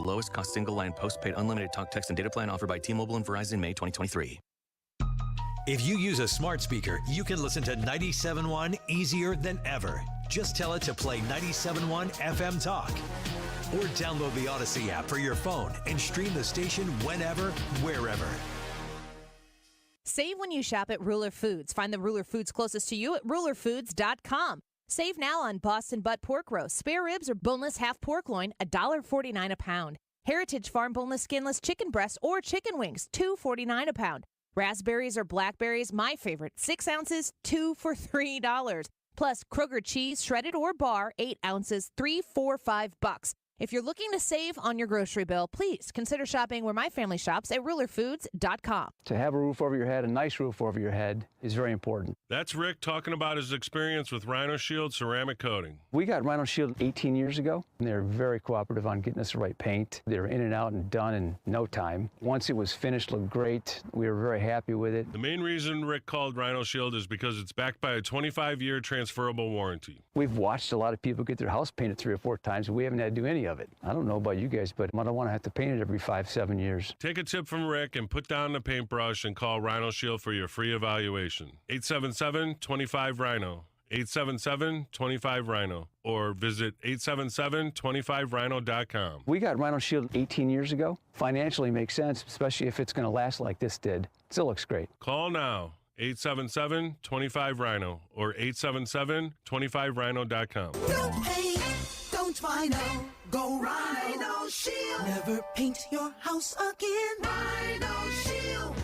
lowest cost single line postpaid unlimited talk, text, and data plan offered by T-Mobile and Verizon May 2023. If you use a smart speaker, you can listen to 97.1 easier than ever. Just tell it to play 97.1 FM Talk. Or download the Odyssey app for your phone and stream the station whenever, wherever. Save when you shop at Ruler Foods. Find the Ruler Foods closest to you at rulerfoods.com. Save now on Boston butt pork roast, spare ribs, or boneless half pork loin, $1.49 a pound. Heritage Farm boneless skinless chicken breast or chicken wings, $2.49 a pound. Raspberries or blackberries, my favorite, 6 ounces, 2 for $3. Plus Kroger cheese, shredded or bar, 8 ounces, $3, $4, $5. If you're looking to save on your grocery bill, please consider shopping where my family shops at rulerfoods.com. To have a roof over your head, a nice roof over your head, is very important. That's Rick talking about his experience with Rhino Shield ceramic coating. We got Rhino Shield 18 years ago, and they're very cooperative on getting us the right paint. They're in and out and done in no time. Once it was finished, looked great. We were very happy with it. The main reason Rick called Rhino Shield is because it's backed by a 25-year transferable warranty. We've watched a lot of people get their house painted 3 or 4 times, and we haven't had to do any of it. I don't know about you guys, but I don't want to have to paint it every 5-7 years. Take a tip from Rick and put down the paintbrush and call Rhino Shield for your free evaluation. 877-25-RHINO. 877-25-RHINO. Or visit 877-25rhino.com. We got Rhino Shield 18 years ago. Financially makes sense, especially if it's going to last like this did. Still looks great. Call now. 877-25-RHINO or 877-25rhino.com. Don't paint, don't Rhino. Go Rhino Shield. Never paint your house again. Rhino Shield.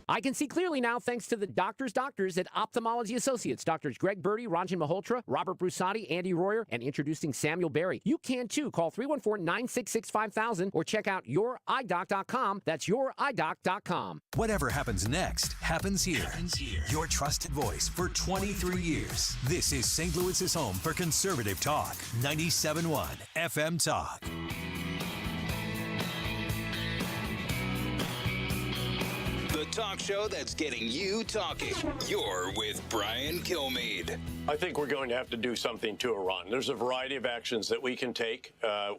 I can see clearly now thanks to the doctors at Ophthalmology Associates. Doctors Greg Birdie, Ranjan Malhotra, Robert Brusati, Andy Royer, and introducing Samuel Berry. You can too. Call 314-966-5000 or check out youridoc.com. That's youridoc.com. Whatever happens next happens here. Your trusted voice for 23 years. This is St. Louis's home for conservative talk. 97.1 FM Talk. The talk show that's getting you talking. You're with Brian Kilmeade. I think we're going to have to do something to Iran. There's a variety of actions that we can take.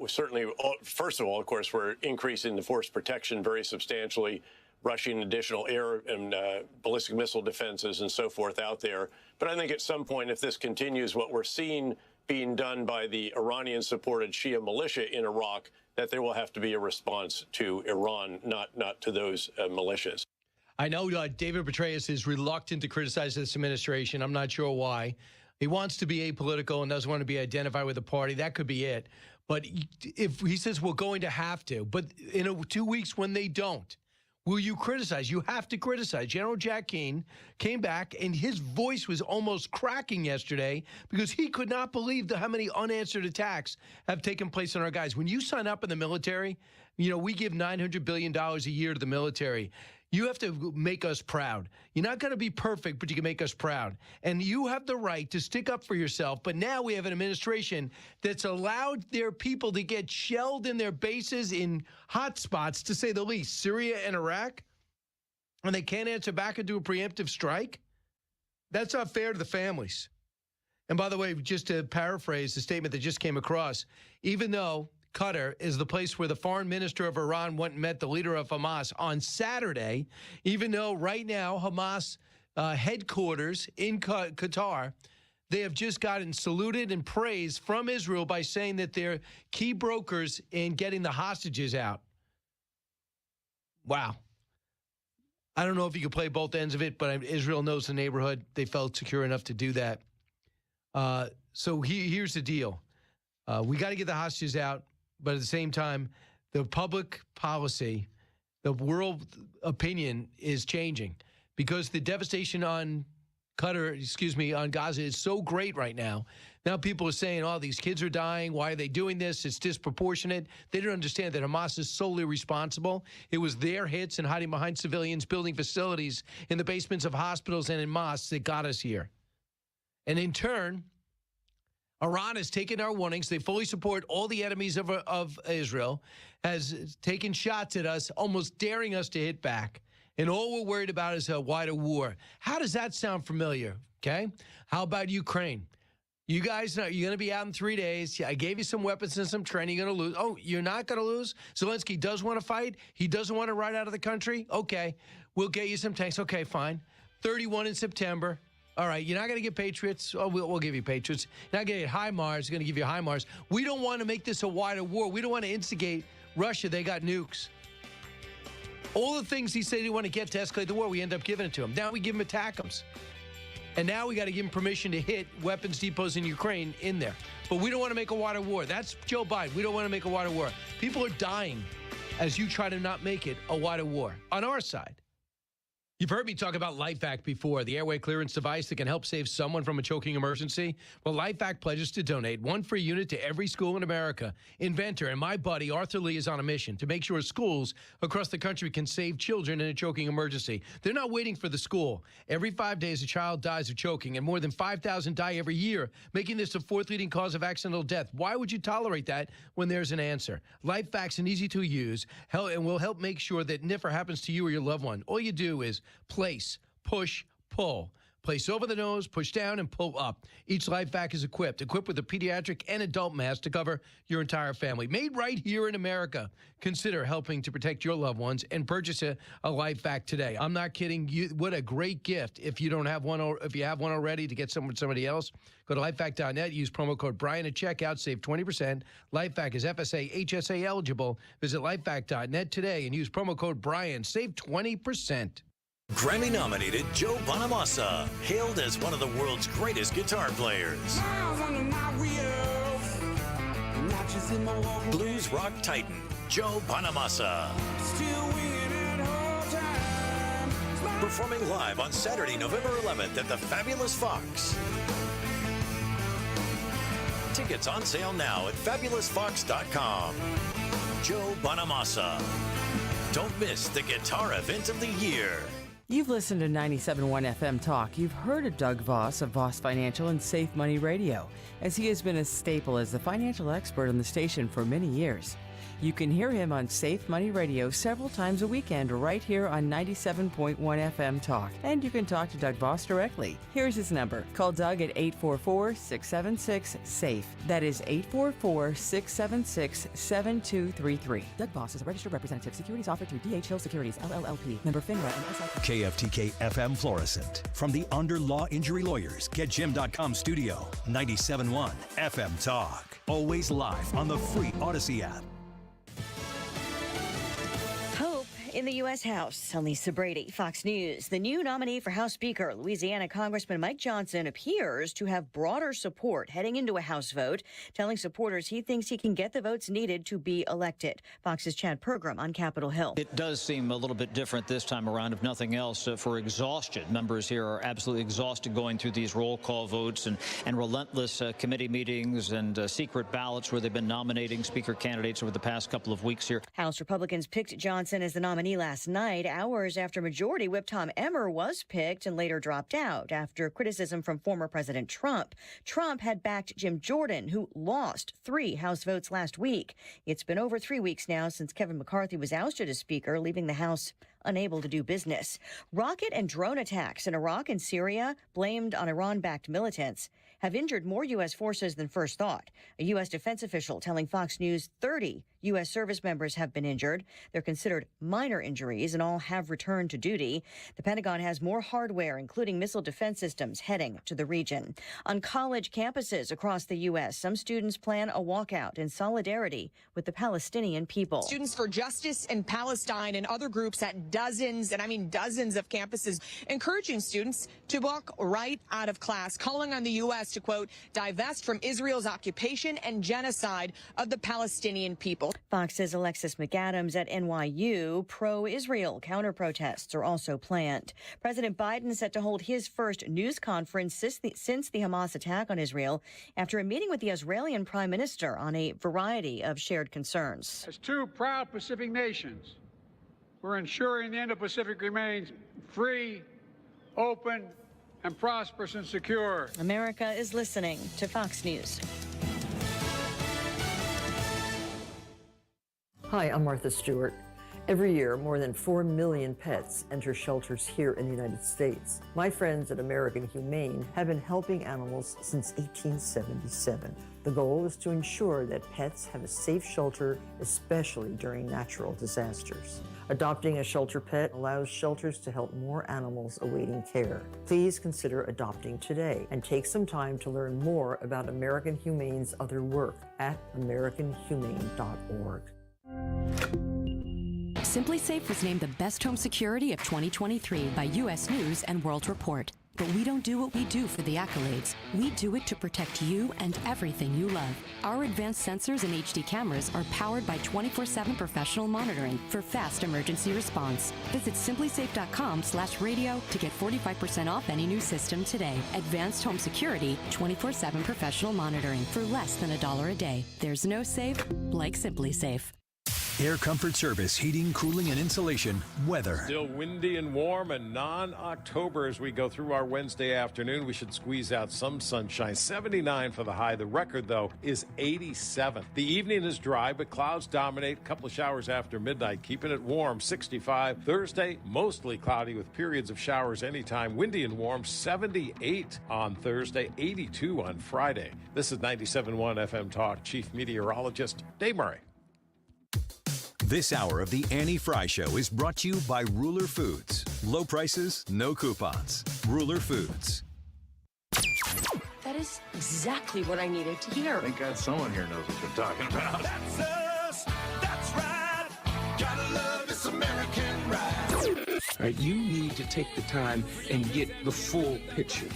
Certainly, first of all, of course, we're increasing the force protection very substantially, rushing additional air and ballistic missile defenses and so forth out there. But I think at some point, if this continues, what we're seeing being done by the Iranian-supported Shia militia in Iraq, that there will have to be a response to Iran, not to those militias. I know David Petraeus is reluctant to criticize this administration. I'm not sure why. He wants to be apolitical and doesn't want to be identified with a party. That could be it. But if he says we're going to have to, but in 2 weeks when they don't, will you criticize? You have to criticize. General Jack Keane came back, and his voice was almost cracking yesterday because he could not believe how many unanswered attacks have taken place on our guys. When you sign up in the military, you know, we give $900 billion a year to the military. You have to make us proud. You're not going to be perfect, but you can make us proud. And you have the right to stick up for yourself. But now we have an administration that's allowed their people to get shelled in their bases in hot spots, to say the least, Syria and Iraq, and they can't answer back and do a preemptive strike. That's not fair to the families. And by the way, just to paraphrase the statement that just came across, even though Qatar is the place where the foreign minister of Iran went and met the leader of Hamas on Saturday, even though right now Hamas headquarters in Qatar, they have just gotten saluted and praised from Israel by saying that they're key brokers in getting the hostages out. Wow. I don't know if you could play both ends of it, but Israel knows the neighborhood. They felt secure enough to do that. So here's the deal. We got to get the hostages out. But at the same time, the public policy, the world opinion is changing because the devastation on on Gaza is so great right now. Now people are saying, oh, these kids are dying. Why are they doing this? It's disproportionate. They don't understand that Hamas is solely responsible. It was their hits and hiding behind civilians, building facilities in the basements of hospitals and in mosques that got us here. And in turn, Iran has taken our warnings. They fully support all the enemies of Israel, has taken shots at us, almost daring us to hit back. And all we're worried about is a wider war. How does that sound familiar? Okay. How about Ukraine? You guys know you're going to be out in 3 days. I gave you some weapons and some training. You're going to lose. Oh, you're not going to lose? Zelensky does want to fight. He doesn't want to ride out of the country? Okay. We'll get you some tanks. Okay, fine. 31 in September. All right. You're not going to get Patriots. Oh, we'll give you Patriots. You're not going to get HIMARS. We're going to give you HIMARS. We don't want to make this a wider war. We don't want to instigate Russia. They got nukes. All the things he said he wanted to get to escalate the war, we end up giving it to him. Now we give him ATACMS. And now we got to give him permission to hit weapons depots in Ukraine in there. But we don't want to make a wider war. That's Joe Biden. We don't want to make a wider war. People are dying as you try to not make it a wider war on our side. You've heard me talk about LifeVac before, the airway clearance device that can help save someone from a choking emergency. Well, LifeVac pledges to donate one free unit to every school in America. Inventor and my buddy Arthur Lee is on a mission to make sure schools across the country can save children in a choking emergency. They're not waiting for the school. Every 5 days, a child dies of choking, and more than 5,000 die every year, making this the fourth leading cause of accidental death. Why would you tolerate that when there's an answer? LifeVac's and easy to use, and will help make sure that never happens to you or your loved one. All you do is place, push, pull. Place over the nose, push down, and pull up. Each LifeVac is equipped with a pediatric and adult mask to cover your entire family. Made right here in America. Consider helping to protect your loved ones and purchase a LifeVac today. I'm not kidding. What a great gift if you don't have one, or if you have one already, to get some with somebody else. Go to lifevac.net. Use promo code Brian at checkout. Save 20%. LifeVac is FSA, HSA eligible. Visit lifevac.net today and use promo code Brian. Save 20%. Grammy-nominated Joe Bonamassa, hailed as one of the world's greatest guitar players. Blues rock titan Joe Bonamassa. Performing live on Saturday, November 11th at the Fabulous Fox. Tickets on sale now at fabulousfox.com. Joe Bonamassa. Don't miss the guitar event of the year. You've listened to 97.1 FM Talk. You've heard of Doug Voss of Voss Financial and Safe Money Radio, as he has been a staple as the financial expert on the station for many years. You can hear him on Safe Money Radio several times a weekend right here on 97.1 FM Talk. And you can talk to Doug Voss directly. Here's his number. Call Doug at 844-676-SAFE. That is 844-676-7233. Doug Voss is a registered representative. Securities offered through D.H. Hill Securities, LLLP. Member FINRA and SIPC. KFTK FM Florissant. From the Under Law Injury Lawyers, GetJim.com studio. 97.1 FM Talk. Always live on the free Odyssey app. In the U.S. House, I'm Lisa Brady, Fox News. The new nominee for House Speaker, Louisiana Congressman Mike Johnson, appears to have broader support heading into a House vote, telling supporters he thinks he can get the votes needed to be elected. Fox's Chad Pergram on Capitol Hill. It does seem a little bit different this time around, if nothing else, for exhaustion. Members here are absolutely exhausted going through these roll call votes and relentless committee meetings and secret ballots where they've been nominating speaker candidates over the past couple of weeks here. House Republicans picked Johnson as the nominee last night, hours after Majority Whip Tom Emmer was picked and later dropped out after criticism from former President Trump. Trump had backed Jim Jordan, who lost 3 House votes last week. It's been over 3 weeks now since Kevin McCarthy was ousted as Speaker, leaving the House unable to do business. Rocket and drone attacks in Iraq and Syria, blamed on Iran-backed militants, have injured more U.S. forces than first thought. A U.S. defense official telling Fox News 30 U.S. service members have been injured. They're considered minor injuries and all have returned to duty. The Pentagon has more hardware, including missile defense systems, heading to the region. On college campuses across the U.S., some students plan a walkout in solidarity with the Palestinian people. Students for Justice in Palestine and other groups at dozens, and I mean dozens of campuses, encouraging students to walk right out of class, calling on the U.S. to, quote, divest from Israel's occupation and genocide of the Palestinian people. Fox's Alexis McAdams at NYU. Pro-Israel counter-protests are also planned. President Biden set to hold his first news conference since the Hamas attack on Israel after a meeting with the Israeli Prime Minister on a variety of shared concerns. As 2 proud Pacific nations, we're ensuring the Indo-Pacific remains free, open, and prosperous and secure. America is listening to Fox News. Hi, I'm Martha Stewart. Every year, more than 4 million pets enter shelters here in the United States. My friends at American Humane have been helping animals since 1877. The goal is to ensure that pets have a safe shelter, especially during natural disasters. Adopting a shelter pet allows shelters to help more animals awaiting care. Please consider adopting today and take some time to learn more about American Humane's other work at americanhumane.org. Simply Safe was named the best home security of 2023 by U.S. News and World Report. But we don't do what we do for the accolades. We do it to protect you and everything you love. Our advanced sensors and HD cameras are powered by 24/7 professional monitoring for fast emergency response. Visit simplysafe.com/radio to get 45% off any new system today. Advanced home security, 24/7 professional monitoring for less than $1 a day. There's no safe like Simply Safe. Air Comfort Service, heating, cooling, and insulation, weather. Still windy and warm and non-October as we go through our Wednesday afternoon. We should squeeze out some sunshine. 79 for the high. The record, though, is 87. The evening is dry, but clouds dominate. A couple of showers after midnight, keeping it warm. 65. Thursday, mostly cloudy with periods of showers anytime. Windy and warm. 78 on Thursday, 82 on Friday. This is 97.1 FM Talk. Chief Meteorologist Dave Murray. This hour of the Annie Frey Show is brought to you by Ruler Foods. Low prices, no coupons. Ruler Foods. That is exactly what I needed to hear. Thank God someone here knows what they're talking about. That's us. That's right. Gotta love this American ride. All right, you need to take the time and get the full picture.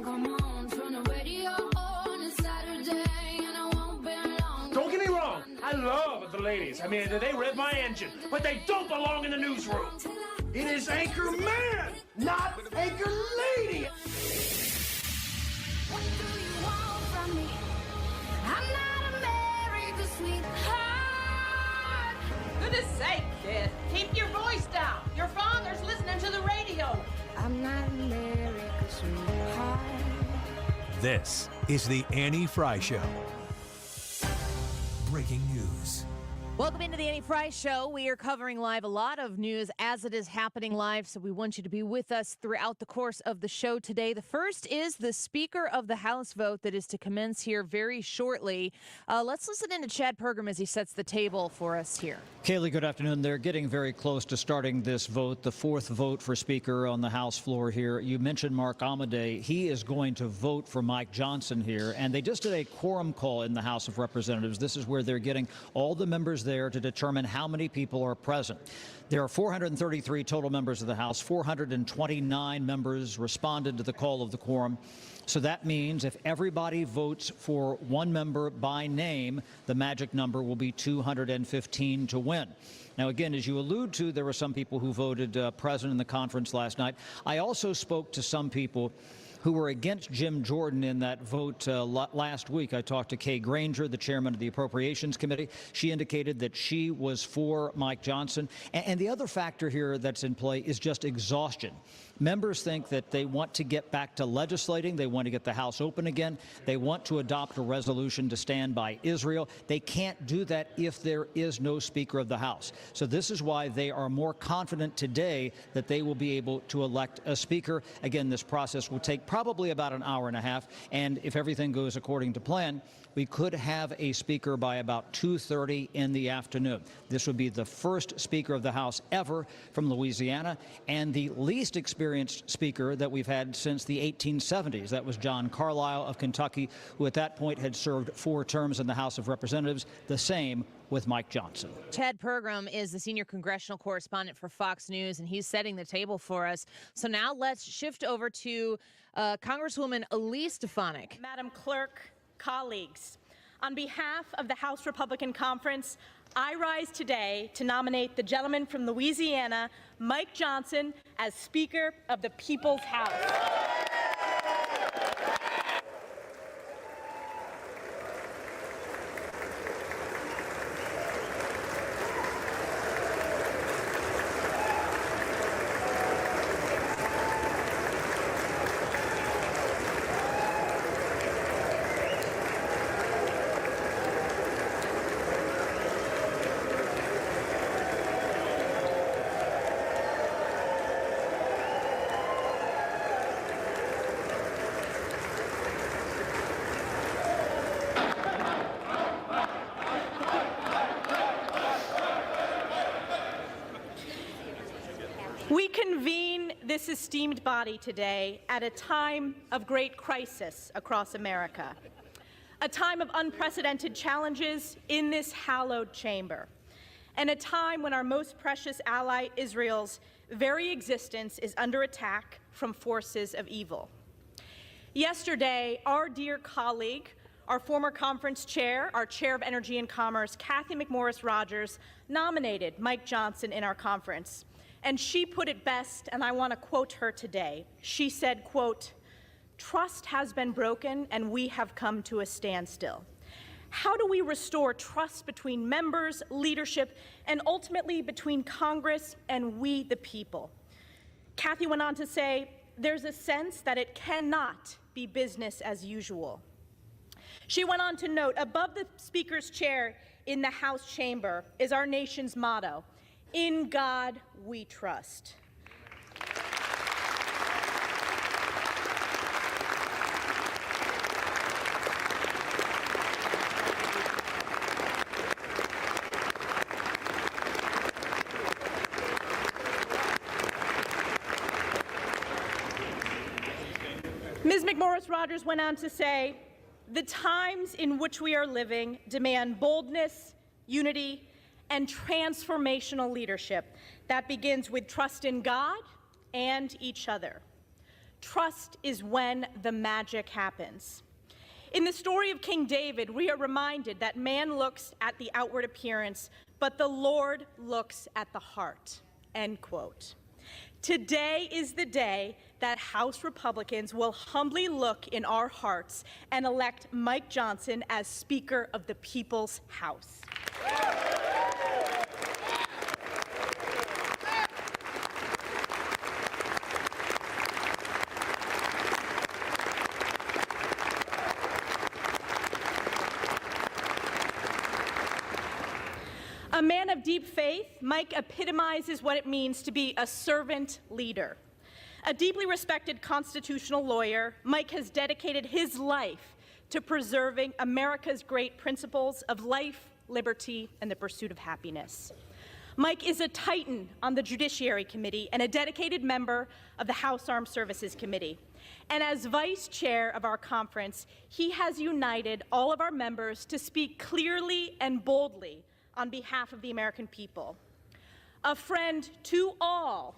Come on, turn the radio on. It's Saturday and I won't be long. Don't get me wrong. I love the ladies. I mean, they rev my engine, but they don't belong in the newsroom. It is Anchor Man, not Anchor Lady. What do you want from me? I'm not America's sweetheart. Goodness sake, kid. Keep your voice down. Your father's listening to the radio. I'm not America's sweetheart. This is the Annie Frey Show. Breaking news. Welcome into the Annie Frey Show. We are covering live a lot of news as it is happening live, so we want you to be with us throughout the course of the show today. The first is the Speaker of the House vote that is to commence here very shortly. Let's listen in to Chad Pergram as he sets the table for us here. Kaylee, good afternoon. They're getting very close to starting this vote, the fourth vote for Speaker on the House floor here. You mentioned Mark Amodei. He is going to vote for Mike Johnson here, and they just did a quorum call in the House of Representatives. This is where they're getting all the members there to determine how many people are present. There are 433 total members of the House. 429 members responded to the call of the quorum. So that means if everybody votes for one member by name, the magic number will be 215 to win. Now, again, as you allude to, there were some people who voted present in the conference last night. I also spoke to some people who were against Jim Jordan in that vote last week. I talked to Kay Granger, the chairman of the Appropriations Committee. She indicated that she was for Mike Johnson. And the other factor here that's in play is just exhaustion. Members think that they want to get back to legislating. They want to get the House open again. They want to adopt a resolution to stand by Israel. They can't do that if there is no Speaker of the House. So this is why they are more confident today that they will be able to elect a Speaker. Again, this process will take probably about an hour and a half. And if everything goes according to plan, we could have a Speaker by about 2:30 in the afternoon. This would be the first Speaker of the House ever from Louisiana and the least experienced Speaker that we've had since the 1870s. That was John Carlisle of Kentucky, who at that point had served 4 terms in the House of Representatives. The same with Mike Johnson. Chad Pergram is the senior congressional correspondent for Fox News, and he's setting the table for us. So now let's shift over to Congresswoman Elise Stefanik. Madam Clerk, colleagues, on behalf of the House Republican Conference, I rise today to nominate the gentleman from Louisiana, Mike Johnson, as Speaker of the People's House. We convene this esteemed body today at a time of great crisis across America, a time of unprecedented challenges in this hallowed chamber, and a time when our most precious ally, Israel's very existence, is under attack from forces of evil. Yesterday, our dear colleague, our former conference chair, our chair of Energy and Commerce, Cathy McMorris Rodgers, nominated Mike Johnson in our conference. And she put it best, and I want to quote her today. She said, quote, "Trust has been broken and we have come to a standstill. How do we restore trust between members, leadership, and ultimately between Congress and we, the people?" Cathy went on to say, "There's a sense that it cannot be business as usual." She went on to note, above the Speaker's chair in the House chamber is our nation's motto, "In God we trust." Ms. McMorris Rodgers went on to say, "The times in which we are living demand boldness, unity, and transformational leadership that begins with trust in God and each other. Trust is when the magic happens." In the story of King David, we are reminded that man looks at the outward appearance, but the Lord looks at the heart, end quote. Today is the day that House Republicans will humbly look in our hearts and elect Mike Johnson as Speaker of the People's House. A man of deep faith, Mike epitomizes what it means to be a servant leader. A deeply respected constitutional lawyer, Mike has dedicated his life to preserving America's great principles of life, liberty, and the pursuit of happiness. Mike is a titan on the Judiciary Committee and a dedicated member of the House Armed Services Committee. And as vice chair of our conference, he has united all of our members to speak clearly and boldly on behalf of the American people. A friend to all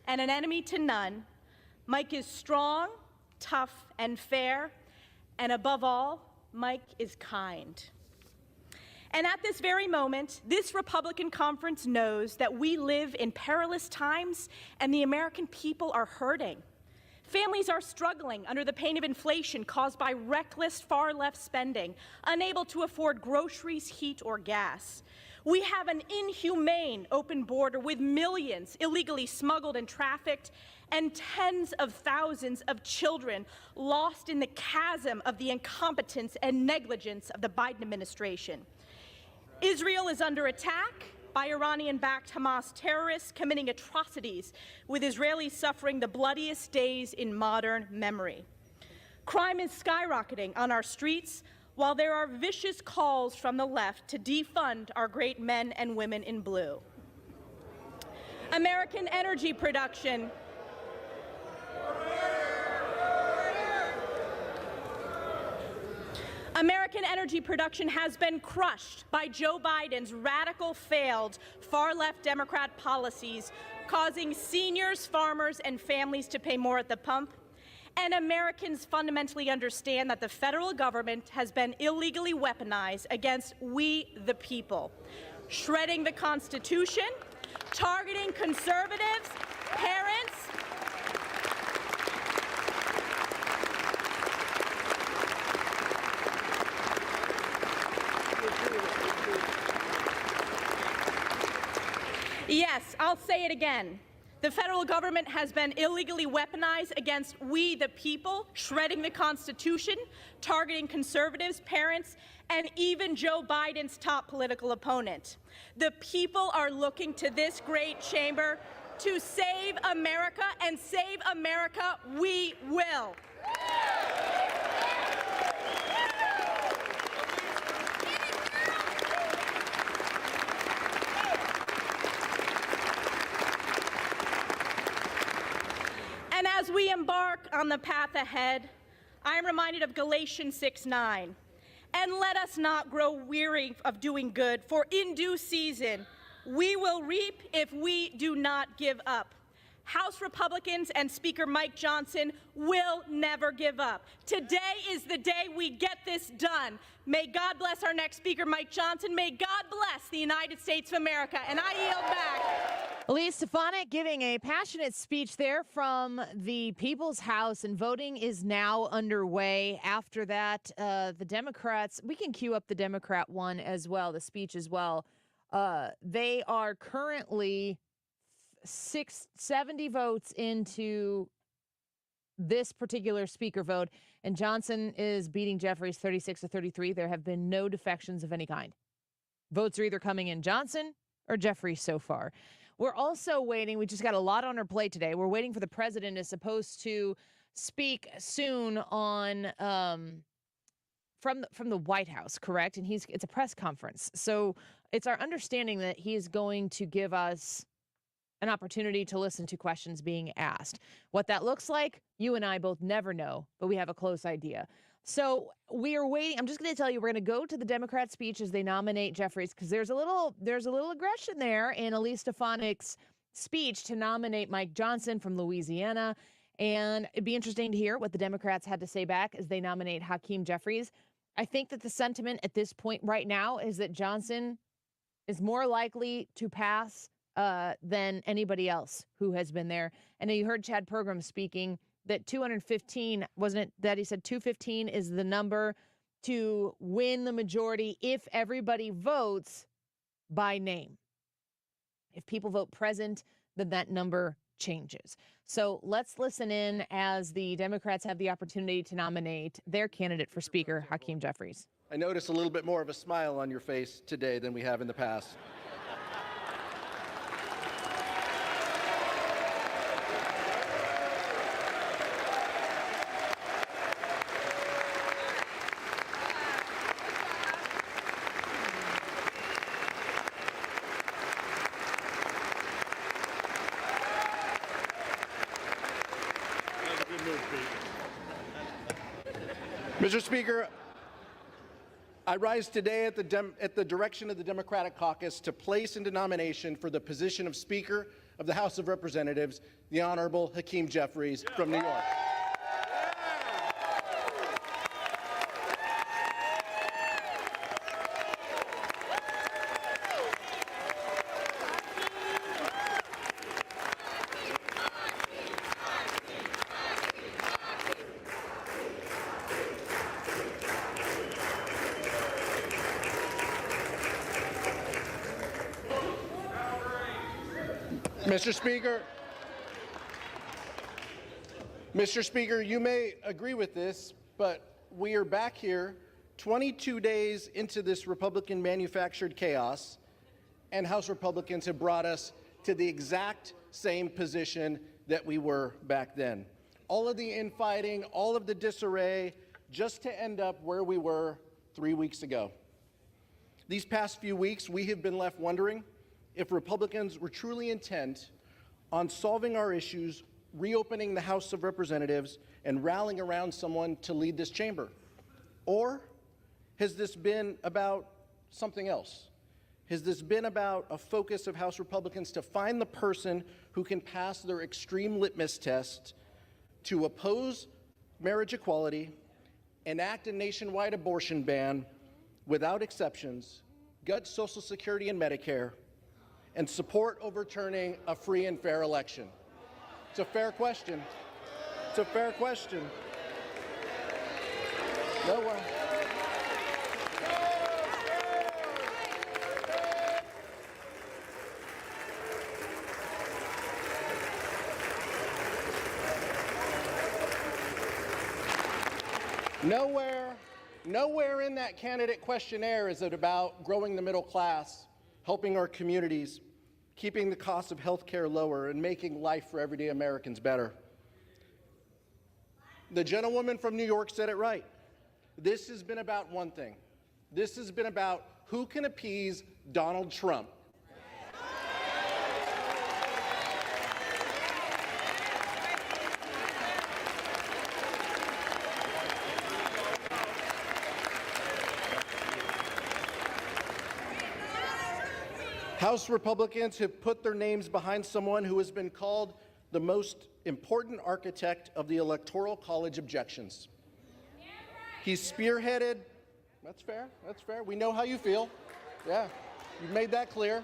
and an enemy to none, Mike is strong, tough, and fair, and above all, Mike is kind. And at this very moment, this Republican conference knows that we live in perilous times and the American people are hurting. Families are struggling under the pain of inflation caused by reckless far-left spending, unable to afford groceries, heat, or gas. We have an inhumane open border with millions illegally smuggled and trafficked, and tens of thousands of children lost in the chasm of the incompetence and negligence of the Biden administration. Israel is under attack by Iranian-backed Hamas terrorists committing atrocities, with Israelis suffering the bloodiest days in modern memory. Crime is skyrocketing on our streets, while there are vicious calls from the left to defund our great men and women in blue. American energy production has been crushed by Joe Biden's radical, failed, far-left Democrat policies, causing seniors, farmers, and families to pay more at the pump. And Americans fundamentally understand that the federal government has been illegally weaponized against we, the people, shredding the Constitution, targeting conservatives, parents, yes, I'll say it again. The federal government has been illegally weaponized against we, the people, shredding the Constitution, targeting conservatives, parents, and even Joe Biden's top political opponent. The people are looking to this great chamber to save America, and save America we will. As we embark on the path ahead, I am reminded of Galatians 6:9. And let us not grow weary of doing good, for in due season we will reap if we do not give up. House Republicans and Speaker Mike Johnson will never give up. Today is the day we get this done. May God bless our next Speaker, Mike Johnson. May God bless the United States of America. And I yield back. Elise Stefanik giving a passionate speech there from the People's House, and voting is now underway. After that, the Democrats, we can cue up the Democrat one as well, the speech as well. They are currently 70 votes into this particular speaker vote, and Johnson is beating Jeffries 36-33. There have been no defections of any kind. Votes are either coming in Johnson or Jeffries so far. We're also waiting. We just got a lot on our plate today. We're waiting for the president is supposed to speak soon on from the White House, correct? And it's a press conference. So it's our understanding that he is going to give us an opportunity to listen to questions being asked. What that looks like, you and I both never know, but we have a close idea. So we are waiting. I'm just going to tell you, we're going to go to the Democrat speech as they nominate Jeffries, because there's a little aggression there in Elise Stefanik's speech to nominate Mike Johnson from Louisiana. And it'd be interesting to hear what the Democrats had to say back as they nominate Hakeem Jeffries. I think that the sentiment at this point right now is that Johnson is more likely to pass than anybody else who has been there. And you heard Chad Pergram speaking that 215, wasn't it that he said 215 is the number to win the majority if everybody votes by name. If people vote present, then that number changes. So let's listen in as the Democrats have the opportunity to nominate their candidate for Speaker, Hakeem Jeffries. I notice a little bit more of a smile on your face today than we have in the past. Mr. Speaker, I rise today at the direction of the Democratic Caucus to place into nomination for the position of Speaker of the House of Representatives, the Honorable Hakeem Jeffries from New York. Mr. Speaker, you may agree with this, but we are back here 22 days into this Republican-manufactured chaos, and House Republicans have brought us to the exact same position that we were back then. All of the infighting, all of the disarray, just to end up where we were 3 weeks ago. These past few weeks, we have been left wondering if Republicans were truly intent on solving our issues, reopening the House of Representatives, and rallying around someone to lead this chamber. Or has this been about something else? Has this been about a focus of House Republicans to find the person who can pass their extreme litmus test to oppose marriage equality, enact a nationwide abortion ban without exceptions, gut Social Security and Medicare, and support overturning a free and fair election? It's a fair question. It's a fair question. No one. Nowhere in that candidate questionnaire is it about growing the middle class, helping our communities, keeping the cost of health care lower, and making life for everyday Americans better. The gentlewoman from New York said it right. This has been about one thing. This has been about who can appease Donald Trump. House Republicans have put their names behind someone who has been called the most important architect of the Electoral College objections. He's spearheaded, that's fair, we know how you feel. Yeah, you've made that clear.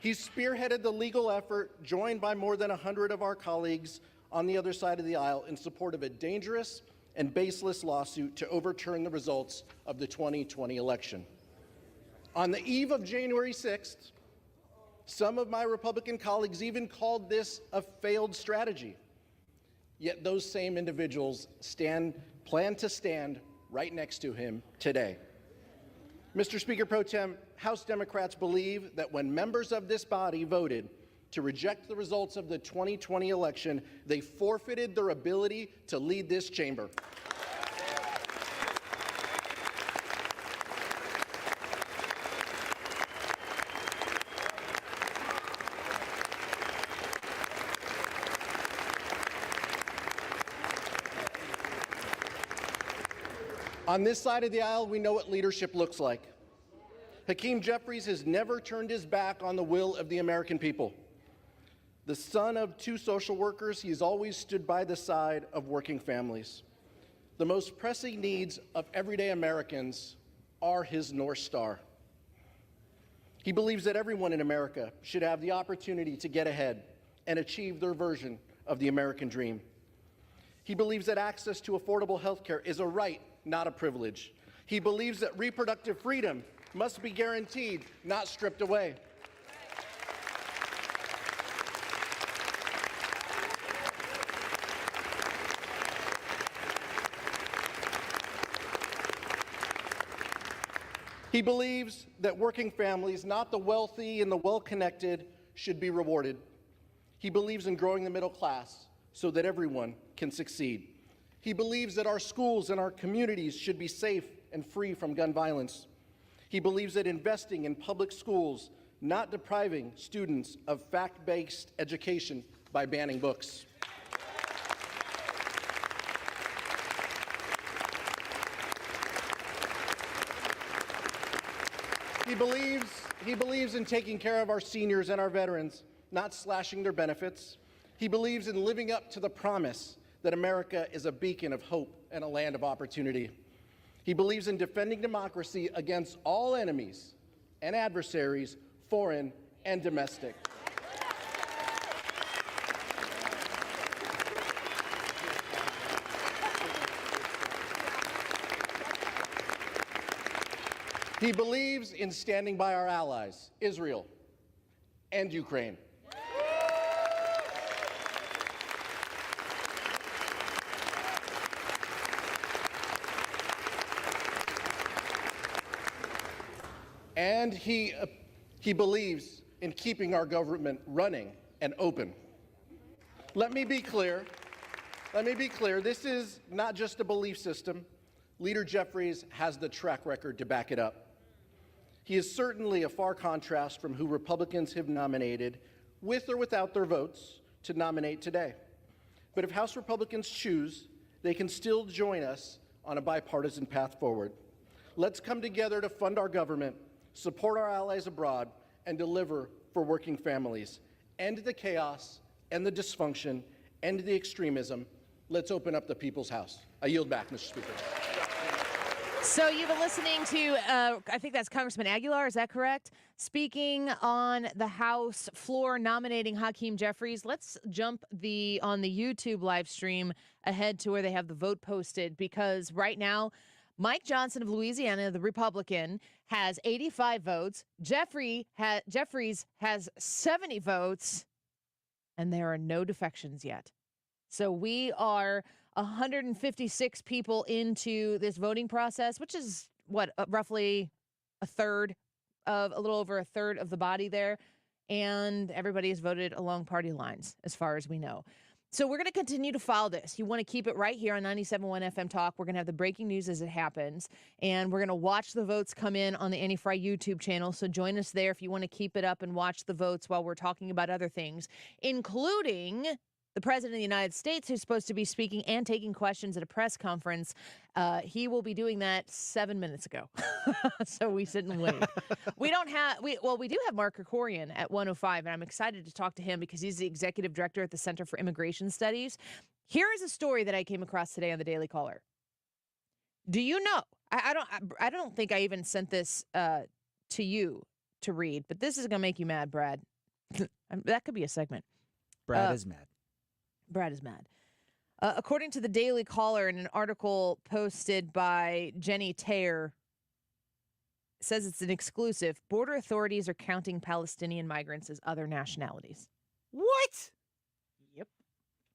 He's spearheaded the legal effort, joined by more than 100 of our colleagues on the other side of the aisle, in support of a dangerous and baseless lawsuit to overturn the results of the 2020 election. On the eve of January 6th, some of my Republican colleagues even called this a failed strategy. Yet those same individuals plan to stand right next to him today. Mr. Speaker Pro Tem, House Democrats believe that when members of this body voted to reject the results of the 2020 election, they forfeited their ability to lead this chamber. On this side of the aisle, we know what leadership looks like. Hakeem Jeffries has never turned his back on the will of the American people. The son of two social workers, he's always stood by the side of working families. The most pressing needs of everyday Americans are his North Star. He believes that everyone in America should have the opportunity to get ahead and achieve their version of the American dream. He believes that access to affordable health care is a right, not a privilege. He believes that reproductive freedom must be guaranteed, not stripped away. He believes that working families, not the wealthy and the well-connected, should be rewarded. He believes in growing the middle class so that everyone can succeed. He believes that our schools and our communities should be safe and free from gun violence. He believes that investing in public schools, not depriving students of fact-based education by banning books. He believes in taking care of our seniors and our veterans, not slashing their benefits. He believes in living up to the promise that America is a beacon of hope and a land of opportunity. He believes in defending democracy against all enemies and adversaries, foreign and domestic. He believes in standing by our allies, Israel and Ukraine. And he believes in keeping our government running and open. Let me be clear. This is not just a belief system. Leader Jeffries has the track record to back it up. He is certainly a far contrast from who Republicans have nominated, with or without their votes, to nominate today. But if House Republicans choose, they can still join us on a bipartisan path forward. Let's come together to fund our government, support our allies abroad, and deliver for working families. End the chaos, end the dysfunction, end the extremism. Let's open up the people's house. I yield back, Mr. Speaker. So you've been listening to, I think that's Congressman Aguilar, is that correct? Speaking on the House floor nominating Hakeem Jeffries. Let's jump on the YouTube live stream ahead to where they have the vote posted, because right now, Mike Johnson of Louisiana, the Republican, has 85 votes. Jeffries has 70 votes, and there are no defections yet. So we are 156 people into this voting process, which is roughly a little over a third of the body there. And everybody has voted along party lines, as far as we know. So we're going to continue to follow this. You want to keep it right here on 97.1 FM Talk. We're going to have the breaking news as it happens, and we're going to watch the votes come in on the Annie Frey YouTube channel. So join us there if you want to keep it up and watch the votes while we're talking about other things, including the The President of the United States, who's supposed to be speaking and taking questions at a press conference, he will be doing that 7 minutes ago. So we sit and wait. We do have Mark Krikorian at 105, and I'm excited to talk to him because he's the executive director at the Center for Immigration Studies. Here is a story that I came across today on the Daily Caller. Do you know? I don't think I even sent this to you to read, but this is going to make you mad, Brad. That could be a segment. Brad is mad. Brad is mad. According to the Daily Caller, in an article posted by Jenny Taylor, it says it's an exclusive. Border authorities are counting Palestinian migrants as other nationalities. What? Yep.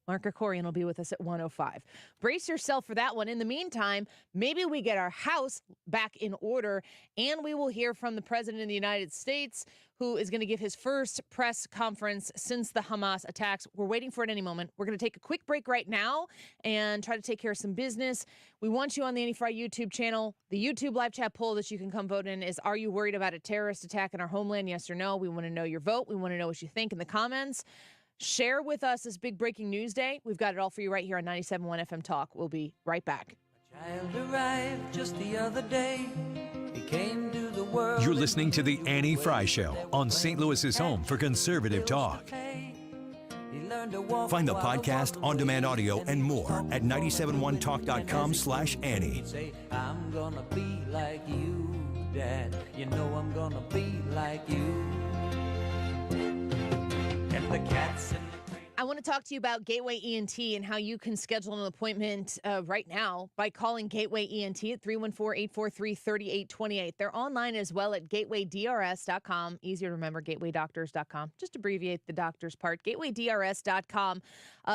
Mark Krikorian will be with us at 105. Brace yourself for that one. In the meantime, maybe we get our house back in order, and we will hear from the President of the United States, who is going to give his first press conference since the Hamas attacks. We're waiting for it any moment. We're going to take a quick break right now and try to take care of some business. We want you on the Annie Frey YouTube channel. The YouTube live chat poll that you can come vote in is, are you worried about a terrorist attack in our homeland? Yes or no? We want to know your vote. We want to know what you think in the comments. Share with us this big breaking news day. We've got it all for you right here on 97.1 FM Talk. We'll be right back. Child arrived just the other day. He came to the world. You're listening to The Annie Frey Show on St. Louis's home for conservative talk. Find the podcast, on-demand audio, and more at 971talk.com/Annie. Say, I'm gonna be like you, Dad. You know I'm gonna be like you. And the cats and I want to talk to you about Gateway ENT and how you can schedule an appointment right now by calling Gateway ENT at 314-843-3828. They're online as well at gatewaydrs.com. Easier to remember, gatewaydoctors.com. Just abbreviate the doctors part. Gatewaydrs.com.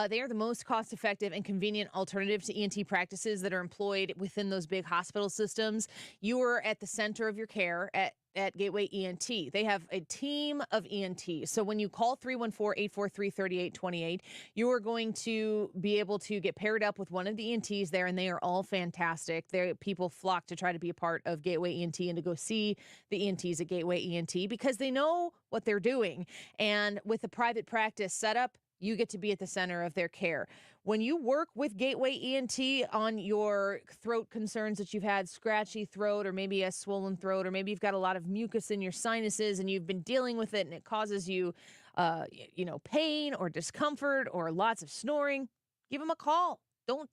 They are the most cost-effective and convenient alternative to ENT practices that are employed within those big hospital systems. You are at the center of your care at Gateway ENT. They have a team of ENTs. So when you call 314-843-3828, you are going to be able to get paired up with one of the ENTs there, and they are all fantastic. People flock to try to be a part of Gateway ENT and to go see the ENTs at Gateway ENT because they know what they're doing. And with the private practice setup, you get to be at the center of their care. When you work with Gateway ENT on your throat concerns that you've had, scratchy throat, or maybe a swollen throat, or maybe you've got a lot of mucus in your sinuses and you've been dealing with it and it causes you, pain or discomfort or lots of snoring, give them a call. Don't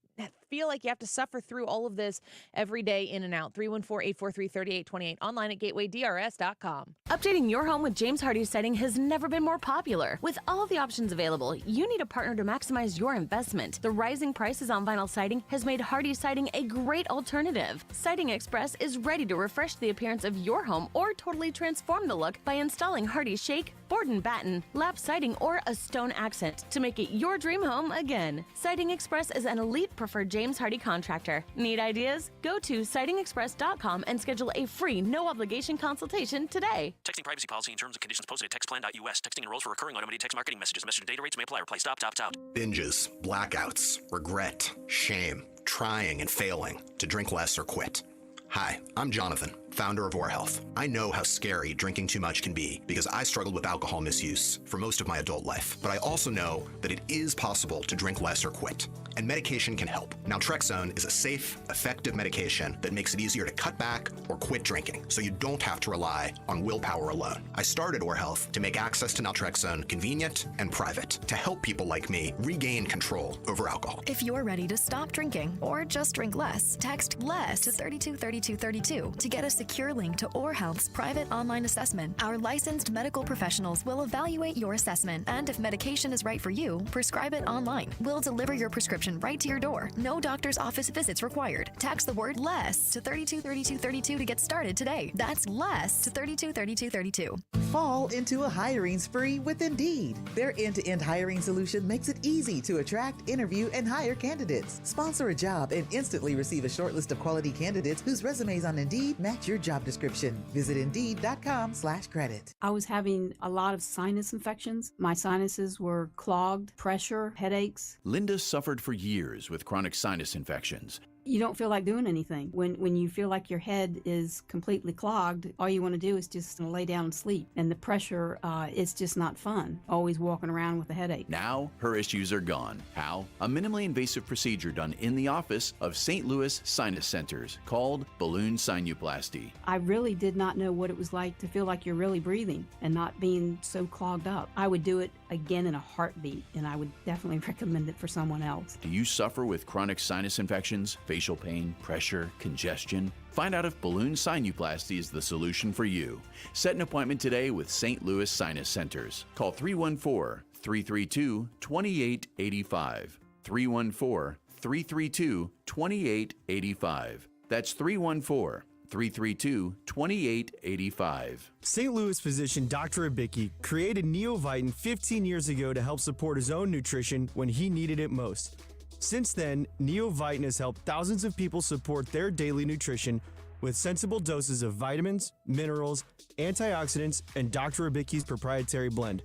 feel like you have to suffer through all of this every day in and out. 314-843-3828. Online at gatewaydrs.com. Updating your home with James Hardie Siding has never been more popular. With all of the options available, you need a partner to maximize your investment. The rising prices on vinyl siding has made Hardie Siding a great alternative. Siding Express is ready to refresh the appearance of your home or totally transform the look by installing Hardie Shake, board and batten, lap siding, or a stone accent to make it your dream home again. Siding Express is an elite preferred James Hardie contractor. Need ideas? Go to sidingexpress.com and schedule a free, no-obligation consultation today. Texting privacy policy and terms and conditions posted at textplan.us. Texting enrolls for recurring automated text marketing messages. Message and data rates may apply. Reply stop, opt out. Binges, blackouts, regret, shame, trying and failing to drink less or quit. Hi, I'm Jonathan, founder of Or Health. I know how scary drinking too much can be because I struggled with alcohol misuse for most of my adult life. But I also know that it is possible to drink less or quit. And medication can help. Naltrexone is a safe, effective medication that makes it easier to cut back or quit drinking, so you don't have to rely on willpower alone. I started Or Health to make access to naltrexone convenient and private, to help people like me regain control over alcohol. If you're ready to stop drinking or just drink less, text LESS to 323232 to get a secure link to Or Health's private online assessment. Our licensed medical professionals will evaluate your assessment, and if medication is right for you, prescribe it online. We'll deliver your prescription right to your door. No doctor's office visits required. Text the word LESS to 323232 to get started today. That's LESS to 323232. Fall into a hiring spree with Indeed. Their end-to-end hiring solution makes it easy to attract, interview, and hire candidates. Sponsor a job and instantly receive a short list of quality candidates whose resumes on Indeed match your job description. Visit Indeed.com/credit. I was having a lot of sinus infections. My sinuses were clogged, pressure, headaches. Linda suffered for years with chronic sinus infections. You don't feel like doing anything. When you feel like your head is completely clogged, all you want to do is just lay down and sleep. And the pressure, it's just not fun, always walking around with a headache. Now, her issues are gone. How? A minimally invasive procedure done in the office of St. Louis Sinus Centers called balloon sinuplasty. I really did not know what it was like to feel like you're really breathing and not being so clogged up. I would do it again in a heartbeat, and I would definitely recommend it for someone else. Do you suffer with chronic sinus infections, facial pain, pressure, congestion? Find out if balloon sinuplasty is the solution for you. Set an appointment today with St. Louis Sinus Centers. Call 314-332-2885. 314-332-2885. That's 314-332-2885. St. Louis physician Dr. Abicki created Neovitin 15 years ago to help support his own nutrition when he needed it most. Since then, Neovitin has helped thousands of people support their daily nutrition with sensible doses of vitamins, minerals, antioxidants, and Dr. Abicki's proprietary blend.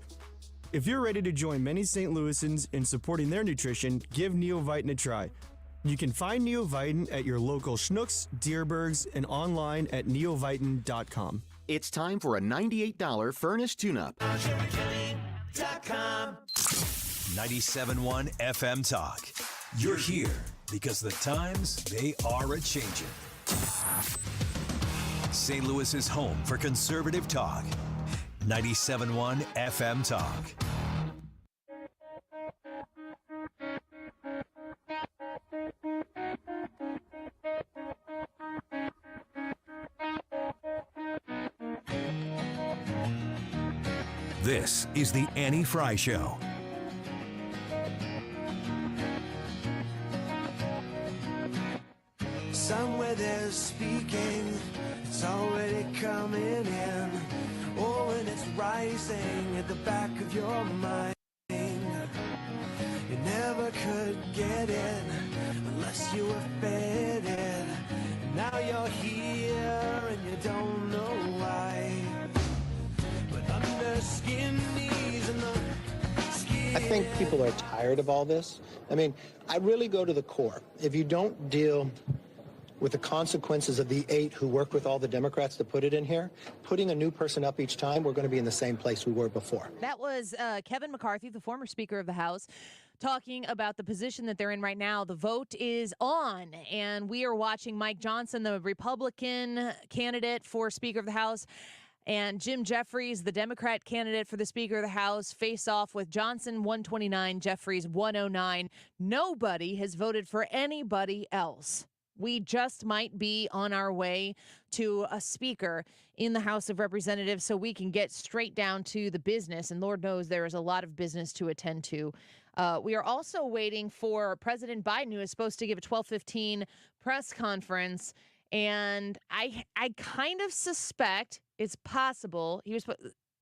If you're ready to join many St. Louisans in supporting their nutrition, give Neovitin a try. You can find Neovitin at your local Schnucks, Dierbergs, and online at neovitin.com. It's time for a $98 furnace tune-up. 97.1 FM Talk. You're here because the times, they are a-changing. St. Louis is home for conservative talk. 97.1 FM Talk. This is the Annie Frey Show. Somewhere there's speaking, it's already coming in. Oh, and it's rising at the back of your mind. You never could get in unless you were fed in. Now you're here and you don't know why. But under skin knees and the skin. I think people are tired of all this. I mean, I really go to the core. If you don't deal with the consequences of the 8 who worked with all the Democrats to put it in here, putting a new person up each time, we're going to be in the same place we were before. That was Kevin McCarthy, the former Speaker of the House, talking about the position that they're in right now. The vote is on, and we are watching Mike Johnson, the Republican candidate for Speaker of the House, and Jim Jeffries, the Democrat candidate for the Speaker of the House, face off with Johnson 129, Jeffries 109. Nobody has voted for anybody else. We just might be on our way to a speaker in the House of Representatives so we can get straight down to the business. And Lord knows there is a lot of business to attend to. We are also waiting for President Biden, who is supposed to give a 12:15 press conference. And I kind of suspect it's possible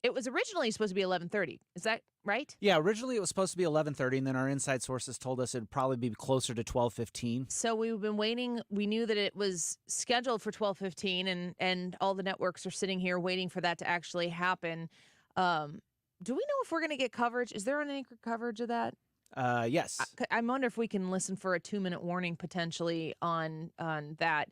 it was originally supposed to be 11:30. Is that right? Yeah, originally it was supposed to be 11:30, and then our inside sources told us it'd probably be closer to 12:15. So we've been waiting. We knew that it was scheduled for 12:15, and all the networks are sitting here waiting for that to actually happen. Do we know if we're going to get coverage? Is there an anchor coverage of that? Yes. I wonder if we can listen for a 2-minute warning potentially on that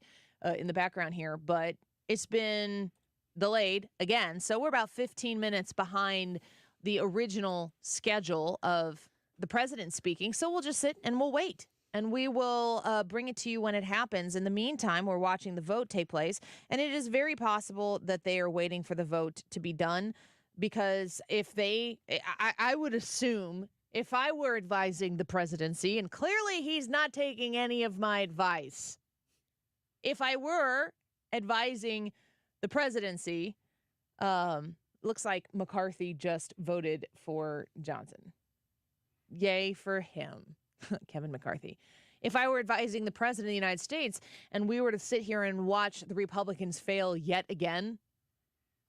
in the background here, but it's been delayed again. So we're about 15 minutes behind the original schedule of the president speaking. So we'll just sit and we'll wait, and we will bring it to you when it happens. In the meantime, we're watching the vote take place, and it is very possible that they are waiting for the vote to be done, because I would assume if I were advising the presidency, and clearly he's not taking any of my advice, if I were advising the presidency, looks like McCarthy just voted for Johnson. Yay for him, Kevin McCarthy. If I were advising the president of the United States and we were to sit here and watch the Republicans fail yet again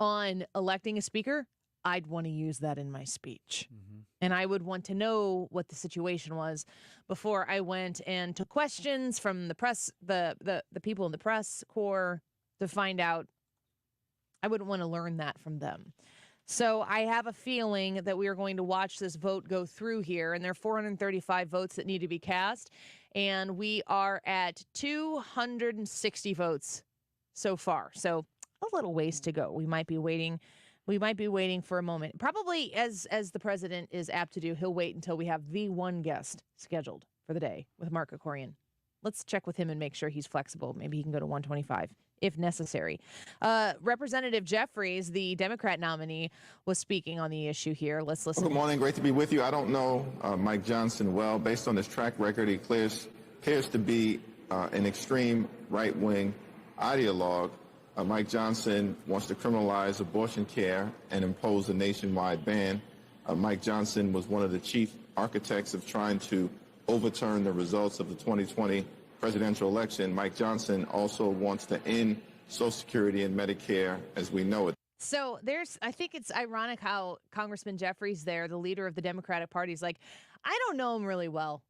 on electing a speaker, I'd want to use that in my speech. Mm-hmm. And I would want to know what the situation was before I went and took questions from the press, the people in the press corps to find out. I wouldn't want to learn that from them. So I have a feeling that we are going to watch this vote go through here, and there are 435 votes that need to be cast, and we are at 260 votes so far. So a little ways to go. We might be waiting for a moment. Probably, as the president is apt to do, he'll wait until we have the one guest scheduled for the day with Mark Krikorian. Let's check with him and make sure he's flexible. Maybe he can go to 125 if necessary. Representative Jeffries, the Democrat nominee, was speaking on the issue here. Let's listen. Good morning. Great to be with you. I don't know Mike Johnson well. Based on his track record, he appears to be an extreme right-wing ideologue. Mike Johnson wants to criminalize abortion care and impose a nationwide ban. Mike Johnson was one of the chief architects of trying to overturn the results of the 2020 presidential election. Mike Johnson also wants to end Social Security and Medicare as we know it. So I think it's ironic how Congressman Jeffries there, the leader of the Democratic Party, is like, I don't know him really well.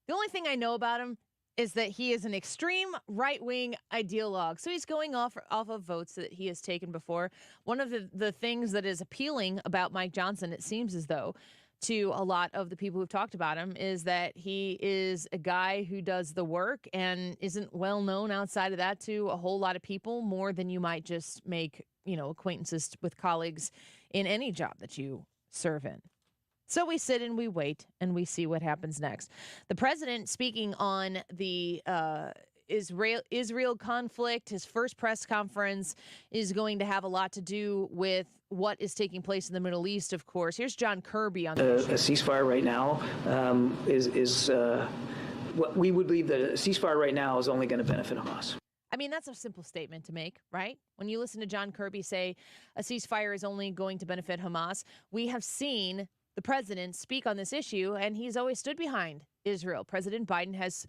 The only thing I know about him is that he is an extreme right-wing ideologue. So he's going off of votes that he has taken before. One of the things that is appealing about Mike Johnson, it seems as though, to a lot of the people who've talked about him, is that he is a guy who does the work and isn't well known outside of that to a whole lot of people, more than you might just make, acquaintances with colleagues in any job that you serve in. So we sit and we wait and we see what happens next. The president speaking on the Israel conflict, his first press conference, is going to have a lot to do with what is taking place in the Middle East, of course. Here's John Kirby on the issue. A ceasefire right now is what we would believe that a ceasefire right now is only going to benefit Hamas. I mean, that's a simple statement to make, right? When you listen to John Kirby say a ceasefire is only going to benefit Hamas, we have seen the president speak on this issue, and he's always stood behind Israel. President Biden has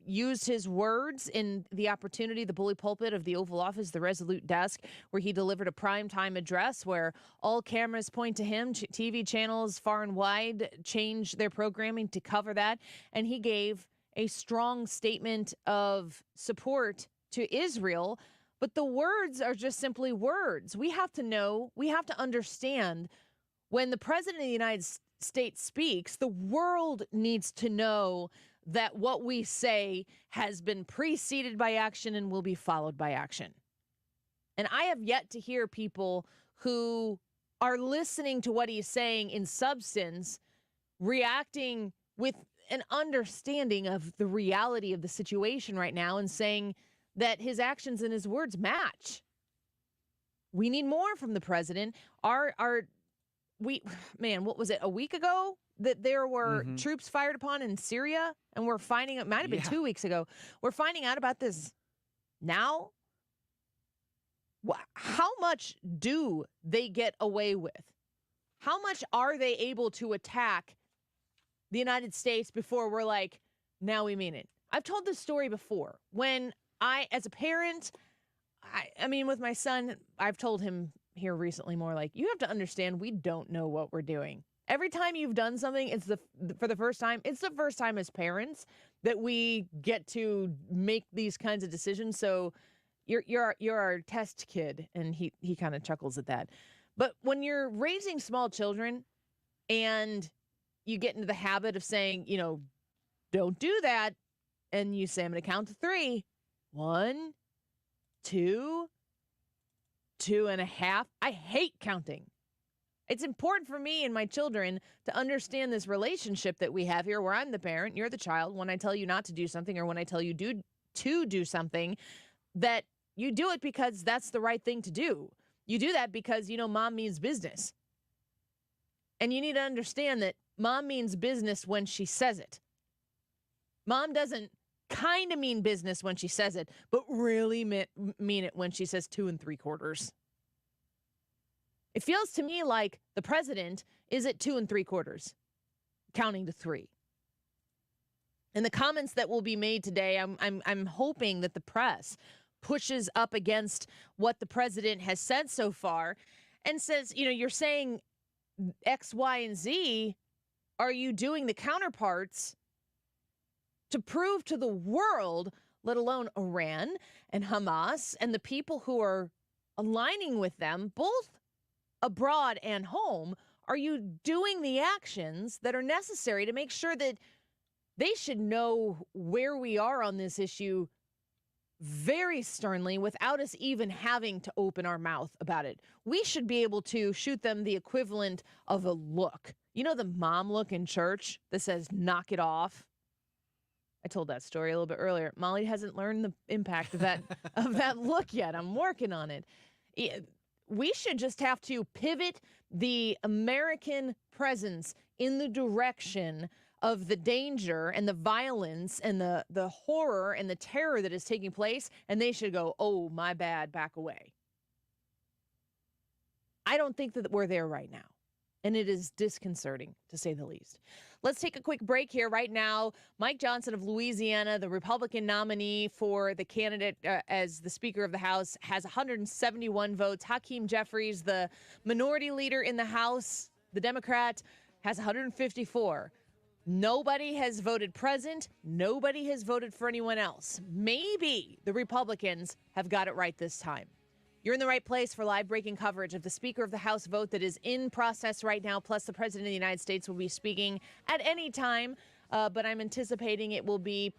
used his words in the opportunity, the bully pulpit of the Oval Office, the Resolute Desk, where he delivered a primetime address where all cameras point to him. TV channels far and wide change their programming to cover that. And he gave a strong statement of support to Israel. But the words are just simply words. We have to understand when the president of the United States speaks, the world needs to know that what we say has been preceded by action and will be followed by action. And I have yet to hear people who are listening to what he's saying in substance, reacting with an understanding of the reality of the situation right now and saying that his actions and his words match. We need more from the president. What was it, a week ago that there were troops fired upon in Syria? And we're finding out, might have been 2 weeks ago. We're finding out about this now. How much do they get away with? How much are they able to attack the United States before we're like, now we mean it? I've told this story before. When I, as a parent, I mean, with my son, I've told him here recently more like, you have to understand we don't know what we're doing. Every time you've done something, it's the first time as parents that we get to make these kinds of decisions. So you're our test kid, and he kind of chuckles at that. But when you're raising small children and you get into the habit of saying, don't do that, and you say, I'm going to count to 3. 1, 2, 2.5. I hate counting. It's important for me and my children to understand this relationship that we have here where I'm the parent, you're the child. When I tell you not to do something or when I tell you to do something, that you do it because that's the right thing to do. You do that because, mom means business. And you need to understand that mom means business when she says it. Mom doesn't kind of mean business when she says it, but really mean it when she says 2 3/4. It feels to me like the president is at 2 3/4, counting to 3. And the comments that will be made today, I'm hoping that the press pushes up against what the president has said so far and says, you're saying X, Y, and Z. Are you doing the counterparts to prove to the world, let alone Iran and Hamas and the people who are aligning with them, both abroad and home, are you doing the actions that are necessary to make sure that they should know where we are on this issue very sternly without us even having to open our mouth about it? We should be able to shoot them the equivalent of a look. You know, the mom look in church that says, knock it off? I told that story a little bit earlier. Molly hasn't learned the impact of that look yet. I'm working on it. We should just have to pivot the American presence in the direction of the danger and the violence and the horror and the terror that is taking place, and they should go, oh, my bad, back away. I don't think that we're there right now, and it is disconcerting, to say the least. Let's take a quick break here. Right now, Mike Johnson of Louisiana, the Republican nominee for the candidate as the Speaker of the House, has 171 votes. Hakeem Jeffries, the minority leader in the House, the Democrat, has 154. Nobody has voted present. Nobody has voted for anyone else. Maybe the Republicans have got it right this time. You're in the right place for live breaking coverage of the Speaker of the House vote that is in process right now. Plus, the President of the United States will be speaking at any time, but I'm anticipating it will be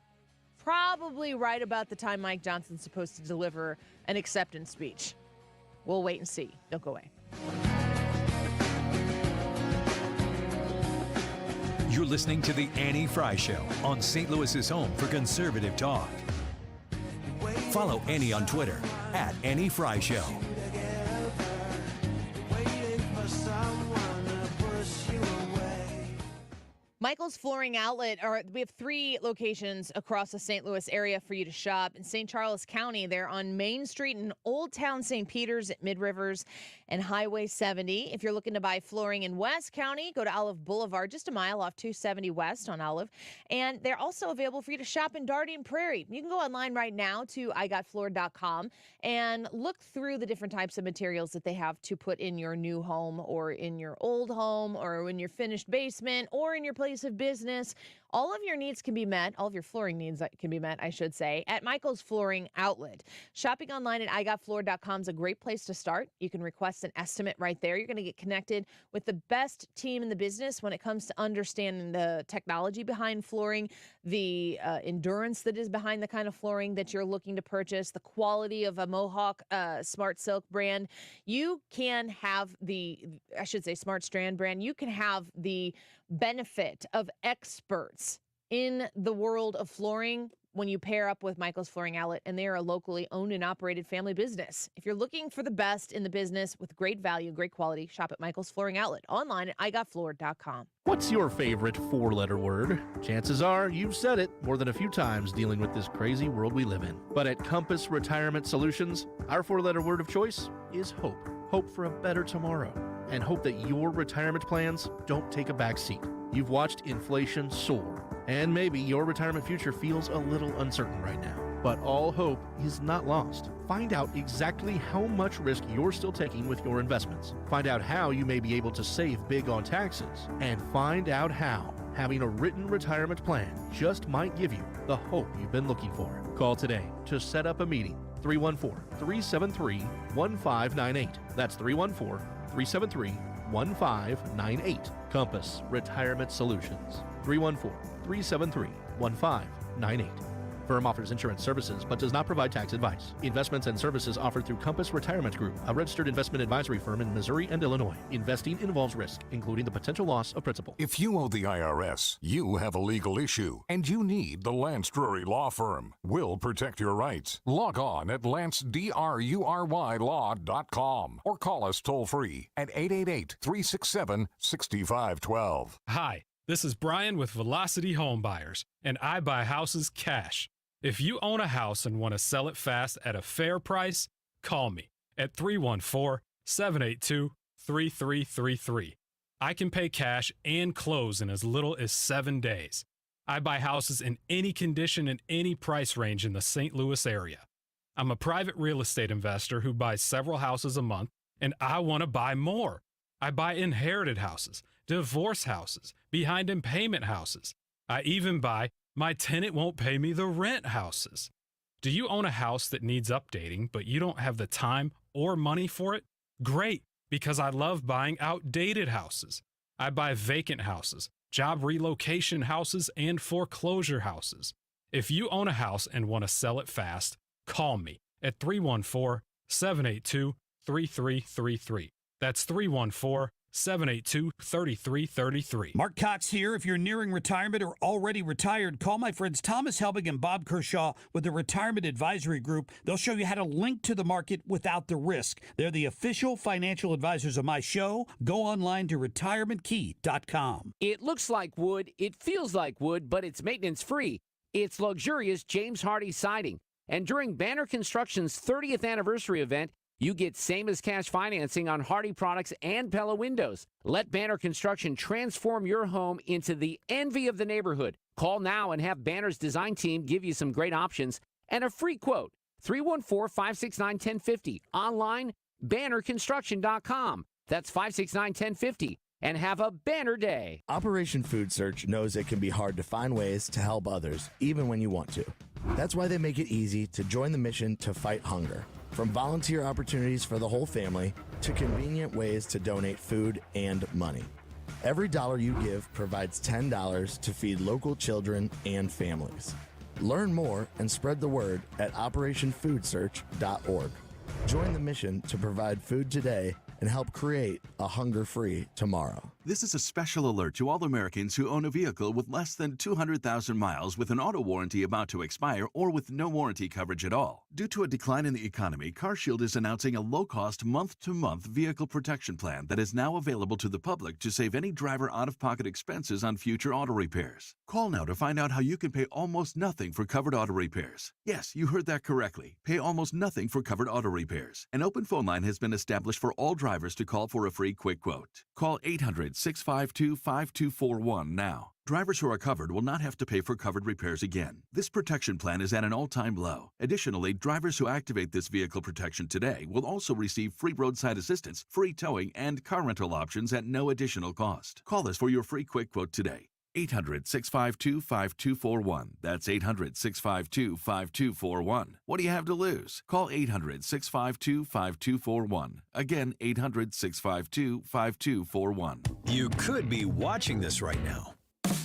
probably right about the time Mike Johnson's supposed to deliver an acceptance speech. We'll wait and see. Don't go away. You're listening to The Annie Frey Show on St. Louis's home for conservative talk. Follow Annie on Twitter at Annie Frey Show. Michael's Flooring Outlet, we have 3 locations across the St. Louis area for you to shop. In St. Charles County, they're on Main Street in Old Town St. Peters at Mid-Rivers and Highway 70. If you're looking to buy flooring in West County, go to Olive Boulevard, just a mile off 270 West on Olive. And they're also available for you to shop in Darty and Prairie. You can go online right now to igotfloored.com and look through the different types of materials that they have to put in your new home or in your old home or in your finished basement or in your place of business. All of your needs can be met, all of your flooring needs can be met, I should say, at Michael's Flooring Outlet. Shopping online at igotfloored.com is a great place to start. You can request an estimate right there. You're going to get connected with the best team in the business when it comes to understanding the technology behind flooring, the endurance that is behind the kind of flooring that you're looking to purchase, the quality of a Mohawk Smart Silk brand. You can have Smart Strand brand. You can have the benefit of experts in the world of flooring when you pair up with Michael's Flooring Outlet, and they are a locally owned and operated family business. If you're looking for the best in the business with great value, great quality, shop at Michael's Flooring Outlet online at igotfloored.com. What's your favorite 4-letter word? Chances are you've said it more than a few times dealing with this crazy world we live in. But at Compass Retirement Solutions, our 4-letter word of choice is hope. Hope for a better tomorrow. And hope that your retirement plans don't take a back seat. You've watched inflation soar, and maybe your retirement future feels a little uncertain right now. But all hope is not lost. Find out exactly how much risk you're still taking with your investments. Find out how you may be able to save big on taxes. And find out how having a written retirement plan just might give you the hope you've been looking for. Call today to set up a meeting. 314-373-1598. That's 314-373-1598. Compass Retirement Solutions. 314-373-1598. Firm offers insurance services but does not provide tax advice. Investments and services offered through Compass Retirement Group, a registered investment advisory firm in Missouri and Illinois. Investing involves risk, including the potential loss of principal. If you owe the IRS, you have a legal issue, and you need the Lance Drury Law Firm. We'll protect your rights. Log on at lancedrurylaw.com or call us toll-free at 888-367-6512. Hi, this is Brian with Velocity Home Buyers, and I buy houses cash. If you own a house and want to sell it fast at a fair price, call me at 314-782-3333. I can pay cash and close in as little as 7 days. I buy houses in any condition and any price range in the St. Louis area. I'm a private real estate investor who buys several houses a month, and I want to buy more. I buy inherited houses, divorce houses, behind in payment houses. I even buy my tenant won't pay me the rent houses. Do you own a house that needs updating, but you don't have the time or money for it? Great, because I love buying outdated houses. I buy vacant houses, job relocation houses, and foreclosure houses. If you own a house and want to sell it fast, call me at 314-782-3333. That's 314-782-3333. Mark Cox here. If you're nearing retirement or already retired, call my friends Thomas Helbig and Bob Kershaw with the Retirement Advisory Group. They'll show you how to link to the market without the risk. They're the official financial advisors of my show. Go online to retirementkey.com. It looks like wood, it feels like wood, but it's maintenance free. It's luxurious James Hardie siding. And during Banner Construction's 30th anniversary event, you get same-as-cash financing on Hardie products and Pella windows. Let Banner Construction transform your home into the envy of the neighborhood. Call now and have Banner's design team give you some great options and a free quote. 314-569-1050. Online, bannerconstruction.com. That's 569-1050. And have a banner day. Operation Food Search knows it can be hard to find ways to help others, even when you want to. That's why they make it easy to join the mission to fight hunger. From volunteer opportunities for the whole family to convenient ways to donate food and money. Every dollar you give provides $10 to feed local children and families. Learn more and spread the word at operationfoodsearch.org. Join the mission to provide food today and help create a hunger-free tomorrow. This is a special alert to all Americans who own a vehicle with less than 200,000 miles with an auto warranty about to expire or with no warranty coverage at all. Due to a decline in the economy, CarShield is announcing a low-cost month-to-month vehicle protection plan that is now available to the public to save any driver out-of-pocket expenses on future auto repairs. Call now to find out how you can pay almost nothing for covered auto repairs. Yes, you heard that correctly. Pay almost nothing for covered auto repairs. An open phone line has been established for all drivers to call for a free quick quote. Call 800-652-5241 now. Drivers who are covered will not have to pay for covered repairs again. This protection plan is at an all-time low. Additionally, drivers who activate this vehicle protection today will also receive free roadside assistance, free towing, and car rental options at no additional cost. Call us for your free quick quote today. 800-652-5241. That's 800-652-5241. What do you have to lose? Call 800-652-5241. Again, 800-652-5241. You could be watching this right now.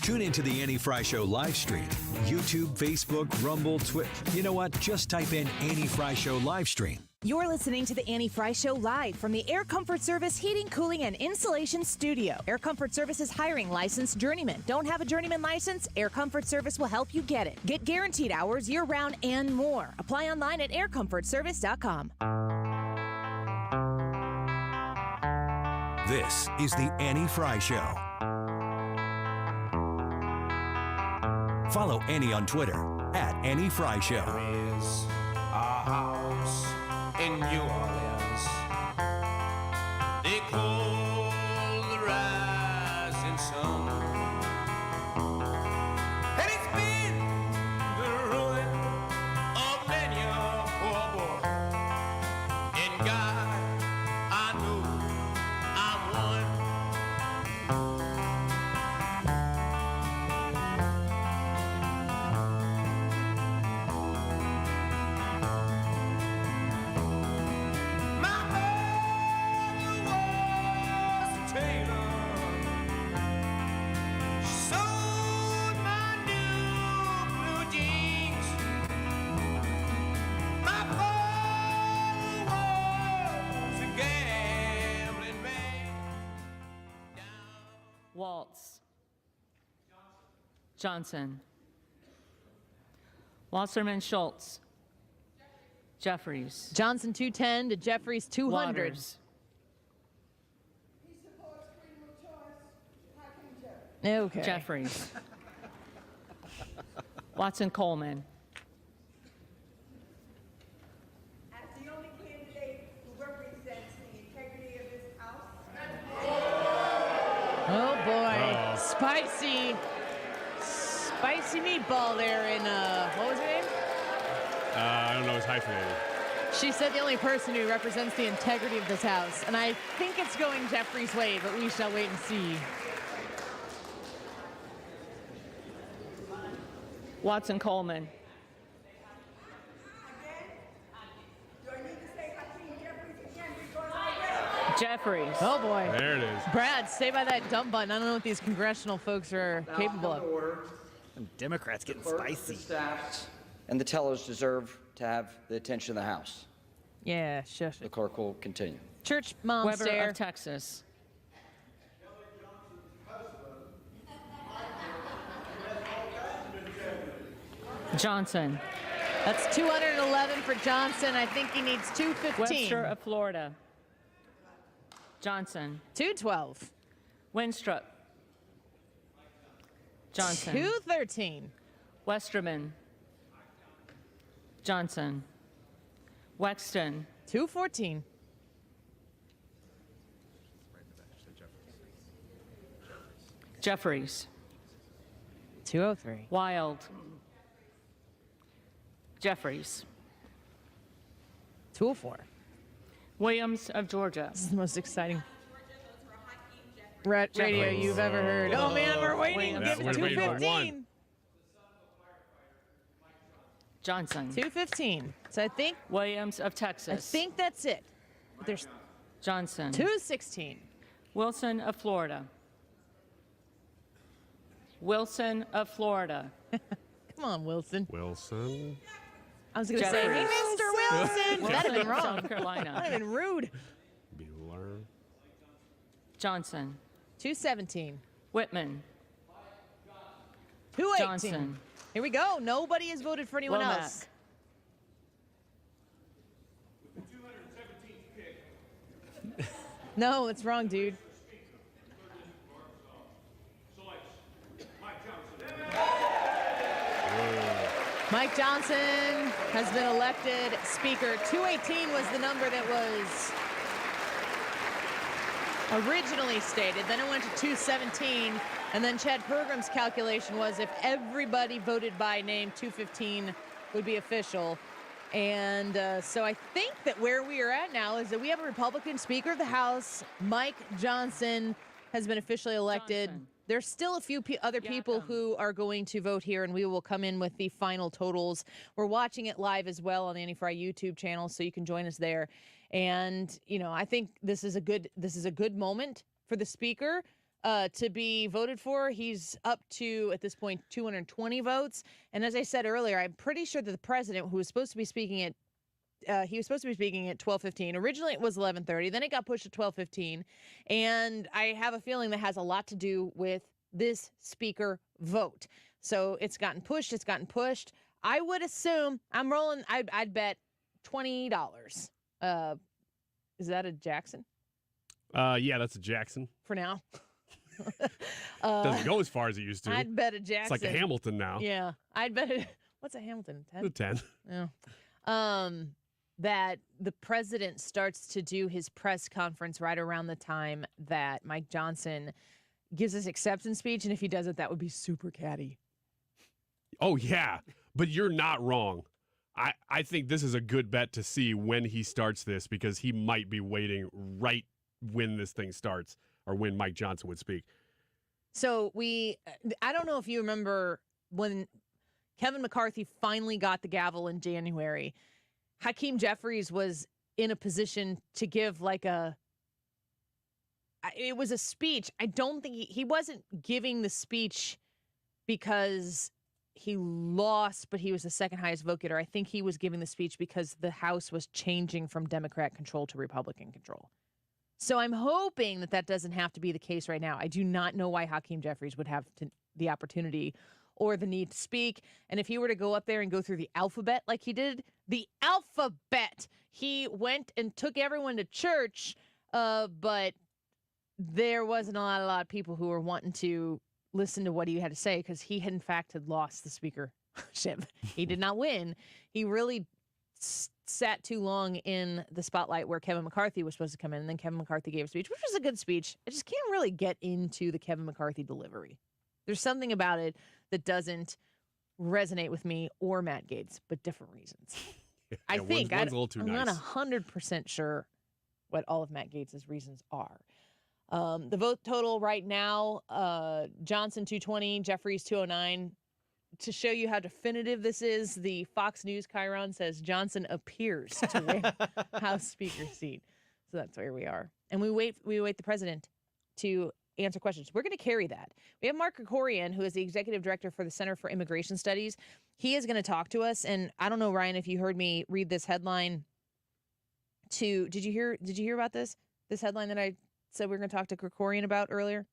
Tune into the Annie Frey Show live stream. YouTube, Facebook, Rumble, Twitter. You know what? Just type in Annie Frey Show live stream. You're listening to the Annie Frey Show live from the Air Comfort Service Heating, Cooling, and Insulation Studio. Air Comfort Service is hiring licensed journeymen. Don't have a journeyman license? Air Comfort Service will help you get it. Get guaranteed hours year-round and more. Apply online at aircomfortservice.com. This is the Annie Frey Show. Follow Annie on Twitter at Annie Frey Show. There is a house in New Orleans they call the rising sun, and it's been the ruin of many a poor boy. And God, I know I'm one. Waltz. Johnson. Wasserman Schultz. Jeffries. Johnson 210 to Jeffries 200. Waters. Okay. Jeffries. Watson Coleman. As the only candidate who represents the integrity of this house. Oh boy, spicy meatball there in what was her name? I don't know, it's hyphenated. She said the only person who represents the integrity of this house, and I think it's going Jeffrey's way, but we shall wait and see. Watson Coleman. Jeffries. Oh, boy. There it is. Brad, stay by that dump button. I don't know what these congressional folks are capable of. Democrats getting spicy. Staffs and the tellers deserve to have the attention of the House. Yeah, shush. The clerk will continue. Church mom Weber stare. of Texas. Johnson. That's 211 for Johnson. I think he needs 215. Webster of Florida. Johnson. 212. Winstrup. Johnson. 213. Westerman. Johnson. Wexton. 214. Jeffries. 203. Wild. Jeffries. 204. Williams of Georgia. This is the most exciting radio you've ever heard. Oh, man, we're waiting. Williams. Give it 215. Johnson. 215. So I think Williams of Texas. I think that's it. There's Johnson. 216. Wilson of Florida. Wilson of Florida. Come on, Wilson. Wilson. I was going to say, hey, Mr. Wilson. That'd have been wrong. South Carolina. That'd have been rude. Bueller. Johnson. 217. Whitman. 218. Johnson. Here we go. Nobody has voted for anyone Womack. else. No, it's wrong, dude. Mike Johnson has been elected Speaker. 218 was the number that was originally stated. Then it went to 217. And then Chad Pergram's calculation was if everybody voted by name, 215 would be official. And so I think that where we are at now is that we have a Republican Speaker of the House. Mike Johnson has been officially elected. Johnson. There's still a few other people who are going to vote here, and we will come in with the final totals. We're watching it live as well on the Annie Frey YouTube channel, so you can join us there. And, you know, I think this is a good moment for the Speaker to be voted for. He's up to, at this point, 220 votes. And as I said earlier, I'm pretty sure that the president, who was supposed to be speaking at he was supposed to be speaking at 12:15. Originally, it was 11:30. Then it got pushed to 12:15. And I have a feeling that has a lot to do with this speaker vote. So it's gotten pushed. It's gotten pushed. I would assume I'm rolling. I'd bet $20. Is that a Jackson? Yeah, that's a Jackson. For now. Doesn't go as far as it used to. I'd bet a Jackson. It's like a Hamilton now. Yeah, I'd bet it. What's a Hamilton? 10? A 10. Yeah. That the president starts to do his press conference right around the time that Mike Johnson gives his acceptance speech, and if he does it, that would be super catty. Oh, yeah, but you're not wrong. I think this is a good bet to see when he starts this, because he might be waiting right when this thing starts, or when Mike Johnson would speak. So I don't know if you remember when Kevin McCarthy finally got the gavel in January. Hakeem Jeffries was in a position to give it was a speech. I don't think he wasn't giving the speech because he lost, but he was the second highest vote getter. I think he was giving the speech because the House was changing from Democrat control to Republican control. So I'm hoping that doesn't have to be the case right now. I do not know why Hakeem Jeffries would have the opportunity or the need to speak. And if he were to go up there and go through the alphabet like he did, the alphabet, he went and took everyone to church, but there wasn't a lot of people who were wanting to listen to what he had to say because he had, in fact, had lost the speakership. He did not win. He really sat too long in the spotlight where Kevin McCarthy was supposed to come in, and then Kevin McCarthy gave a speech, which was a good speech. I just can't really get into the Kevin McCarthy delivery. There's something about it that doesn't resonate with me or Matt Gaetz, but different reasons. I think one's a little too I'm nice. not 100% sure what all of Matt Gaetz's reasons are. The vote total right now, Johnson 220, Jeffries 209. To show you how definitive this is, the Fox News Chiron says Johnson appears to win House Speaker seat. So that's where we are. And we wait the president to answer questions. We're going to carry that. We have Mark Krikorian, who is the executive director for the Center for Immigration Studies. He is going to talk to us. And I don't know, Ryan, if you heard me read this headline did you hear about this? This headline that I said we were going to talk to Krikorian about earlier?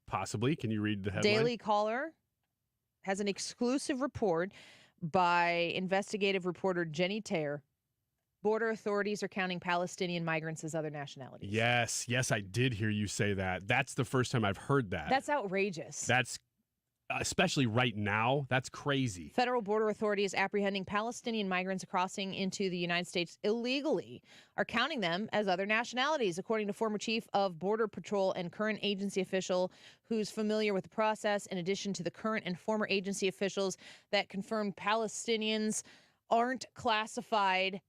Possibly. Can you read the headline? Daily Caller has an exclusive report by investigative reporter Jenny Tare. Border authorities are counting Palestinian migrants as other nationalities. Yes, I did hear you say that. That's the first time I've heard that. That's outrageous. That's, especially right now, that's crazy. Federal border authorities apprehending Palestinian migrants crossing into the United States illegally are counting them as other nationalities, according to former chief of Border Patrol and current agency official who's familiar with the process, in addition to the current and former agency officials that confirmed Palestinians aren't classified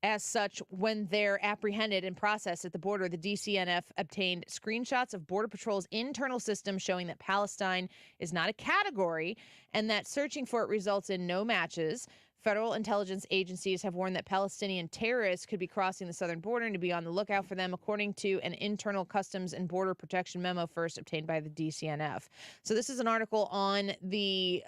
as such when they're apprehended and processed at the border. The DCNF obtained screenshots of Border Patrol's internal system showing that Palestine is not a category and that searching for it results in no matches. Federal intelligence agencies have warned that Palestinian terrorists could be crossing the southern border and to be on the lookout for them, according to an internal Customs and Border Protection memo first obtained by the DCNF. So this is an article on the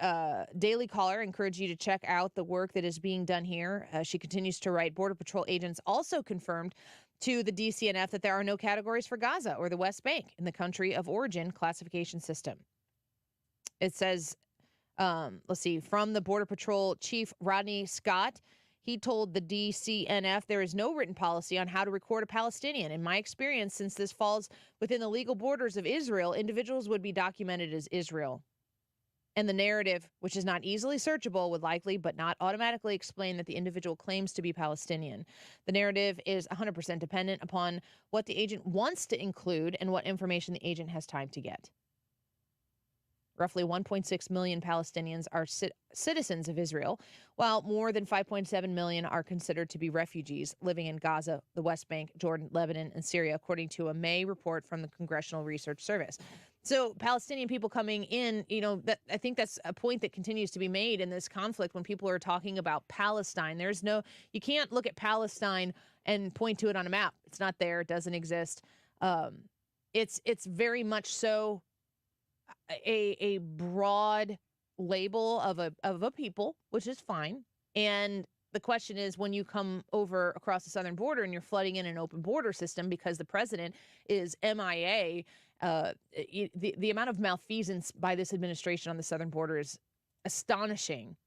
Daily Caller. I encourage you to check out the work that is being done here. She continues to write, Border Patrol agents also confirmed to the DCNF that there are no categories for Gaza or the West Bank in the country of origin classification system. It says, from the Border Patrol Chief Rodney Scott, he told the DCNF there is no written policy on how to record a Palestinian. In my experience, since this falls within the legal borders of Israel, individuals would be documented as Israel. And the narrative, which is not easily searchable, would likely but not automatically explain that the individual claims to be Palestinian. The narrative is 100% dependent upon what the agent wants to include and what information the agent has time to get. Roughly 1.6 million Palestinians are citizens of Israel, while more than 5.7 million are considered to be refugees living in Gaza, the West Bank, Jordan, Lebanon, and Syria, according to a May report from the Congressional Research Service. So Palestinian people coming in, I think that's a point that continues to be made in this conflict when people are talking about Palestine. You can't look at Palestine and point to it on a map. It's not there. It doesn't exist. It's very much so a broad label of a people, which is fine. And the question is, when you come over across the southern border and you're flooding in an open border system because the president is MIA, the amount of malfeasance by this administration on the southern border is astonishing.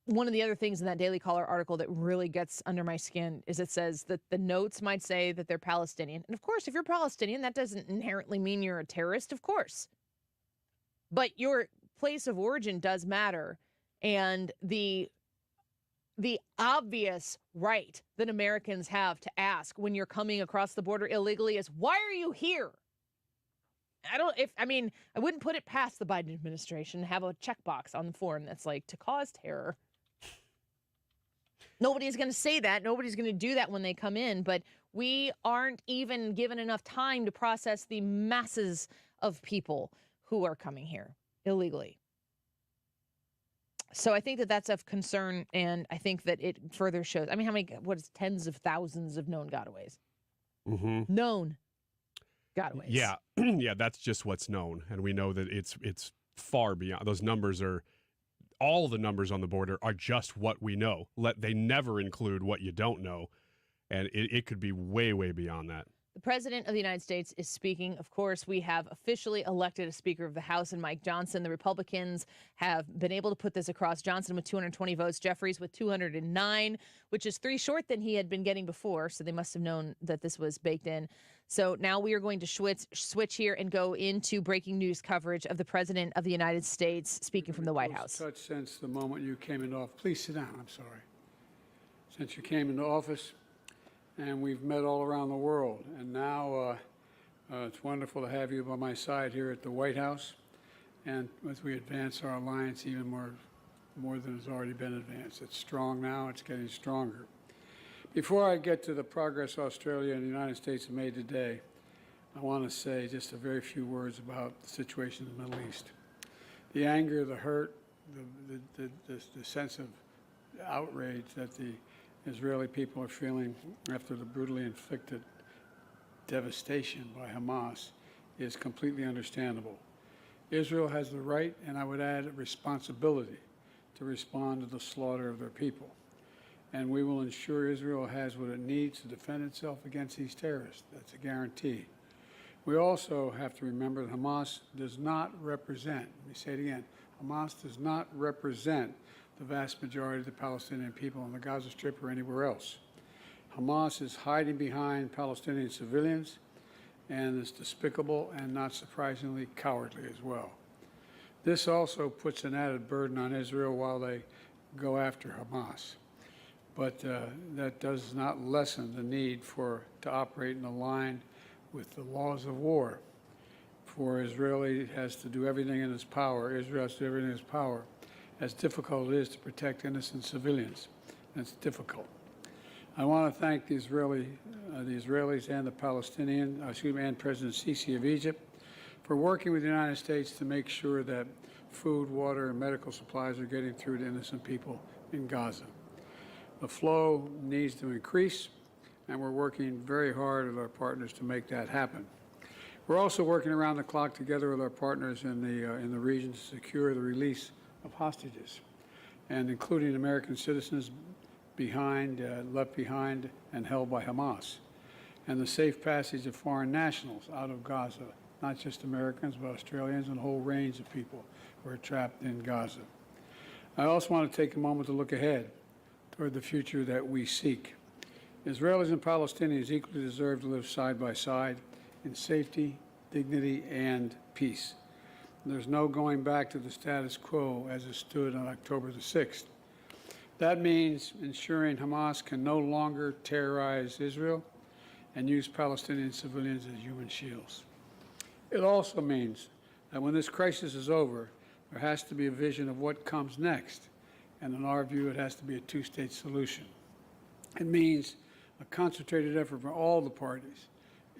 One of the other things in that Daily Caller article that really gets under my skin is it says that the notes might say that they're Palestinian. And of course, if you're Palestinian, that doesn't inherently mean you're a terrorist, of course. But your place of origin does matter. And the obvious right that Americans have to ask when you're coming across the border illegally is, why are you here? I wouldn't put it past the Biden administration to have a checkbox on the form that's like, to cause terror. Nobody's going to say that. Nobody's going to do that when they come in. But we aren't even given enough time to process the masses of people who are coming here illegally. So I think that that's of concern. And I think that it further shows, tens of thousands of known gotaways? Mm-hmm. Known gotaways. Yeah. Yeah, that's just what's known. And we know that it's far beyond. Those numbers are, all the numbers on the border are just what we know. They never include what you don't know. And it could be way, way beyond that. The President of the United States is speaking. Of course, we have officially elected a Speaker of the House in Mike Johnson. The Republicans have been able to put this across. Johnson with 220 votes, Jeffries with 209, which is 3 short than he had been getting before. So they must have known that this was baked in. So now we are going to switch here and go into breaking news coverage of the President of the United States speaking from the White House. Touch since the moment you came into office. Please sit down. I'm sorry. Since you came into office, and we've met all around the world. And now it's wonderful to have you by my side here at the White House. And as we advance our alliance even more than has already been advanced. It's strong now. It's getting stronger. Before I get to the progress Australia and the United States have made today, I want to say just a very few words about the situation in the Middle East. The anger, the hurt, the sense of outrage that the Israeli people are feeling after the brutally inflicted devastation by Hamas is completely understandable. Israel has the right, and I would add responsibility, to respond to the slaughter of their people. And we will ensure Israel has what it needs to defend itself against these terrorists. That's a guarantee. We also have to remember that Hamas does not represent, let me say it again, Hamas does not represent the vast majority of the Palestinian people on the Gaza Strip or anywhere else. Hamas is hiding behind Palestinian civilians and is despicable and, not surprisingly, cowardly as well. This also puts an added burden on Israel while they go after Hamas. But that does not lessen the need to operate in line with the laws of war. For Israel has to do everything in its power. Israel has to do everything in its power, as difficult it is to protect innocent civilians. And it's difficult. I want to thank the Israelis and the Palestinian, and President Sisi of Egypt for working with the United States to make sure that food, water, and medical supplies are getting through to innocent people in Gaza. The flow needs to increase, and we're working very hard with our partners to make that happen. We're also working around the clock together with our partners in the region to secure the release of hostages, and including American citizens left behind and held by Hamas, and the safe passage of foreign nationals out of Gaza, not just Americans, but Australians and a whole range of people who are trapped in Gaza. I also want to take a moment to look ahead toward the future that we seek. Israelis and Palestinians equally deserve to live side by side in safety, dignity, and peace. There's no going back to the status quo as it stood on October the 6th. That means ensuring Hamas can no longer terrorize Israel and use Palestinian civilians as human shields. It also means that when this crisis is over, there has to be a vision of what comes next, and in our view, it has to be a two-state solution. It means a concentrated effort from all the parties,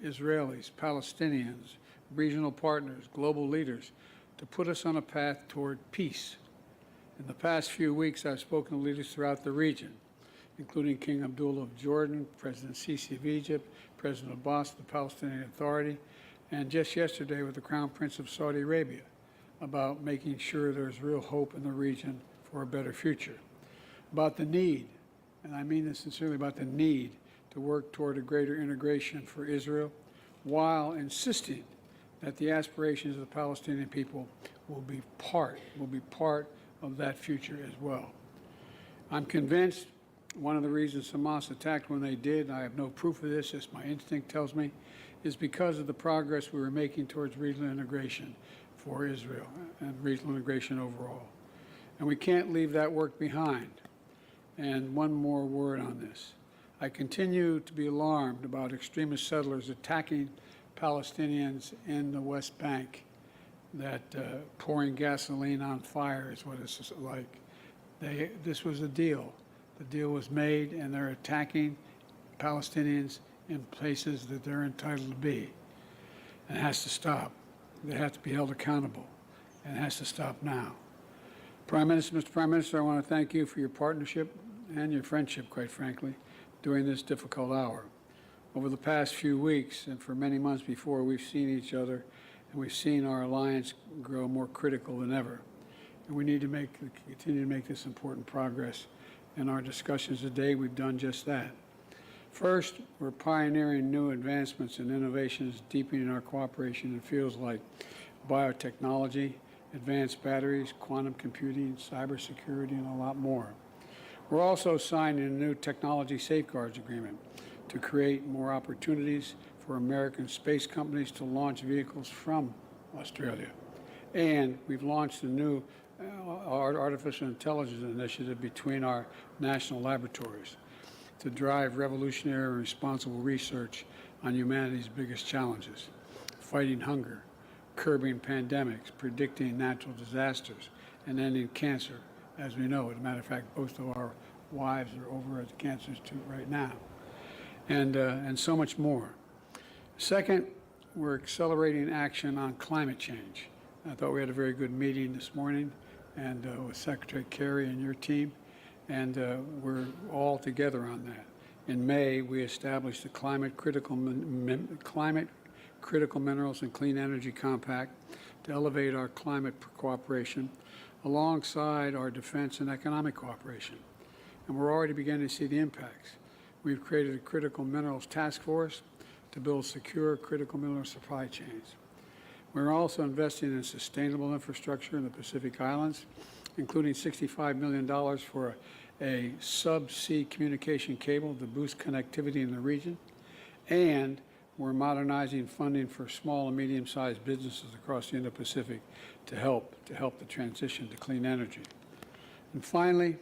Israelis, Palestinians, regional partners, global leaders, to put us on a path toward peace. In the past few weeks, I've spoken to leaders throughout the region, including King Abdullah of Jordan, President Sisi of Egypt, President Abbas of the Palestinian Authority, and just yesterday with the Crown Prince of Saudi Arabia, about making sure there's real hope in the region for a better future. About the need, and I mean this sincerely, about the need to work toward a greater integration for Israel, while insisting that the aspirations of the Palestinian people will be part of that future as well. I'm convinced one of the reasons Hamas attacked when they did, I have no proof of this, just my instinct tells me, is because of the progress we were making towards regional integration for Israel and regional integration overall. And we can't leave that work behind. And one more word on this. I continue to be alarmed about extremist settlers attacking Palestinians in the West Bank, that pouring gasoline on fire is what it's like. This was a deal. The deal was made, and they're attacking Palestinians in places that they're entitled to be. And it has to stop. They have to be held accountable, and it has to stop now. Mr. Prime Minister, I want to thank you for your partnership and your friendship, quite frankly, during this difficult hour. Over the past few weeks and for many months before, we've seen each other, and we've seen our alliance grow more critical than ever. And we need to continue to make this important progress. In our discussions today, we've done just that. First, we're pioneering new advancements and innovations, deepening our cooperation in fields like biotechnology, advanced batteries, quantum computing, cybersecurity, and a lot more. We're also signing a new technology safeguards agreement to create more opportunities for American space companies to launch vehicles from Australia. And we've launched a new artificial intelligence initiative between our national laboratories to drive revolutionary and responsible research on humanity's biggest challenges: fighting hunger, curbing pandemics, predicting natural disasters, and ending cancer, as we know. As a matter of fact, most of our wives are over at the Cancer Institute right now, and so much more. Second, we're accelerating action on climate change. I thought we had a very good meeting this morning and with Secretary Kerry and your team, and we're all together on that. In May, we established the Climate Critical Minerals and Clean Energy Compact to elevate our climate cooperation alongside our defense and economic cooperation. And we're already beginning to see the impacts. We've created a critical minerals task force to build secure critical mineral supply chains. We're also investing in sustainable infrastructure in the Pacific Islands, including $65 million for a subsea communication cable to boost connectivity in the region. And we're modernizing funding for small and medium-sized businesses across the Indo-Pacific to help the transition to clean energy. And finally,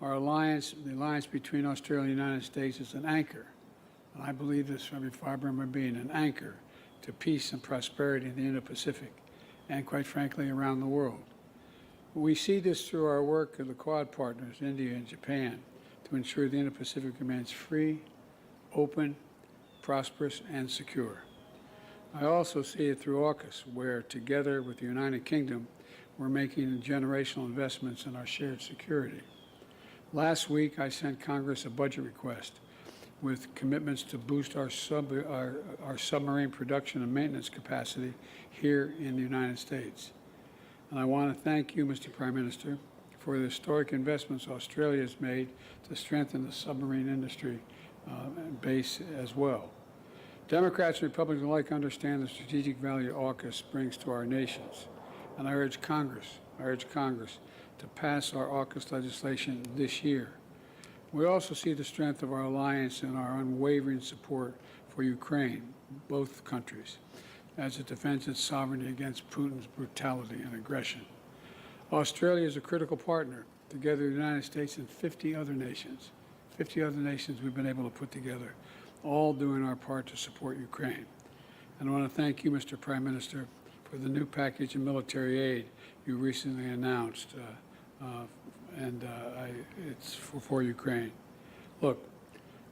the alliance between Australia and the United States is an anchor. And I believe this from every fiber in my being, an anchor to peace and prosperity in the Indo-Pacific and, quite frankly, around the world. We see this through our work with the Quad partners, India and Japan, to ensure the Indo-Pacific remains free, open, prosperous, and secure. I also see it through AUKUS, where together with the United Kingdom, we're making generational investments in our shared security. Last week, I sent Congress a budget request with commitments to boost our submarine production and maintenance capacity here in the United States. And I want to thank you, Mr. Prime Minister, for the historic investments Australia has made to strengthen the submarine industry base as well. Democrats and Republicans alike understand the strategic value AUKUS brings to our nations. And I urge Congress to pass our AUKUS legislation this year. We also see the strength of our alliance and our unwavering support for Ukraine, both countries, as it defends its sovereignty against Putin's brutality and aggression. Australia is a critical partner, together with the United States and 50 other nations. 50 other nations we've been able to put together, all doing our part to support Ukraine. And I want to thank you, Mr. Prime Minister, for the new package of military aid you recently announced, it's for Ukraine. Look,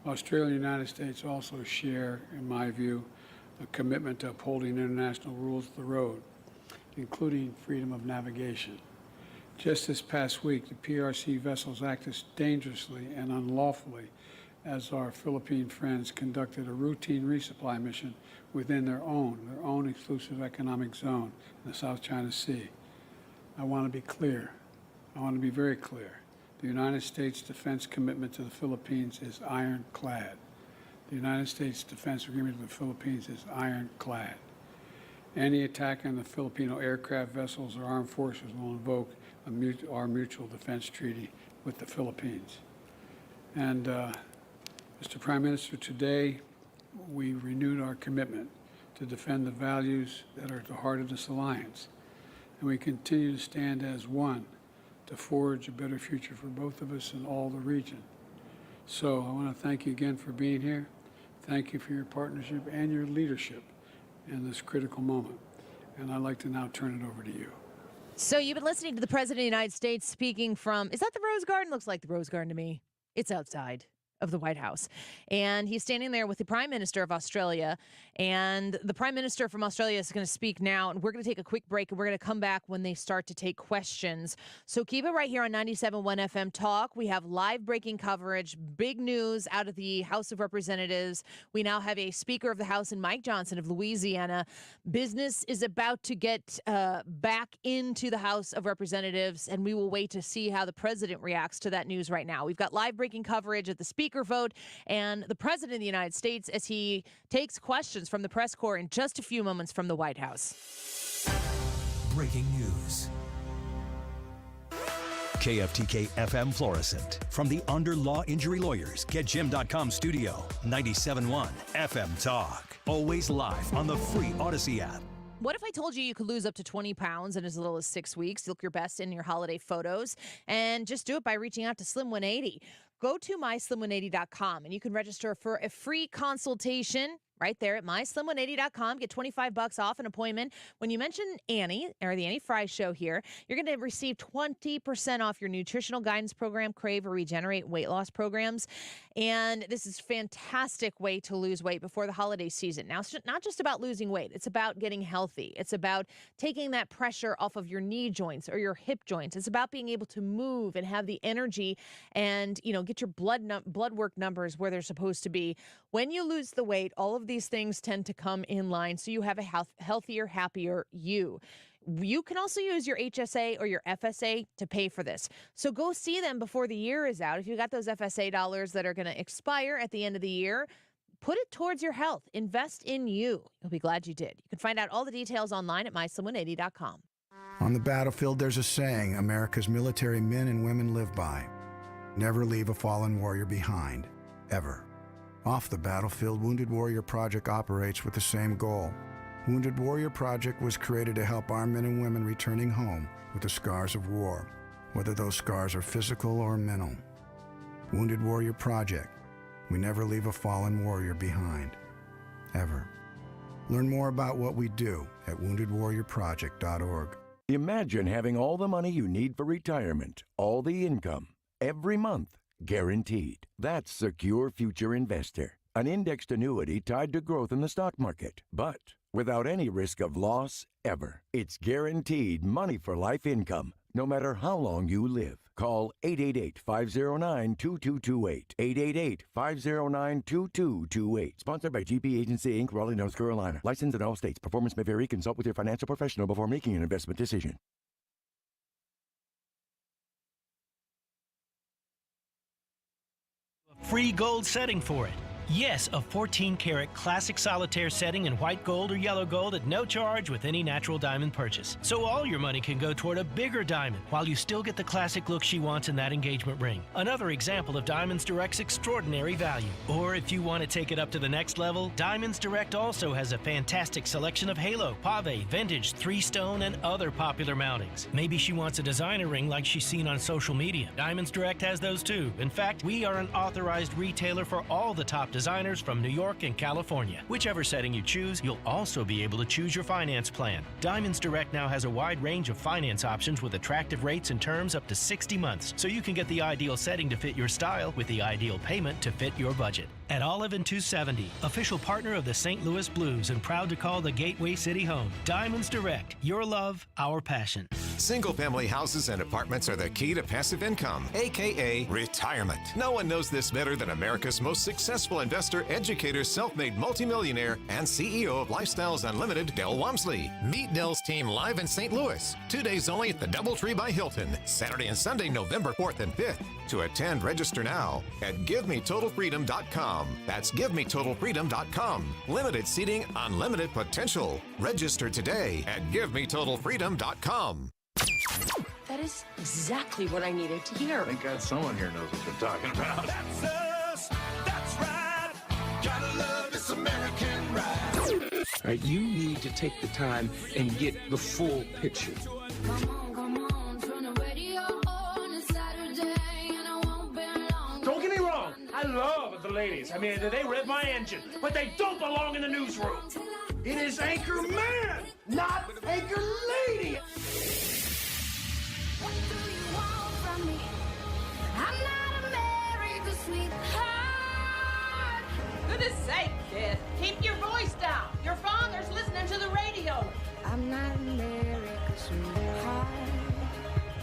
Australia and the United States also share, in my view, a commitment to upholding international rules of the road, including freedom of navigation. Just this past week, the PRC vessels acted dangerously and unlawfully as our Philippine friends conducted a routine resupply mission within their own exclusive economic zone in the South China Sea. I want to be clear. I want to be very clear. The United States defense commitment to the Philippines is ironclad. The United States defense agreement with the Philippines is ironclad. Any attack on the Filipino aircraft vessels or armed forces will invoke our mutual defense treaty with the Philippines. And Mr. Prime Minister, today we renewed our commitment to defend the values that are at the heart of this alliance. And we continue to stand as one to forge a better future for both of us and all the region. So I want to thank you again for being here. Thank you for your partnership and your leadership in this critical moment. And I'd like to now turn it over to you. So you've been listening to the President of the United States speaking from, is that the Rose Garden? Looks like the Rose Garden to me. It's outside of the White House. And he's standing there with the Prime Minister of Australia. And the Prime Minister from Australia is going to speak now. And we're going to take a quick break, and we're going to come back when they start to take questions. So keep it right here on 97.1 FM Talk. We have live breaking coverage, big news out of the House of Representatives. We now have a Speaker of the House in Mike Johnson of Louisiana. Business is about to get back into the House of Representatives, and we will wait to see how the president reacts to that news right now. We've got live breaking coverage at the Speaker vote and the President of the United States as he takes questions from the press corps in just a few moments from the White House. Breaking news. KFTK FM Florissant. From the Under Law Injury Lawyers, GetJim.com studio. 97.1 FM Talk. Always live on the free Odyssey app. What if I told you you could lose up to 20 pounds in as little as 6 weeks? Look your best in your holiday photos, and just do it by reaching out to Slim 180. Go to myslim180.com and you can register for a free consultation. right there at myslim180.com. Get $25 off an appointment. When you mention Annie, or the Annie Frey Show here, you're going to receive 20% off your nutritional guidance program, Crave or Regenerate weight loss programs. And this is a fantastic way to lose weight before the holiday season. Now, it's not just about losing weight. It's about getting healthy. It's about taking that pressure off of your knee joints or your hip joints. It's about being able to move and have the energy and, get your blood work numbers where they're supposed to be. When you lose the weight, all of these things tend to come in line, so you have a healthier, happier you. You can also use your HSA or your FSA to pay for this. So go see them before the year is out. If you got those FSA dollars that are going to expire at the end of the year, put it towards your health. Invest in you. You'll be glad you did. You can find out all the details online at myslim180.com. On the battlefield, there's a saying America's military men and women live by. Never leave a fallen warrior behind, ever. Off the battlefield, Wounded Warrior Project operates with the same goal. Wounded Warrior Project was created to help our men and women returning home with the scars of war, whether those scars are physical or mental. Wounded Warrior Project. We never leave a fallen warrior behind, ever. Learn more about what we do at woundedwarriorproject.org. Imagine having all the money you need for retirement, all the income, every month, guaranteed. That's Secure Future Investor, an indexed annuity tied to growth in the stock market, but without any risk of loss ever. It's guaranteed money for life income, no matter how long you live. Call 888-509-2228. 888-509-2228. Sponsored by GP Agency Inc., Raleigh, North Carolina. Licensed in all states. Performance may vary. Consult with your financial professional before making an investment decision. Free gold setting for it. Yes, a 14-karat classic solitaire setting in white gold or yellow gold at no charge with any natural diamond purchase. So all your money can go toward a bigger diamond while you still get the classic look she wants in that engagement ring. Another example of Diamonds Direct's extraordinary value. Or if you want to take it up to the next level, Diamonds Direct also has a fantastic selection of halo, pave, vintage, 3-stone, and other popular mountings. Maybe she wants a designer ring like she's seen on social media. Diamonds Direct has those too. In fact, we are an authorized retailer for all the top designers from New York and California. Whichever setting you choose, you'll also be able to choose your finance plan. Diamonds Direct now has a wide range of finance options with attractive rates and terms up to 60 months, so you can get the ideal setting to fit your style with the ideal payment to fit your budget. At Olive and 270, official partner of the St. Louis Blues and proud to call the Gateway City home. Diamonds Direct, your love, our passion. Single-family houses and apartments are the key to passive income, a.k.a. retirement. No one knows this better than America's most successful investor, educator, self-made multimillionaire, and CEO of Lifestyles Unlimited, Del Walmsley. Meet Del's team live in St. Louis. 2 days only at the DoubleTree by Hilton, Saturday and Sunday, November 4th and 5th. To attend, register now at GiveMeTotalFreedom.com. That's GiveMeTotalFreedom.com. Limited seating, unlimited potential. Register today at GiveMeTotalFreedom.com. That is exactly what I needed to hear. Thank God someone here knows what they're talking about. That's us. That's right. Gotta love this American ride. All right, you need to take the time and get the full picture. Don't get me wrong, I love the ladies. I mean, they rev my engine, but they don't belong in the newsroom. It is Anchor Man, not Anchor Lady. What do you want from me? I'm not America's sweetheart. Goodness sake, kid. Keep your voice down. Your father's listening to the radio. I'm not America's sweetheart.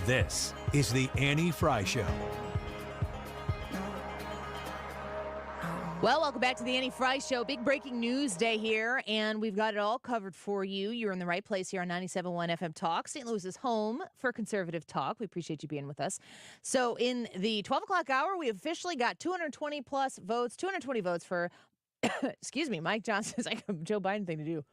This is the Annie Frey Show. Well, welcome back to the Annie Frey Show. Big breaking news day here, and we've got it all covered for you. You're in the right place here on 97.1 FM Talk, St. Louis's home for conservative talk. We appreciate you being with us. So in the 12 o'clock hour, we officially got 220 votes for, excuse me, Mike Johnson. It's like a Joe Biden thing to do.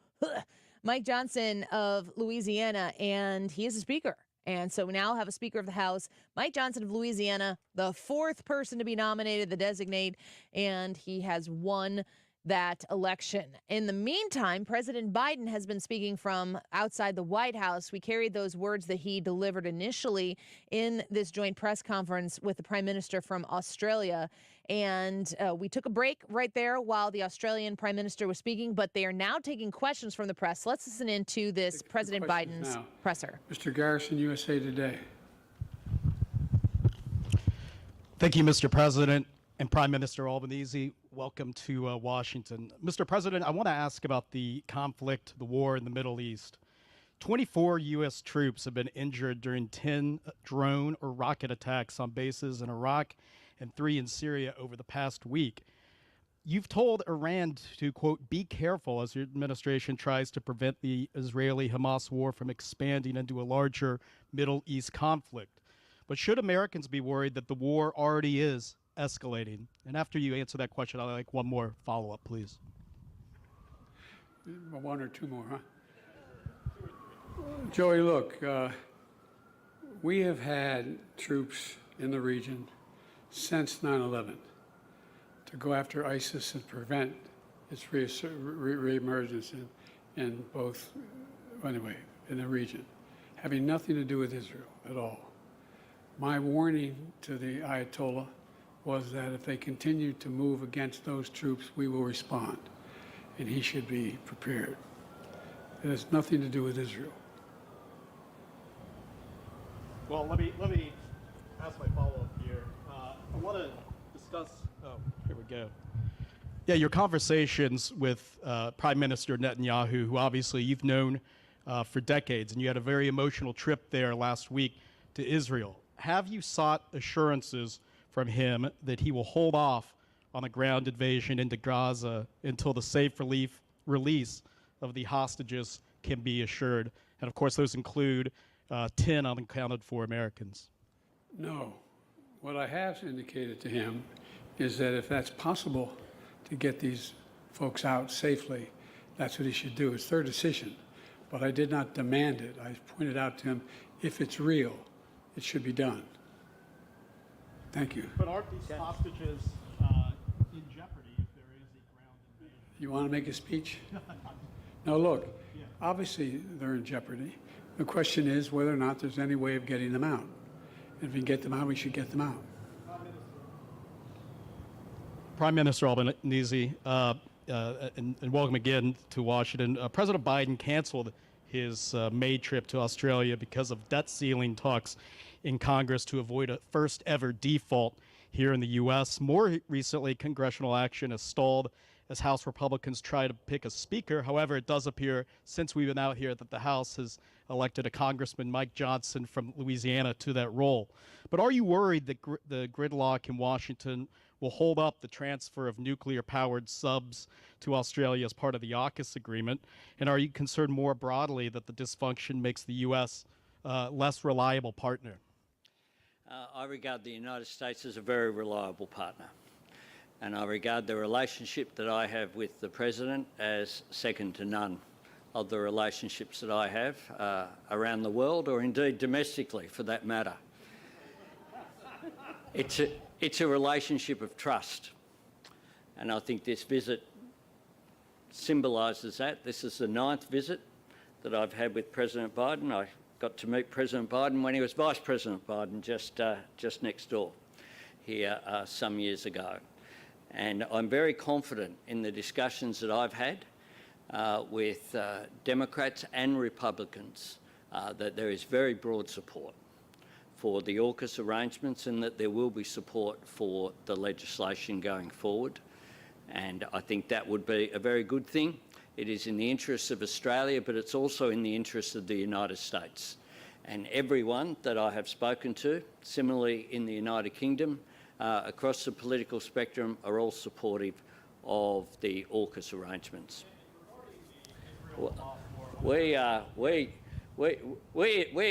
Mike Johnson of Louisiana, and he is a speaker. And so we now have a Speaker of the House, Mike Johnson of Louisiana, the fourth person to be nominated, the designate, and he has won that election. In the meantime, President Biden has been speaking from outside the White House. We carried those words that he delivered initially in this joint press conference with the Prime Minister from Australia. And we took a break right there while the Australian Prime Minister was speaking, but they are now taking questions from the press. Let's listen into this President Biden's now. presser. Mr. Garrison, USA Today. Thank you, Mr. President and Prime Minister Albanese. Welcome to Washington. Mr. President, I want to ask about the conflict, the war in the Middle East. 24 U.S. troops have been injured during 10 drone or rocket attacks on bases in Iraq and 3 in Syria over the past week. You've told Iran to, quote, be careful as your administration tries to prevent the Israeli-Hamas war from expanding into a larger Middle East conflict. But should Americans be worried that the war already is escalating? And after you answer that question, I'd like one more follow-up, please. One or two more, huh? Joey, look, we have had troops in the region since 9/11 to go after ISIS and prevent its reemergence in both, anyway, in the region, having nothing to do with Israel at all. My warning to the Ayatollah was that if they continue to move against those troops, we will respond, and he should be prepared. It has nothing to do with Israel. Well, let me ask my follow-up here. I want to discuss. Oh, here we go. Yeah, your conversations with Prime Minister Netanyahu, who obviously you've known for decades, and you had a very emotional trip there last week to Israel. Have you sought assurances from him that he will hold off on a ground invasion into Gaza until the safe release of the hostages can be assured? And of course, those include 10 unaccounted for Americans. No. What I have indicated to him is that if that's possible to get these folks out safely, that's what he should do. It's their decision. But I did not demand it. I pointed out to him, if it's real, it should be done. Thank you. But aren't these hostages in jeopardy if there is a ground invasion? You want to make a speech? No, look, obviously they're in jeopardy. The question is whether or not there's any way of getting them out. If we can get them out, we should get them out. Prime Minister Albanese, and welcome again to Washington. President Biden canceled his May trip to Australia because of debt ceiling talks in Congress to avoid a first ever default here in the U.S. More recently, congressional action has stalled as House Republicans try to pick a speaker. However, it does appear, since we've been out here, that the House has elected a Congressman, Mike Johnson from Louisiana, to that role. But are you worried that the gridlock in Washington will hold up the transfer of nuclear-powered subs to Australia as part of the AUKUS agreement? And are you concerned more broadly that the dysfunction makes the U.S. Less reliable partner? I regard the United States as a very reliable partner. And I regard the relationship that I have with the President as second to none of the relationships that I have around the world, or indeed domestically for that matter. It's a relationship of trust. And I think this visit symbolises that. This is the 9th visit that I've had with President Biden. I got to meet President Biden when he was Vice President Biden just next door here some years ago. And I'm very confident in the discussions that I've had with Democrats and Republicans that there is very broad support for the AUKUS arrangements and that there will be support for the legislation going forward. And I think that would be a very good thing. It is in the interests of Australia, but it's also in the interests of the United States. And everyone that I have spoken to, similarly in the United Kingdom, across the political spectrum, are all supportive of the AUKUS arrangements. We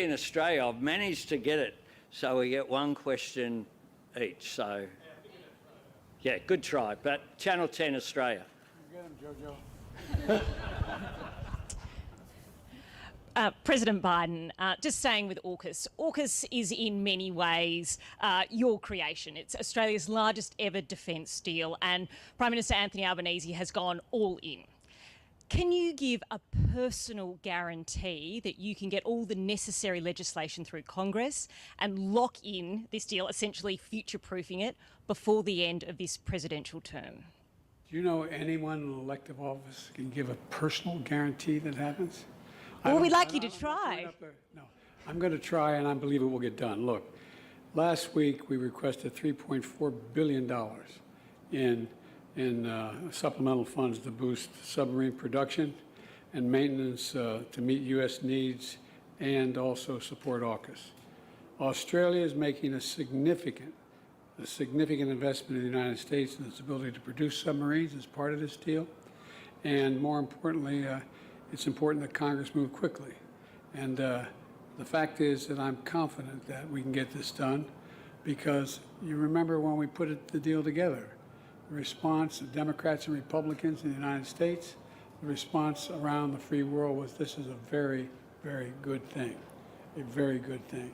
in Australia have managed to get it so we get one question each. So, yeah, good try. But Channel 10 Australia. Get him, Jojo. President Biden, just staying with AUKUS. AUKUS is in many ways your creation. It's Australia's largest ever defence deal, and Prime Minister Anthony Albanese has gone all in. Can you give a personal guarantee that you can get all the necessary legislation through Congress and lock in this deal, essentially future-proofing it, before the end of this presidential term? Do you know anyone in elective office can give a personal guarantee that happens? Well, we'd like you to try. No, I'm going to try, and I believe it will get done. Look, last week we requested $3.4 billion in supplemental funds to boost submarine production and maintenance to meet U.S. needs and also support AUKUS. Australia is making a significant investment in the United States in its ability to produce submarines as part of this deal. And more importantly, it's important that Congress move quickly. And the fact is that I'm confident that we can get this done because you remember when we put the deal together, the response of Democrats and Republicans in the United States, the response around the free world was this is a very, very good thing, a very good thing.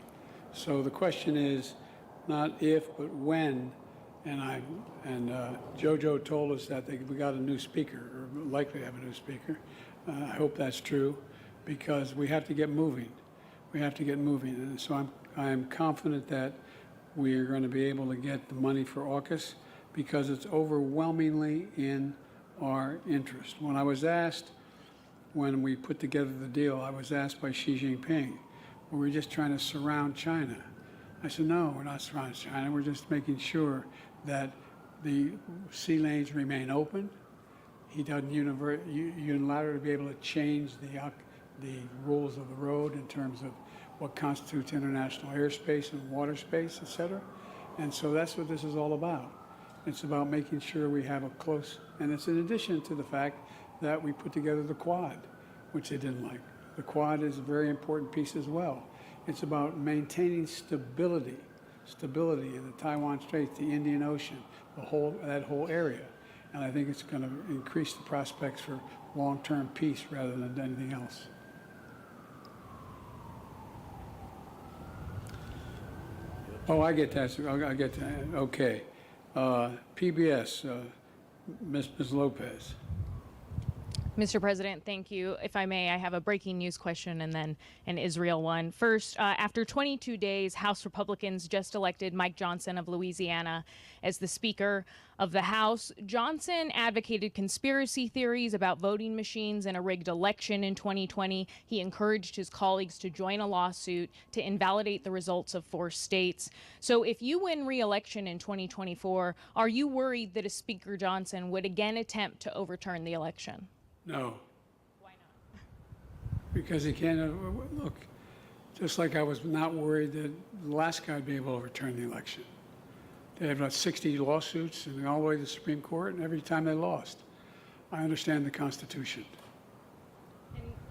So the question is not if, but when. And JoJo told us that we got a new speaker, or likely to have a new speaker. I hope that's true, because we have to get moving. We have to get moving, and so I'm confident that we are going to be able to get the money for AUKUS because it's overwhelmingly in our interest. When I was asked, when we put together the deal, I was asked by Xi Jinping, were we just trying to surround China? I said, no, we're not surrounding China. We're just making sure that the sea lanes remain open. He doesn't unilaterally be able to change the rules of the road in terms of what constitutes international airspace and water space, et cetera. And so that's what this is all about. It's about making sure we have a close, and it's in addition to the fact that we put together the Quad, which they didn't like. The Quad is a very important piece as well. It's about maintaining stability in the Taiwan Straits, the Indian Ocean, that whole area. And I think it's going to increase the prospects for long-term peace rather than anything else. Oh, I get that. I get that. Okay. PBS, Ms. Lopez. Mr. President, thank you. If I may, I have a breaking news question and then an Israel one. First, after 22 days, House Republicans just elected Mike Johnson of Louisiana as the Speaker of the House. Johnson advocated conspiracy theories about voting machines and a rigged election in 2020. He encouraged his colleagues to join a lawsuit to invalidate the results of 4 states. So if you win re-election in 2024, are you worried that a Speaker Johnson would again attempt to overturn the election? No. Why not? Because he can't. Look, just like I was not worried that the last guy would be able to overturn the election. They had about 60 lawsuits and all the way to the Supreme Court, and every time they lost. I understand the Constitution.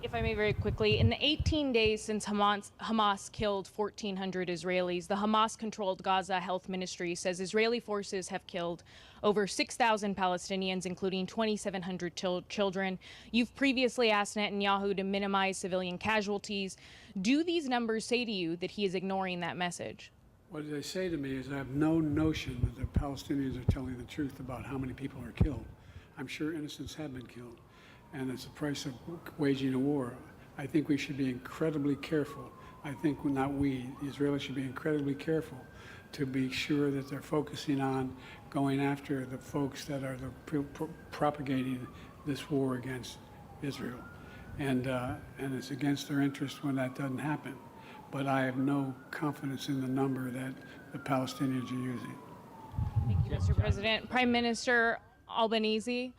If I may very quickly, in the 18 days since Hamas killed 1,400 Israelis, the Hamas-controlled Gaza Health Ministry says Israeli forces have killed over 6,000 Palestinians, including 2,700 children. You've previously asked Netanyahu to minimize civilian casualties. Do these numbers say to you that he is ignoring that message? What they say to me is I have no notion that the Palestinians are telling the truth about how many people are killed. I'm sure innocents have been killed, and it's the price of waging a war. I think we should be incredibly careful. I think not we, the Israelis should be incredibly careful to be sure that they're focusing on going after the folks that are propagating this war against Israel. And it's against their interest when that doesn't happen. But I have no confidence in the number that the Palestinians are using. Thank you, Mr. President. Prime Minister Albanese,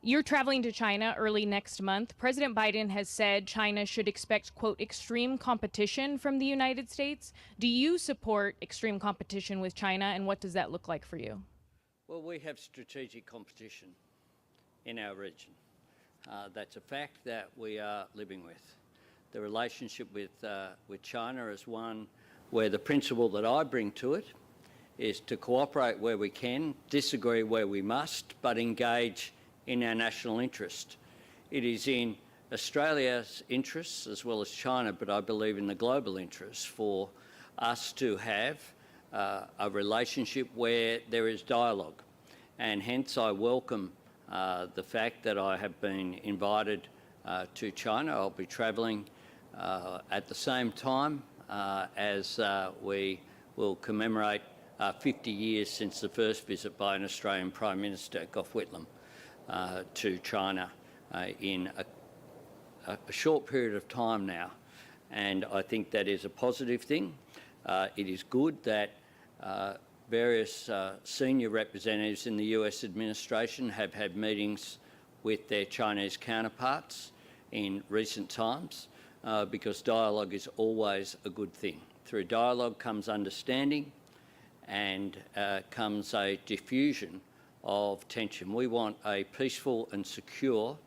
you're traveling to China early next month. President Biden has said China should expect, quote, extreme competition from the United States. Do you support extreme competition with China, and what does that look like for you? Well, we have strategic competition in our region. That's a fact that we are living with. The relationship with China is one where the principle that I bring to it is to cooperate where we can, disagree where we must, but engage in our national interest. It is in Australia's interests as well as China, but I believe in the global interests for us to have a relationship where there is dialogue. And hence I welcome the fact that I have been invited to China. I'll be travelling at the same time as we will commemorate 50 years since the first visit by an Australian Prime Minister, Gough Whitlam, to China in a short period of time now. And I think that is a positive thing. It is good that various senior representatives in the US administration have had meetings with their Chinese counterparts in recent times, because dialogue is always a good thing. Through dialogue comes understanding and comes a diffusion of tension. We want a peaceful and secure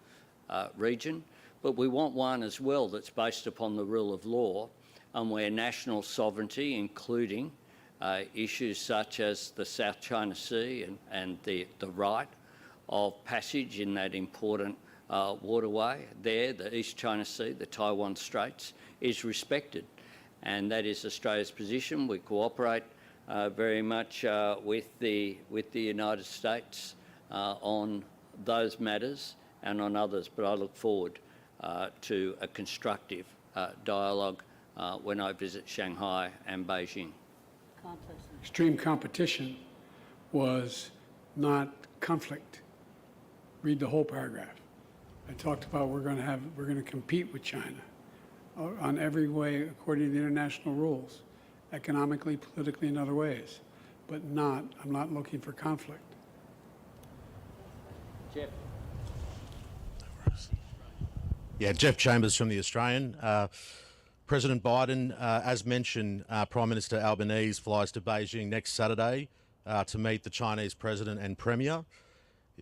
region, but we want one as well that's based upon the rule of law and where national sovereignty, including issues such as the South China Sea and the right of passage in that important waterway there, the East China Sea, the Taiwan Straits, is respected. And that is Australia's position. We cooperate very much with the United States on those matters and on others, but I look forward to a constructive dialogue when I visit Shanghai and Beijing. Extreme competition was not conflict. Read the whole paragraph. I talked about we're going to compete with China on every way according to the international rules, economically, politically, and other ways, but I'm not looking for conflict. Jeff. Yeah, Jeff Chambers from The Australian. President Biden, as mentioned, Prime Minister Albanese flies to Beijing next Saturday to meet the Chinese President and Premier.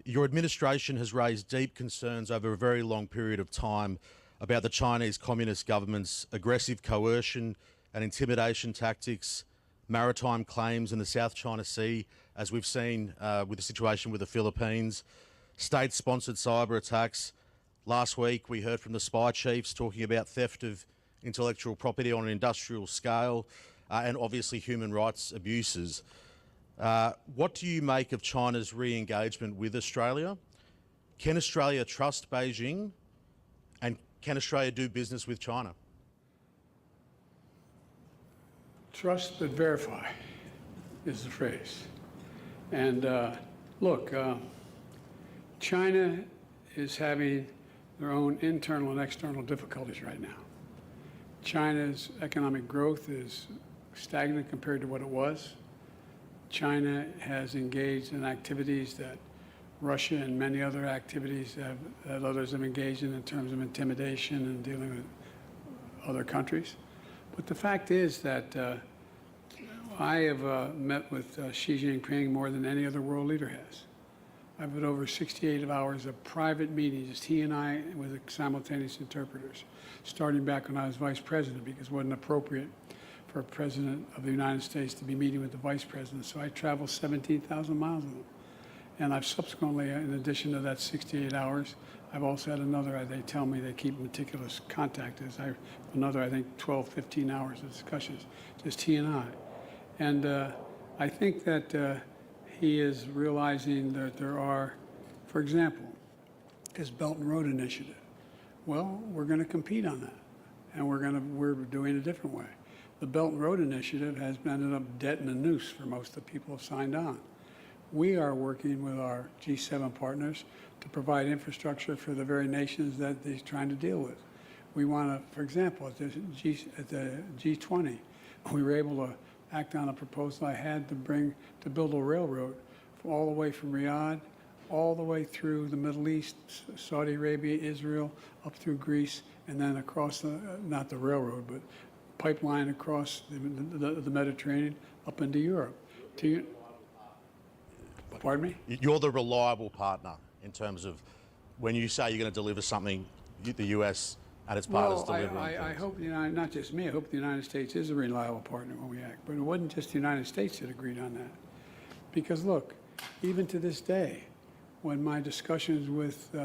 Your administration has raised deep concerns over a very long period of time about the Chinese Communist government's aggressive coercion and intimidation tactics, maritime claims in the South China Sea, as we've seen with the situation with the Philippines, state-sponsored cyber attacks. Last week, we heard from the spy chiefs talking about theft of intellectual property on an industrial scale, and obviously human rights abuses. What do you make of China's re-engagement with Australia? Can Australia trust Beijing? And can Australia do business with China? Trust but verify is the phrase. And look, China is having their own internal and external difficulties right now. China's economic growth is stagnant compared to what it was. China has engaged in activities that Russia and many other activities that others have engaged in terms of intimidation and dealing with other countries. But the fact is that I have met with Xi Jinping more than any other world leader has. I've had over 68 hours of private meetings, just he and I with simultaneous interpreters, starting back when I was vice president, because it wasn't appropriate for a president of the United States to be meeting with the vice president. So I traveled 17,000 miles with him. And I've subsequently, in addition to that 68 hours, I've also had another, they tell me they keep meticulous contact, another, I think, 12, 15 hours of discussions, just he and I. And I think that he is realizing that there are, for example, his Belt and Road Initiative. Well, we're going to compete on that, and we're doing it a different way. The Belt and Road Initiative has ended up debt in a noose for most of the people who have signed on. We are working with our G7 partners to provide infrastructure for the very nations that he's trying to deal with. We want to, for example, at the G20, we were able to act on a proposal I had to build a railroad all the way from Riyadh, all the way through the Middle East, Saudi Arabia, Israel, up through Greece, and then across not the railroad, but pipeline across the Mediterranean up into Europe. Pardon me? You're the reliable partner in terms of when you say you're going to deliver something, the US and its partners deliver. I hope, not just me, I hope the United States is a reliable partner when we act. But it wasn't just the United States that agreed on that. Because look, even to this day, when my discussions with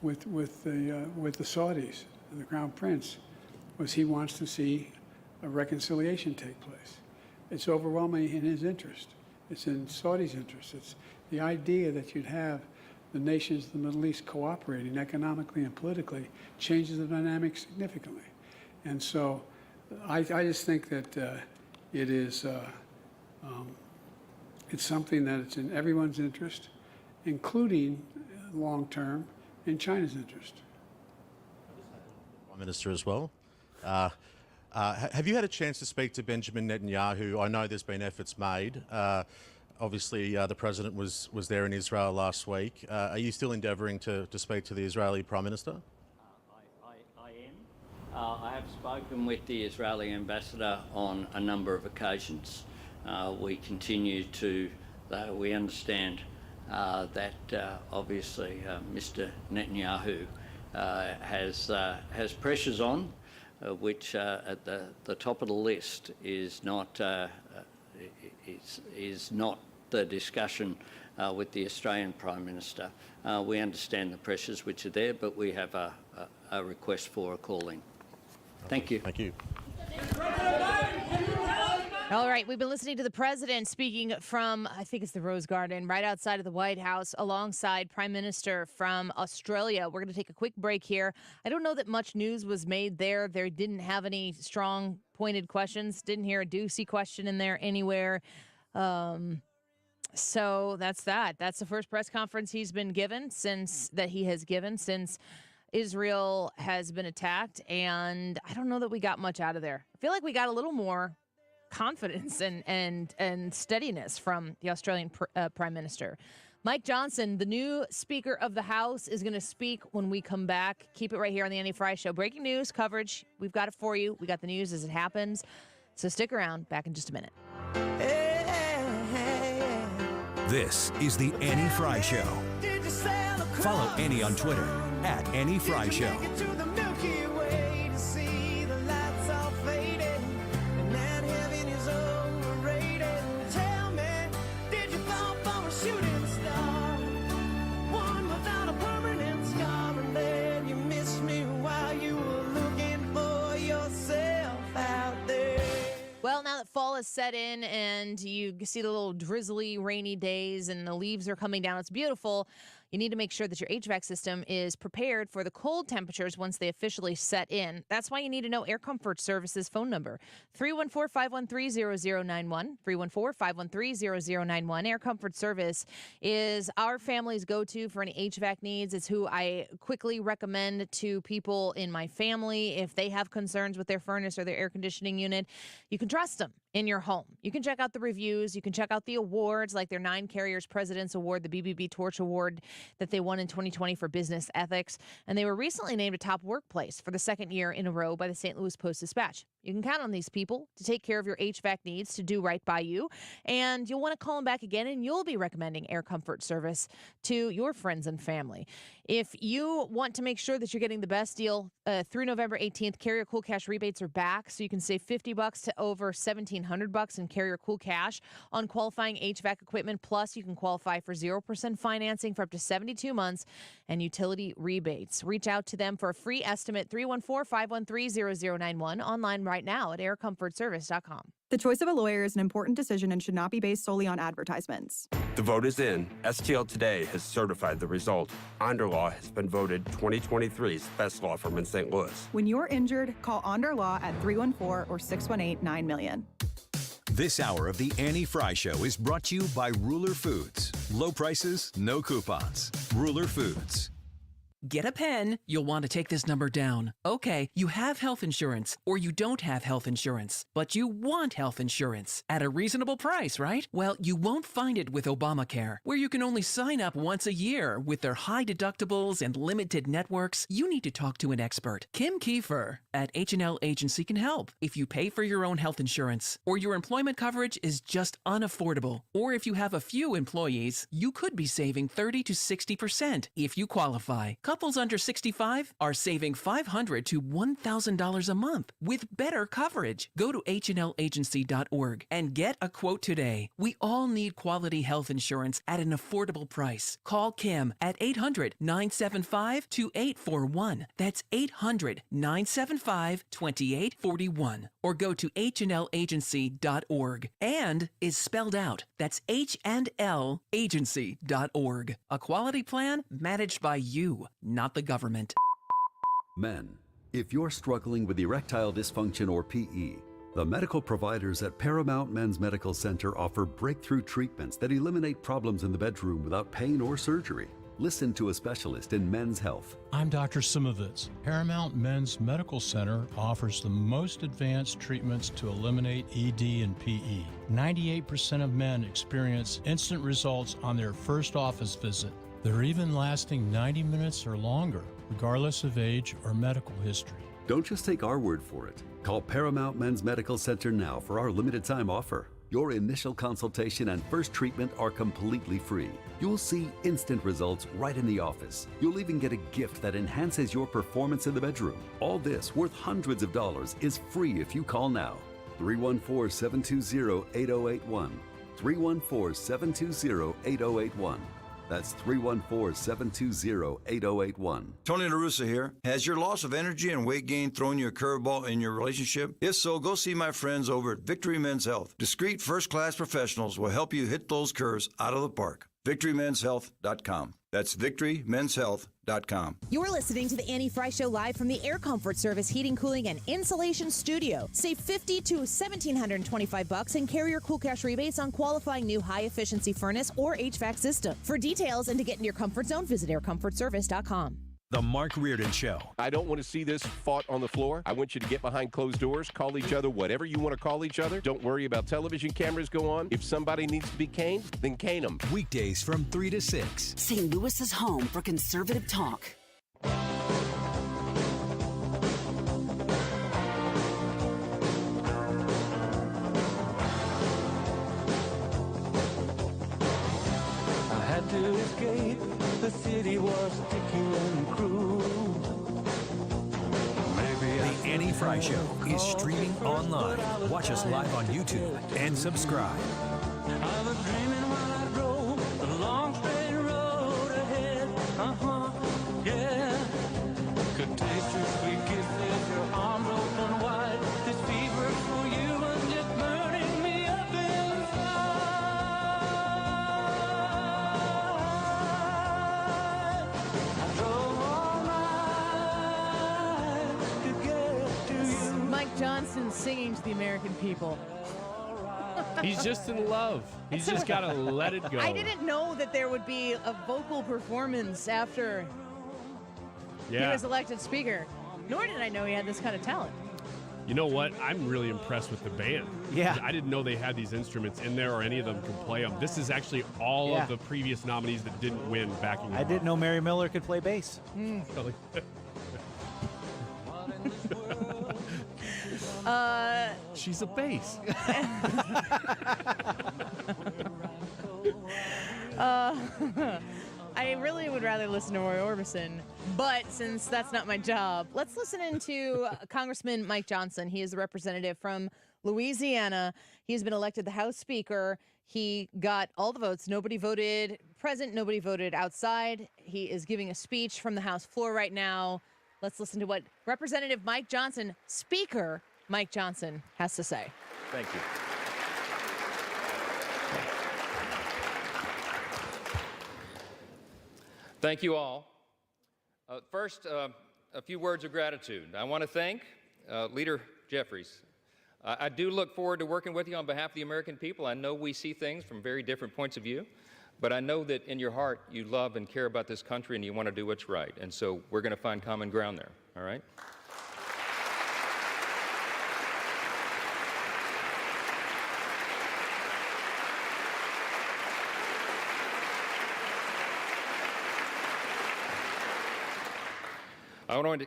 with the Saudis and the Crown Prince was he wants to see a reconciliation take place. It's overwhelmingly in his interest. It's in Saudi's interest. It's the idea that you'd have the nations of the Middle East cooperating economically and politically changes the dynamic significantly. And so I just think that it is it's something that it's in everyone's interest, including long-term in China's interest. Prime Minister as well. Have you had a chance to speak to Benjamin Netanyahu? I know there's been efforts made. Obviously, the President was there in Israel last week. Are you still endeavouring to speak to the Israeli Prime Minister? I am. I have spoken with the Israeli ambassador on a number of occasions. We continue to, we understand that obviously Mr. Netanyahu has pressures on, which at the top of the list is not the discussion with the Australian Prime Minister. We understand the pressures which are there, but we have a request for a calling. Thank you. Thank you. All right, we've been listening to the president speaking from, I think it's the Rose Garden, right outside of the White House, alongside Prime Minister from Australia. We're going to take a quick break here. I don't know that much news was made there. They didn't have any strong, pointed questions. Didn't hear a Doocy question in there anywhere. So that's that. That's the first press conference he has given since Israel has been attacked. And I don't know that we got much out of there. I feel like we got a little more confidence and steadiness from the Australian Prime Minister. Mike Johnson, the new Speaker of the House, is going to speak when we come back. Keep it right here on the Annie Frey Show. Breaking news coverage. We've got it for you. We got the news as it happens. So stick around. Back in just a minute. This is the Annie Frey Show. Follow Annie on Twitter at Annie Frey Show. Well, now that fall has set in and you see the little drizzly, rainy days and the leaves are coming down, it's beautiful. You need to make sure that your HVAC system is prepared for the cold temperatures once they officially set in. That's why you need to know Air Comfort Services phone number, 314-513-0091, 314-513-0091. Air Comfort Service is our family's go-to for any HVAC needs. It's who I quickly recommend to people in my family if they have concerns with their furnace or their air conditioning unit. You can trust them in your home. You can check out the reviews. You can check out the awards like their 9 Carriers President's Award, the BBB Torch Award that they won in 2020 for business ethics. And they were recently named a top workplace for the second year in a row by the St. Louis Post-Dispatch. You can count on these people to take care of your HVAC needs, to do right by you. And you'll want to call them back again, and you'll be recommending Air Comfort Service to your friends and family. If you want to make sure that you're getting the best deal through November 18th, Carrier Cool Cash rebates are back, so you can save $50 to over $1,700 in Carrier Cool Cash on qualifying HVAC equipment. Plus, you can qualify for 0% financing for up to 72 months and utility rebates. Reach out to them for a free estimate, 314-513-0091, online right now at aircomfortservice.com. The choice of a lawyer is an important decision and should not be based solely on advertisements. The vote is in. STL Today has certified the result. Onder Law has been voted 2023's best law firm in St. Louis. When you're injured, call Onder Law at 314 or 618-9000000. This hour of the Annie Frey Show is brought to you by Ruler Foods. Low prices, no coupons. Ruler Foods. Get a pen. You'll want to take this number down. Okay, you have health insurance, or you don't have health insurance, but you want health insurance at a reasonable price, right? Well, you won't find it with Obamacare, where you can only sign up once a year with their high deductibles and limited networks. You need to talk to an expert. Kim Kiefer at H&L Agency can help if you pay for your own health insurance, or your employment coverage is just unaffordable, or if you have a few employees, you could be saving 30 to 60% if you qualify. Call couples under 65 are saving $500 to $1,000 a month with better coverage. Go to hnlagency.org and get a quote today. We all need quality health insurance at an affordable price. Call Kim at 800-975-2841. That's 800-975-2841. Or go to hnlagency.org. And is spelled out. That's hnlagency.org. A quality plan managed by you, not the government. Men, if you're struggling with erectile dysfunction or PE, the medical providers at Paramount Men's Medical Center offer breakthrough treatments that eliminate problems in the bedroom without pain or surgery. Listen to a specialist in men's health. I'm Dr. Simovitz. Paramount Men's Medical Center offers the most advanced treatments to eliminate ED and PE. 98% of men experience instant results on their first office visit. They're even lasting 90 minutes or longer, regardless of age or medical history. Don't just take our word for it. Call Paramount Men's Medical Center now for our limited time offer. Your initial consultation and first treatment are completely free. You'll see instant results right in the office. You'll even get a gift that enhances your performance in the bedroom. All this, worth hundreds of dollars, is free if you call now. 314-720-8081. 314-720-8081. That's 314-720-8081. Tony La Russa here. Has your loss of energy and weight gain thrown you a curveball in your relationship? If so, go see my friends over at Victory Men's Health. Discreet first-class professionals will help you hit those curves out of the park. VictoryMen'sHealth.com. That's VictoryMen'sHealth.com. You're listening to the Annie Frey Show live from the Air Comfort Service Heating, Cooling, and Insulation Studio. Save $50 to $1,725 and carrier cool cash rebates on qualifying new high-efficiency furnace or HVAC system. For details and to get in your comfort zone, visit aircomfortservice.com. The Mark Reardon Show. I don't want to see this fought on the floor. I want you to get behind closed doors, call each other whatever you want to call each other. Don't worry about television cameras go on. If somebody needs to be caned, then cane them. Weekdays from 3 to 6. St. Louis's home for conservative talk. I had to escape. The city was sticky and cruel. The Annie Frey Show is streaming online. Watch us live on YouTube and subscribe. I was dreaming while I drove the long straight road ahead. Yeah. Could taste your sweet kisses, your arms open wide. This fever for you was just burning me up inside. I drove all night to get to you. Mike Johnson singing to the American people. He's just in love. He's just got to let it go. I didn't know that there would be a vocal performance after he was elected speaker. Nor did I know he had this kind of talent. You know what? I'm really impressed with the band. Yeah. I didn't know they had these instruments in there or any of them could play them. This is actually all of the previous nominees that didn't win backing them I didn't know Mary Miller could play bass. Really? She's a bass. I really would rather listen to Roy Orbison, but since that's not my job, let's listen into Congressman Mike Johnson. He is a representative from Louisiana. He has been elected the House Speaker. He got all the votes. Nobody voted present. Nobody voted outside. He is giving a speech from the House floor right now. Let's listen to what Representative Mike Johnson, Speaker Mike Johnson, has to say. Thank you. Thank you all. First, a few words of gratitude. I want to thank Leader Jeffries. I do look forward to working with you on behalf of the American people. I know we see things from very different points of view, but I know that in your heart you love and care about this country and you want to do what's right. And so we're going to find common ground there, all right?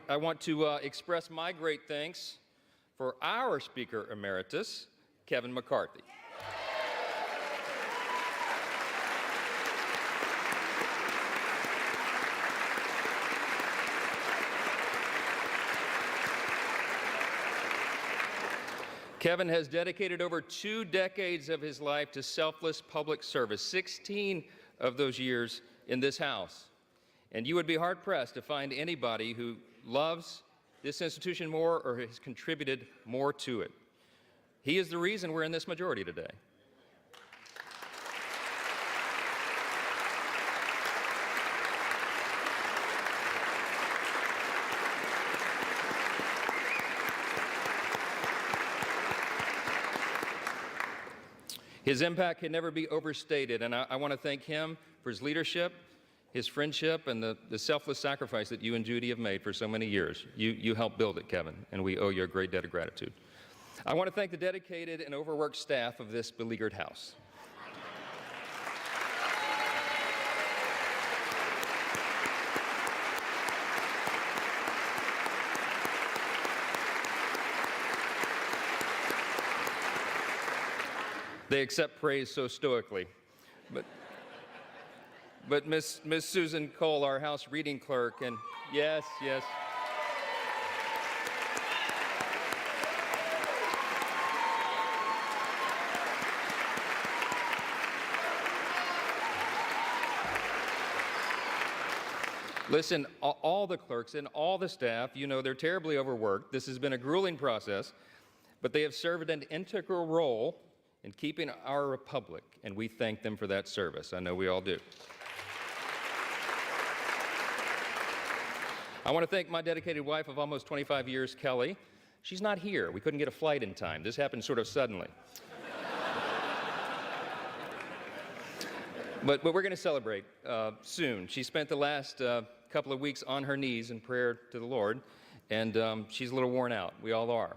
I want to express my great thanks for our Speaker Emeritus, Kevin McCarthy. Kevin has dedicated over 2 decades of his life to selfless public service, 16 of those years in this House. And you would be hard-pressed to find anybody who loves this institution more or has contributed more to it. He is the reason we're in this majority today. His impact can never be overstated, and I want to thank him for his leadership, his friendship, and the selfless sacrifice that you and Judy have made for so many years. You helped build it, Kevin, and we owe you a great debt of gratitude. I want to thank the dedicated and overworked staff of this beleaguered House. They accept praise so stoically. But Miss Susan Cole, our House reading clerk, and yes. Listen, all the clerks and all the staff, you know, they're terribly overworked. This has been a grueling process, but they have served an integral role in keeping our republic, and we thank them for that service. I know we all do. I want to thank my dedicated wife of almost 25 years, Kelly. She's not here. We couldn't get a flight in time. This happened sort of suddenly. But we're going to celebrate soon. She spent the last couple of weeks on her knees in prayer to the Lord, and she's a little worn out. We all are.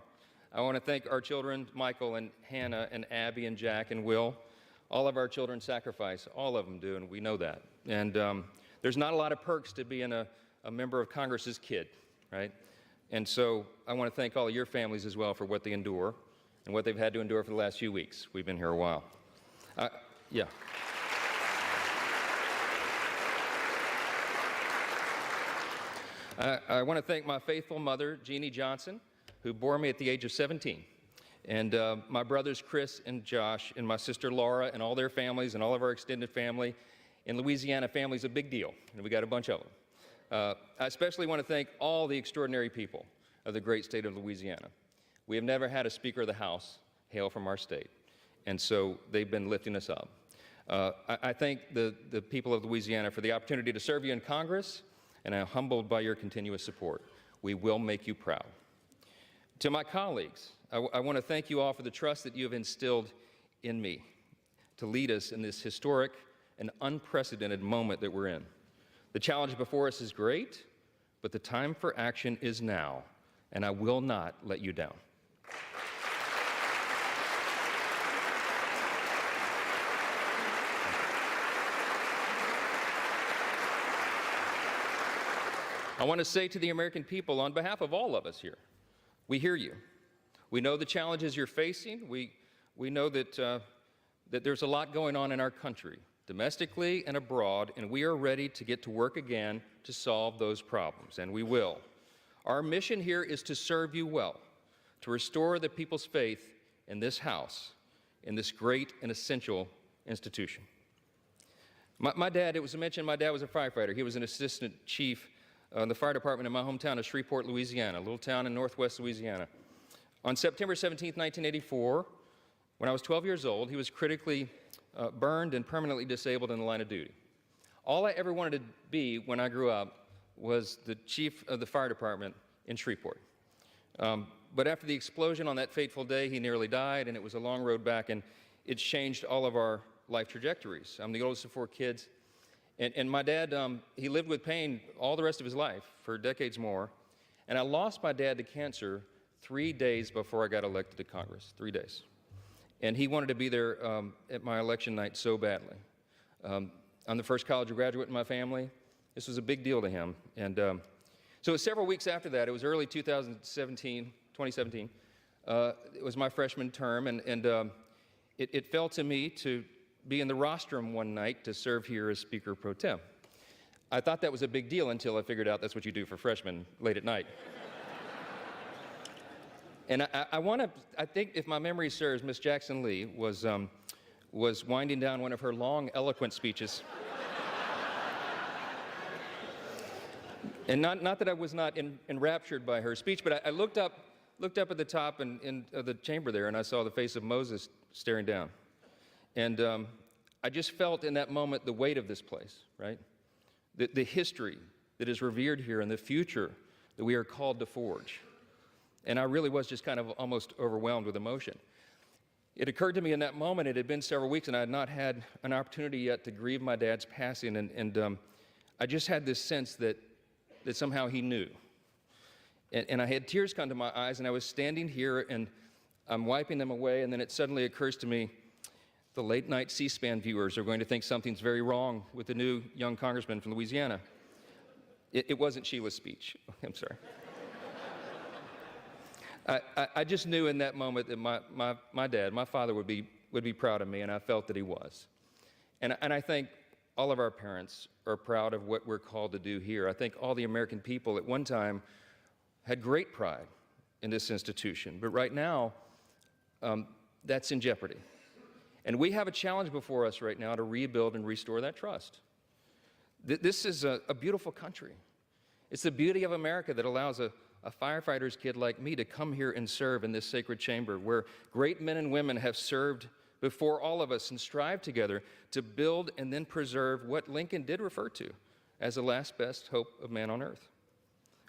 I want to thank our children, Michael and Hannah and Abby and Jack and Will. All of our children sacrifice. All of them do, and we know that. And there's not a lot of perks to being a member of Congress's kid, right? And so I want to thank all of your families as well for what they endure and what they've had to endure for the last few weeks. We've been here a while. Yeah. I want to thank my faithful mother, Jeannie Johnson, who bore me at the age of 17, and my brothers Chris and Josh, and my sister Laura, and all their families, and all of our extended family. In Louisiana, family's a big deal, and we got a bunch of them. I especially want to thank all the extraordinary people of the great state of Louisiana. We have never had a Speaker of the House hail from our state, and so they've been lifting us up. I thank the people of Louisiana for the opportunity to serve you in Congress, and I'm humbled by your continuous support. We will make you proud. To my colleagues, I want to thank you all for the trust that you have instilled in me to lead us in this historic and unprecedented moment that we're in. The challenge before us is great, but the time for action is now, and I will not let you down. I want to say to the American people, on behalf of all of us here, we hear you. We know the challenges you're facing. We know that there's a lot going on in our country, domestically and abroad, and we are ready to get to work again to solve those problems, and we will. Our mission here is to serve you well, to restore the people's faith in this House, in this great and essential institution. My dad, it was mentioned, my dad was a firefighter. He was an assistant chief in the fire department in my hometown of Shreveport, Louisiana, a little town in northwest Louisiana. On September 17, 1984, when I was 12 years old, he was critically burned and permanently disabled in the line of duty. All I ever wanted to be when I grew up was the chief of the fire department in Shreveport. But after the explosion on that fateful day, he nearly died, and it was a long road back, and it changed all of our life trajectories. I'm the oldest of 4 kids. And my dad, he lived with pain all the rest of his life for decades more. And I lost my dad to cancer 3 days before I got elected to Congress, 3 days. And he wanted to be there at my election night so badly. I'm the first college graduate in my family. This was a big deal to him. And so it was several weeks after that. It was early 2017. It was my freshman term, and it fell to me to be in the rostrum one night to serve here as Speaker Pro Tem. I thought that was a big deal until I figured out that's what you do for freshmen late at night. And I think if my memory serves, Miss Jackson Lee was winding down one of her long, eloquent speeches. And not that I was not enraptured by her speech, but I looked up at the top of the chamber there, and I saw the face of Moses staring down. And I just felt in that moment the weight of this place, right? The history that is revered here and the future that we are called to forge. And I really was just kind of almost overwhelmed with emotion. It occurred to me in that moment, it had been several weeks, and I had not had an opportunity yet to grieve my dad's passing, and I just had this sense that somehow he knew. And I had tears come to my eyes, and I was standing here, and I'm wiping them away, and then it suddenly occurs to me, the late-night C-SPAN viewers are going to think something's very wrong with the new young congressman from Louisiana. It wasn't Sheila's speech. I'm sorry. I just knew in that moment that my dad, my father, would be proud of me, and I felt that he was. And I think all of our parents are proud of what we're called to do here. I think all the American people at one time had great pride in this institution, but right now, that's in jeopardy. And we have a challenge before us right now to rebuild and restore that trust. This is a beautiful country. It's the beauty of America that allows a firefighter's kid like me to come here and serve in this sacred chamber where great men and women have served before all of us and strive together to build and then preserve what Lincoln did refer to as the last best hope of man on earth.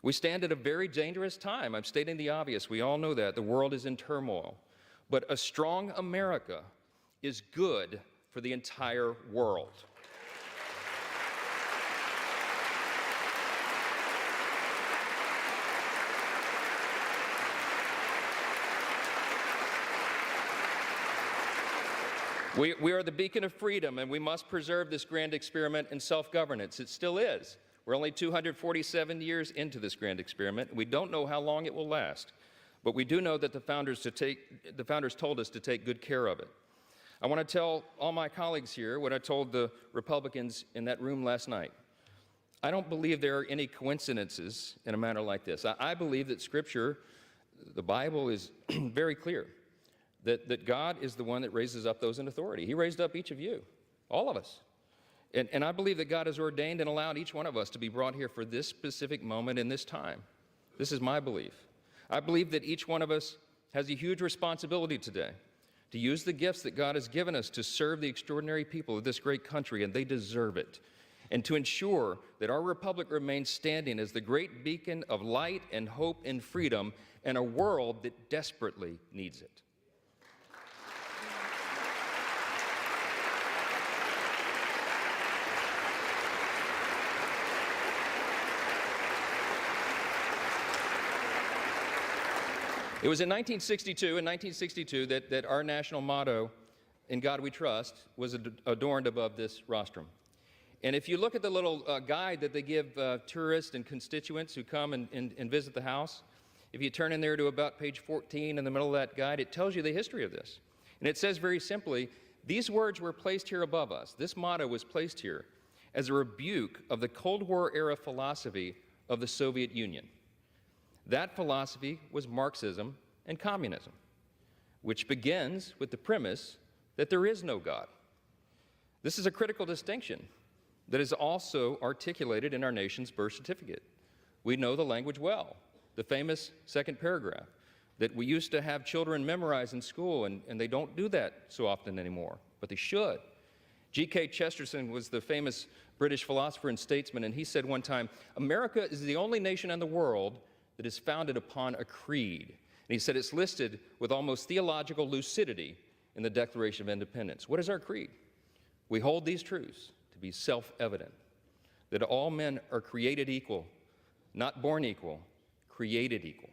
We stand at a very dangerous time. I'm stating the obvious. We all know that. The world is in turmoil. But a strong America is good for the entire world. We are the beacon of freedom, and we must preserve this grand experiment in self-governance. It still is. We're only 247 years into this grand experiment. We don't know how long it will last, but we do know that the founders told us to take good care of it. I want to tell all my colleagues here what I told the Republicans in that room last night. I don't believe there are any coincidences in a matter like this. I believe that Scripture, the Bible, is very clear. That God is the one that raises up those in authority. He raised up each of you, all of us. And I believe that God has ordained and allowed each one of us to be brought here for this specific moment in this time. This is my belief. I believe that each one of us has a huge responsibility today to use the gifts that God has given us to serve the extraordinary people of this great country, and they deserve it, and to ensure that our republic remains standing as the great beacon of light and hope and freedom in a world that desperately needs it. It was in 1962 that our national motto, "In God We Trust," was adorned above this rostrum. And if you look at the little guide that they give tourists and constituents who come and visit the house, if you turn in there to about page 14 in the middle of that guide, it tells you the history of this. And it says very simply, these words were placed here above us. This motto was placed here as a rebuke of the Cold War era philosophy of the Soviet Union. That philosophy was Marxism and communism, which begins with the premise that there is no God. This is a critical distinction that is also articulated in our nation's birth certificate. We know the language well, the famous second paragraph that we used to have children memorize in school, and they don't do that so often anymore, but they should. G.K. Chesterton was the famous British philosopher and statesman, and he said one time, "America is the only nation in the world that is founded upon a creed." And he said it's listed with almost theological lucidity in the Declaration of Independence. What is our creed? We hold these truths to be self-evident, that all men are created equal, not born equal, created equal.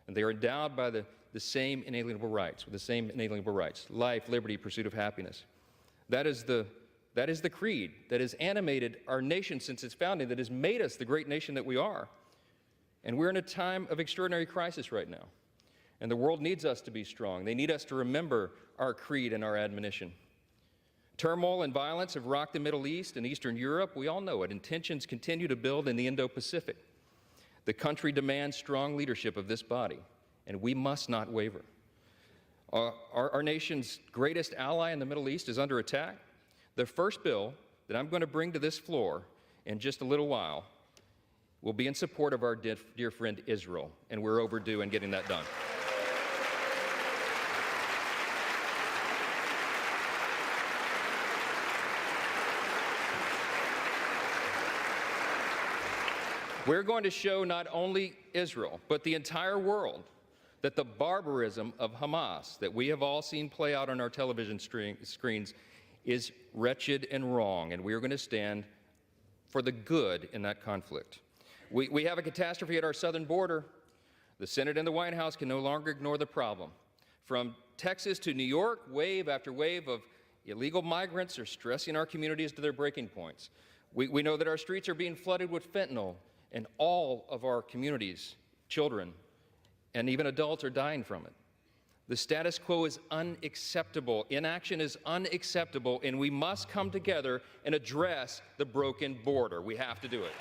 And they are endowed by the same inalienable rights, with the same inalienable rights: life, liberty, pursuit of happiness. That is the creed that has animated our nation since its founding, that has made us the great nation that we are. And we're in a time of extraordinary crisis right now. And the world needs us to be strong. They need us to remember our creed and our admonition. Turmoil and violence have rocked the Middle East and Eastern Europe. We all know it. And tensions continue to build in the Indo-Pacific. The country demands strong leadership of this body and we must not waver. Our nation's greatest ally in the Middle East is under attack. The first bill that I'm going to bring to this floor in just a little while will be in support of our dear friend Israel, and we're overdue in getting that done. We're going to show not only Israel, but the entire world that the barbarism of Hamas that we have all seen play out on our television screens is wretched and wrong, and we are going to stand for the good in that conflict. We have a catastrophe at our southern border. The Senate and the White House can no longer ignore the problem. From Texas to New York, wave after wave of illegal migrants are stressing our communities to their breaking points. We know that our streets are being flooded with fentanyl, and all of our communities, children, and even adults are dying from it. The status quo is unacceptable. Inaction is unacceptable, and we must come together and address the broken border. We have to do it.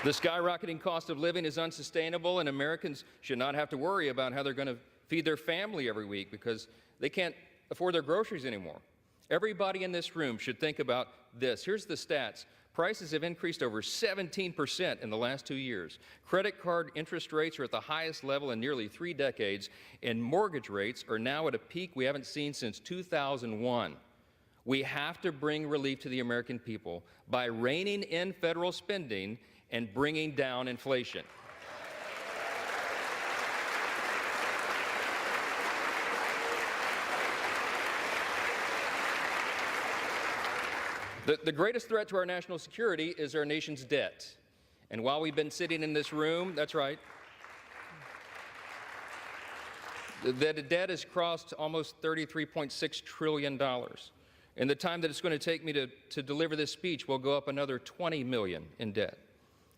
The skyrocketing cost of living is unsustainable, and Americans should not have to worry about how they're going to feed their family every week because they can't afford their groceries anymore. Everybody in this room should think about this. Here's the stats. Prices have increased over 17% in the last 2 years. Credit card interest rates are at the highest level in nearly 3 decades, and mortgage rates are now at a peak we haven't seen since 2001. We have to bring relief to the American people by reining in federal spending and bringing down inflation. The greatest threat to our national security is our nation's debt. And while we've been sitting in this room, that's right, the debt has crossed almost $33.6 trillion. In the time that it's going to take me to deliver this speech, we'll go up another $20 million in debt.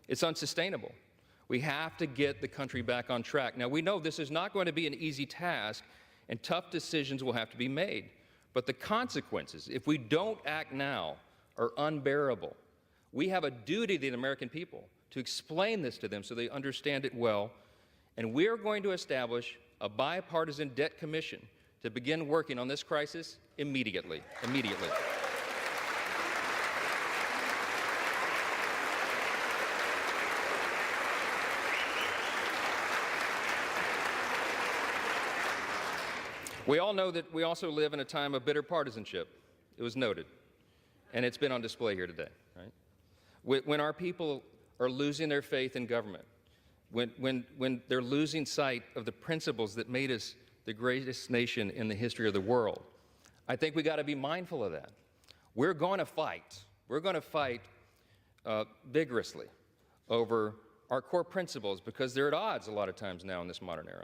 It's unsustainable. We have to get the country back on track. Now, we know this is not going to be an easy task, and tough decisions will have to be made. But the consequences, if we don't act now, are unbearable. We have a duty to the American people to explain this to them so they understand it well. And we are going to establish a bipartisan debt commission to begin working on this crisis immediately. We all know that we also live in a time of bitter partisanship. It was noted, and it's been on display here today, right? When our people are losing their faith in government, when they're losing sight of the principles that made us the greatest nation in the history of the world, I think we got to be mindful of that. We're going to fight. We're going to fight vigorously over our core principles because they're at odds a lot of times now in this modern era.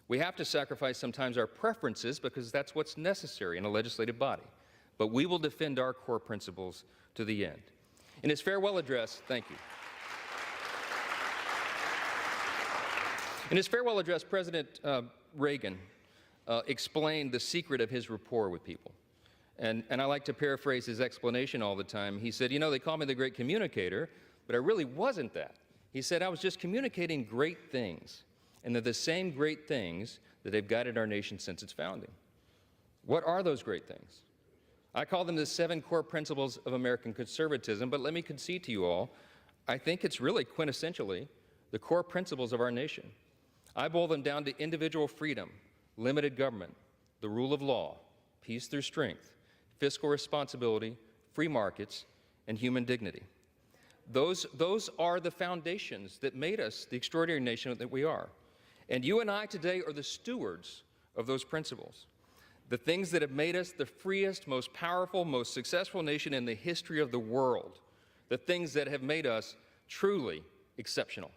We have to sacrifice sometimes our preferences because that's what's necessary in a legislative body. But we will defend our core principles to the end. In his farewell address, thank you. In his farewell address, President Reagan explained the secret of his rapport with people. And I like to paraphrase his explanation all the time. He said, you know, they call me the great communicator, but I really wasn't that. He said, I was just communicating great things. And they're the same great things that have guided our nation since its founding. What are those great things? I call them the 7 core principles of American conservatism, but let me concede to you all, I think it's really quintessentially the core principles of our nation. I boil them down to individual freedom, limited government, the rule of law, peace through strength, fiscal responsibility, free markets, and human dignity. Those are the foundations that made us the extraordinary nation that we are. And you and I today are the stewards of those principles. The things that have made us the freest, most powerful, most successful nation in the history of the world. The things that have made us truly exceptional.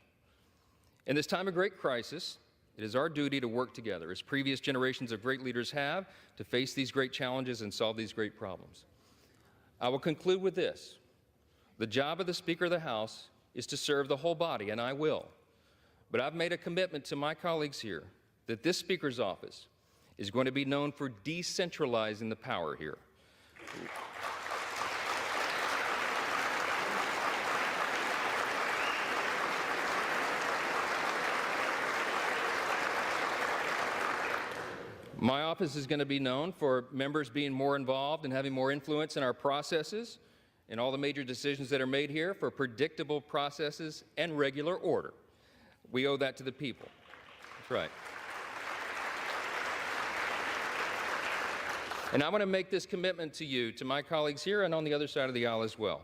In this time of great crisis, it is our duty to work together, as previous generations of great leaders have, to face these great challenges and solve these great problems. I will conclude with this. The job of the Speaker of the House is to serve the whole body, and I will. But I've made a commitment to my colleagues here that this Speaker's office is going to be known for decentralizing the power here. My office is going to be known for members being more involved and having more influence in our processes and all the major decisions that are made here, for predictable processes and regular order. We owe that to the people. That's right. And I want to make this commitment to you, to my colleagues here and on the other side of the aisle as well.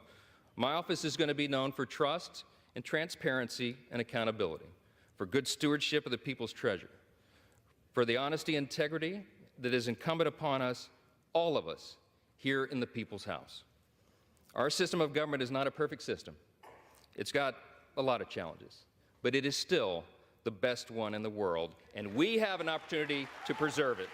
My office is going to be known for trust and transparency and accountability, for good stewardship of the people's treasure, for the honesty and integrity that is incumbent upon us, all of us, here in the People's House. Our system of government is not a perfect system. It's got a lot of challenges, but it is still the best one in the world, and we have an opportunity to preserve it.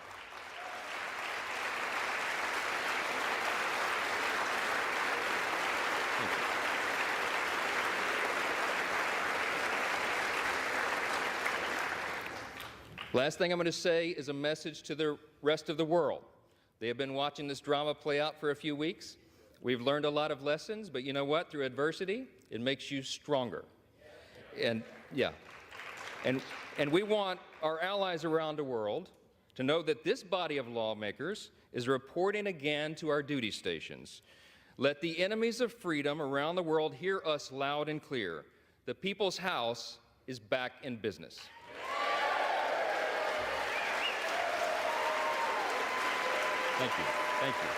Last thing I'm going to say is a message to the rest of the world. They have been watching this drama play out for a few weeks. We've learned a lot of lessons, but you know what? Through adversity, it makes you stronger. And we want our allies around the world to know that this body of lawmakers is reporting again to our duty stations. Let the enemies of freedom around the world hear us loud and clear. The People's House is back in business. Thank you. Thank you.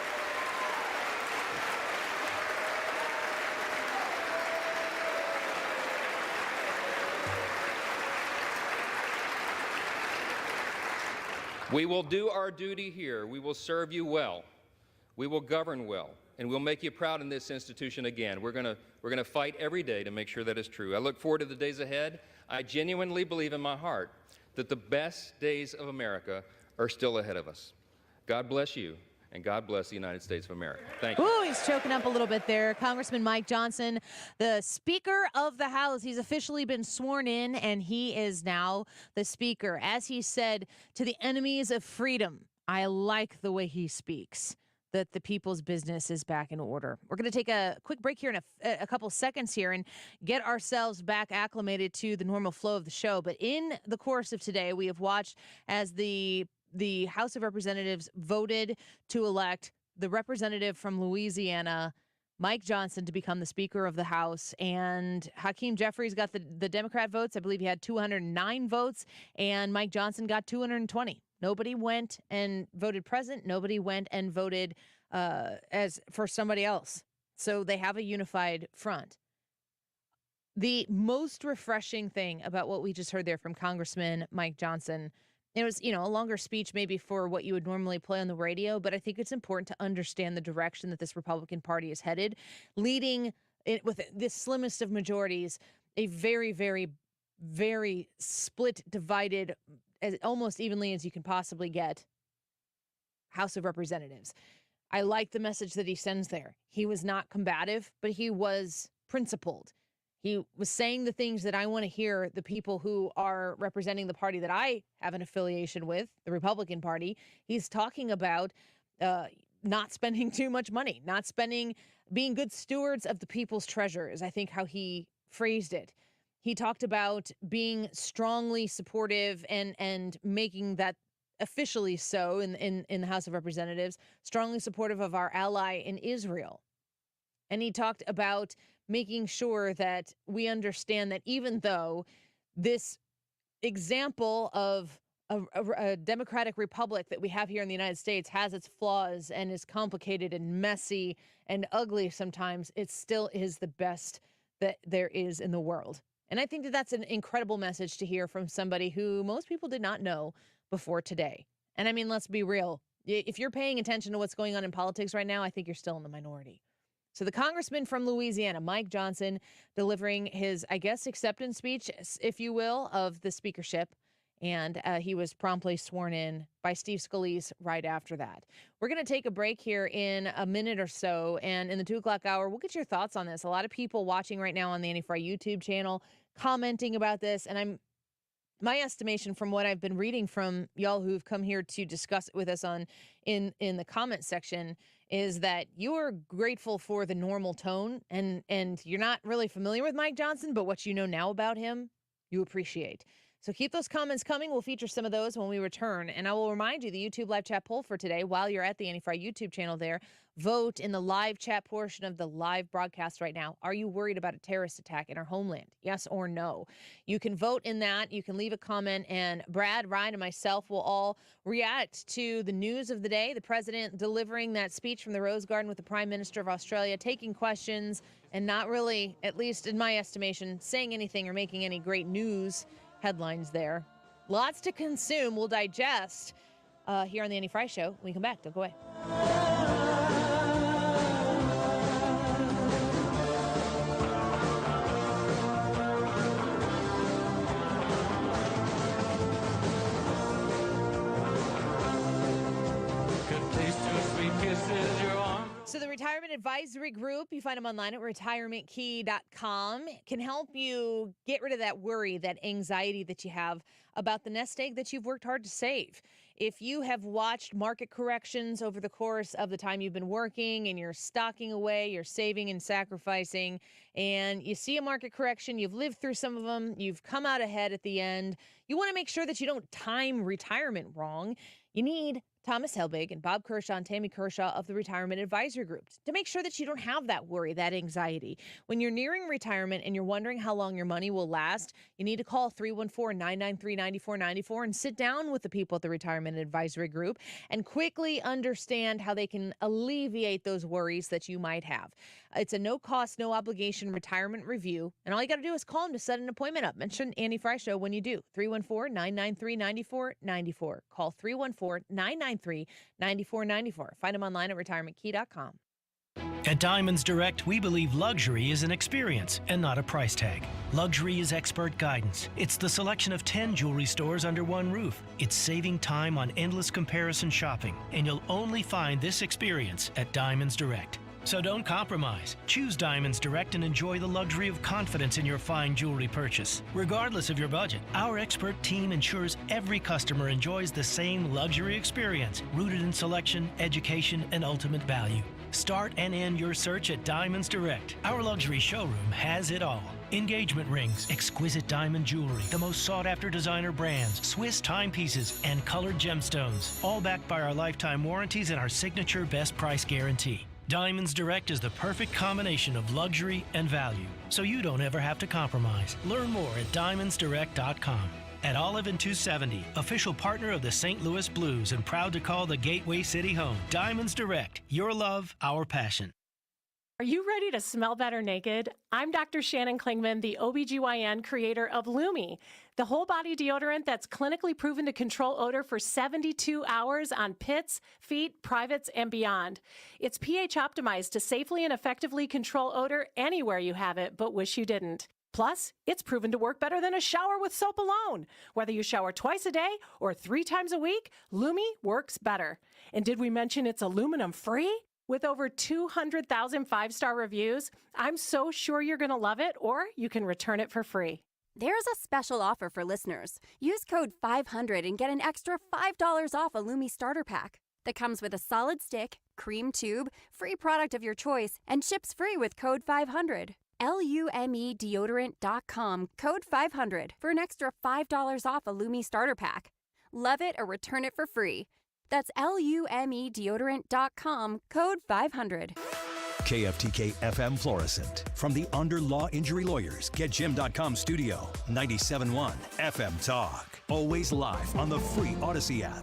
We will do our duty here. We will serve you well. We will govern well, and we'll make you proud in this institution again. We're going to fight every day to make sure that is true. I look forward to the days ahead. I genuinely believe in my heart that the best days of America are still ahead of us. God bless you, and God bless the United States of America. Thank you. Ooh, he's choking up a little bit there. Congressman Mike Johnson, the Speaker of the House. He's officially been sworn in, and he is now the Speaker. As he said to the enemies of freedom, I like the way he speaks, that the people's business is back in order. We're going to take a quick break here in a couple seconds here and get ourselves back acclimated to the normal flow of the show. But in the course of today, we have watched as the House of Representatives voted to elect the representative from Louisiana, Mike Johnson, to become the Speaker of the House. And Hakeem Jeffries got the Democrat votes. I believe he had 209 votes, and Mike Johnson got 220. Nobody went and voted present. Nobody went and voted as for somebody else. So they have a unified front. The most refreshing thing about what we just heard there from Congressman Mike Johnson, it was, a longer speech maybe for what you would normally play on the radio, but I think it's important to understand the direction that this Republican Party is headed, leading it with the slimmest of majorities, a very, very, very split, divided, as almost evenly as you can possibly get, House of Representatives. I like the message that he sends there. He was not combative, but he was principled. He was saying the things that I want to hear the people who are representing the party that I have an affiliation with, the Republican Party. He's talking about not spending too much money, being good stewards of the people's treasure, is I think how he phrased it. He talked about being strongly supportive and making that officially so in the House of Representatives, strongly supportive of our ally in Israel. And he talked about making sure that we understand that even though this example of a democratic republic that we have here in the United States has its flaws and is complicated and messy and ugly sometimes, it still is the best that there is in the world. And I think that that's an incredible message to hear from somebody who most people did not know before today. And I mean, let's be real. If you're paying attention to what's going on in politics right now, I think you're still in the minority. So the congressman from Louisiana, Mike Johnson, delivering his, I guess, acceptance speech, if you will, of the speakership. And he was promptly sworn in by Steve Scalise right after that. We're going to take a break here in a minute or so. And in the 2 o'clock hour, we'll get your thoughts on this. A lot of people watching right now on the Annie Frey YouTube channel commenting about this. And my estimation from what I've been reading from y'all who've come here to discuss it with us in the comment section is that you're grateful for the normal tone and you're not really familiar with Mike Johnson, but what you know now about him, you appreciate. So keep those comments coming. We'll feature some of those when we return. And I will remind you, the YouTube live chat poll for today, while you're at the Annie Frey YouTube channel there, vote in the live chat portion of the live broadcast right now. Are you worried about a terrorist attack in our homeland? Yes or no? You can vote in that. You can leave a comment, and Brad, Ryan, and myself will all react to the news of the day. The president delivering that speech from the Rose Garden with the Prime Minister of Australia, taking questions and not really, at least in my estimation, saying anything or making any great news headlines there. Lots to consume. We'll digest here on the Annie Frey Show. When we come back, don't go away. So the Retirement Advisory Group, you find them online at retirementkey.com, can help you get rid of that worry, that anxiety that you have about the nest egg that you've worked hard to save. If you have watched market corrections over the course of the time you've been working and you're stocking away, you're saving and sacrificing, and you see a market correction, you've lived through some of them, you've come out ahead at the end, you want to make sure that you don't time retirement wrong. You need Thomas Helbig and Bob Kershaw and Tammy Kershaw of the Retirement Advisory Group to make sure that you don't have that worry, that anxiety. When you're nearing retirement and you're wondering how long your money will last, you need to call 314-993-9494 and sit down with the people at the Retirement Advisory Group and quickly understand how they can alleviate those worries that you might have. It's a no-cost, no-obligation retirement review, and all you got to do is call them to set an appointment up. Mention Annie Frey Show when you do. 314-993-9494. Call 314-993-9494. Find them online at retirementkey.com. At Diamonds Direct, we believe luxury is an experience and not a price tag. Luxury is expert guidance. It's the selection of 10 jewelry stores under one roof. It's saving time on endless comparison shopping, and you'll only find this experience at Diamonds Direct. So don't compromise. Choose Diamonds Direct and enjoy the luxury of confidence in your fine jewelry purchase. Regardless of your budget, our expert team ensures every customer enjoys the same luxury experience, rooted in selection, education, and ultimate value. Start and end your search at Diamonds Direct. Our luxury showroom has it all. Engagement rings, exquisite diamond jewelry, the most sought-after designer brands, Swiss timepieces, and colored gemstones, all backed by our lifetime warranties and our signature best price guarantee. Diamonds Direct is the perfect combination of luxury and value, so you don't ever have to compromise. Learn more at diamondsdirect.com. At Olive and 270, official partner of the St. Louis Blues and proud to call the Gateway City home. Diamonds Direct, your love, our passion. Are you ready to smell better naked? I'm Dr. Shannon Klingman, the OBGYN creator of Lumi, the whole body deodorant that's clinically proven to control odor for 72 hours on pits, feet, privates, and beyond. It's pH optimized to safely and effectively control odor anywhere you have it, but wish you didn't. Plus, it's proven to work better than a shower with soap alone. Whether you shower twice a day or 3 times a week, Lumi works better. And did we mention it's aluminum free? With over 200,000 5-star reviews, I'm so sure you're going to love it, or you can return it for free. There's a special offer for listeners. Use code 500 and get an extra $5 off a Lumi starter pack that comes with a solid stick, cream tube, free product of your choice, and ships free with code 500. LumeDeodorant.com, code 500 for an extra $5 off a Lumi starter pack. Love it or return it for free. That's LumeDeodorant.com, code 500. KFTK FM Florissant. From the Under Law Injury Lawyers, GetJim.com studio. 97.1 FM Talk. Always live on the free Odyssey app.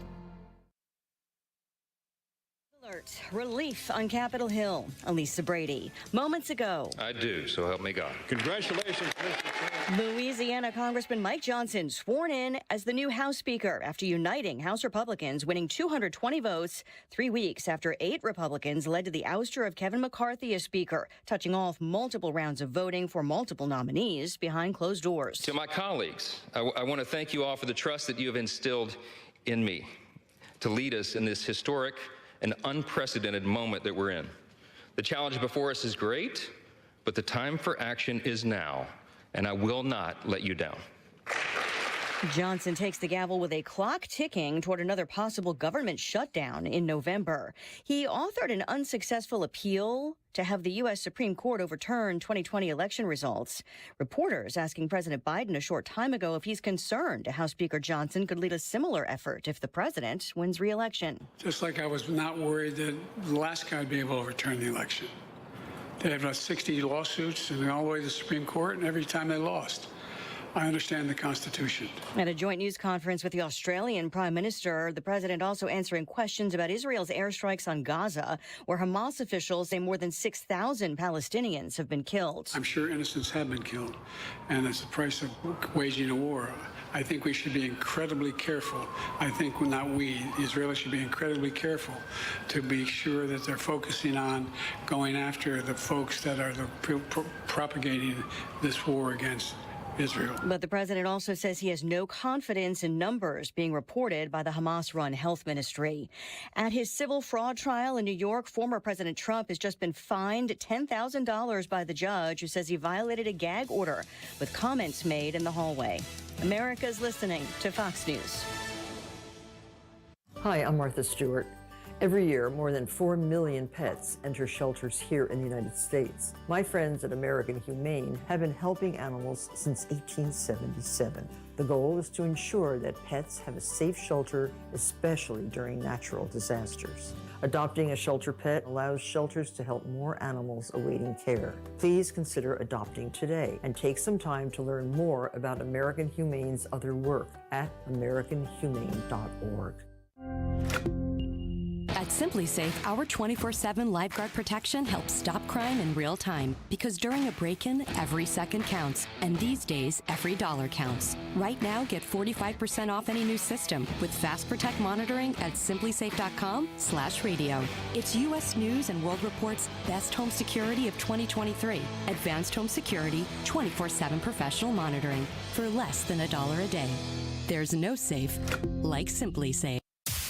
Alert. Relief on Capitol Hill. Elisa Brady. Moments ago. I do, so help me God. Congratulations, Mr. Louisiana Congressman Mike Johnson sworn in as the new House Speaker after uniting House Republicans, winning 220 votes 3 weeks after 8 Republicans led to the ouster of Kevin McCarthy as Speaker, touching off multiple rounds of voting for multiple nominees behind closed doors. To my colleagues, I want to thank you all for the trust that you have instilled in me to lead us in this historic and unprecedented moment that we're in. The challenge before us is great, but the time for action is now, and I will not let you down. Johnson takes the gavel with a clock ticking toward another possible government shutdown in November. He authored an unsuccessful appeal to have the U.S. Supreme Court overturn 2020 election results. Reporters asking President Biden a short time ago if he's concerned House Speaker Johnson could lead a similar effort if the president wins re-election. Just like I was not worried that the last guy would be able to overturn the election. They had about 60 lawsuits and all the way to the Supreme Court, and every time they lost. I understand the Constitution. At a joint news conference with the Australian Prime Minister, the president also answering questions about Israel's airstrikes on Gaza, where Hamas officials say more than 6,000 Palestinians have been killed. I'm sure innocents have been killed, and it's the price of waging a war. I think we should be incredibly careful. I think not we, the Israelis should be incredibly careful to be sure that they're focusing on going after the folks that are propagating this war against Israel. But the president also says he has no confidence in numbers being reported by the Hamas-run health ministry. At his civil fraud trial in New York, former President Trump has just been fined $10,000 by the judge who says he violated a gag order with comments made in the hallway. America's listening to Fox News. Hi, I'm Martha Stewart. Every year, more than 4 million pets enter shelters here in the United States. My friends at American Humane have been helping animals since 1877. The goal is to ensure that pets have a safe shelter, especially during natural disasters. Adopting a shelter pet allows shelters to help more animals awaiting care. Please consider adopting today and take some time to learn more about American Humane's other work at americanhumane.org. At Simply Safe, our 24/7 lifeguard protection helps stop crime in real time because during a break-in, every second counts, and these days, every dollar counts. Right now, get 45% off any new system with Fast Protect monitoring at simplysafe.com/radio. It's U.S. News and World Report's Best Home Security of 2023. Advanced home security, 24/7 professional monitoring for less than $1 a day. There's no safe like Simply Safe.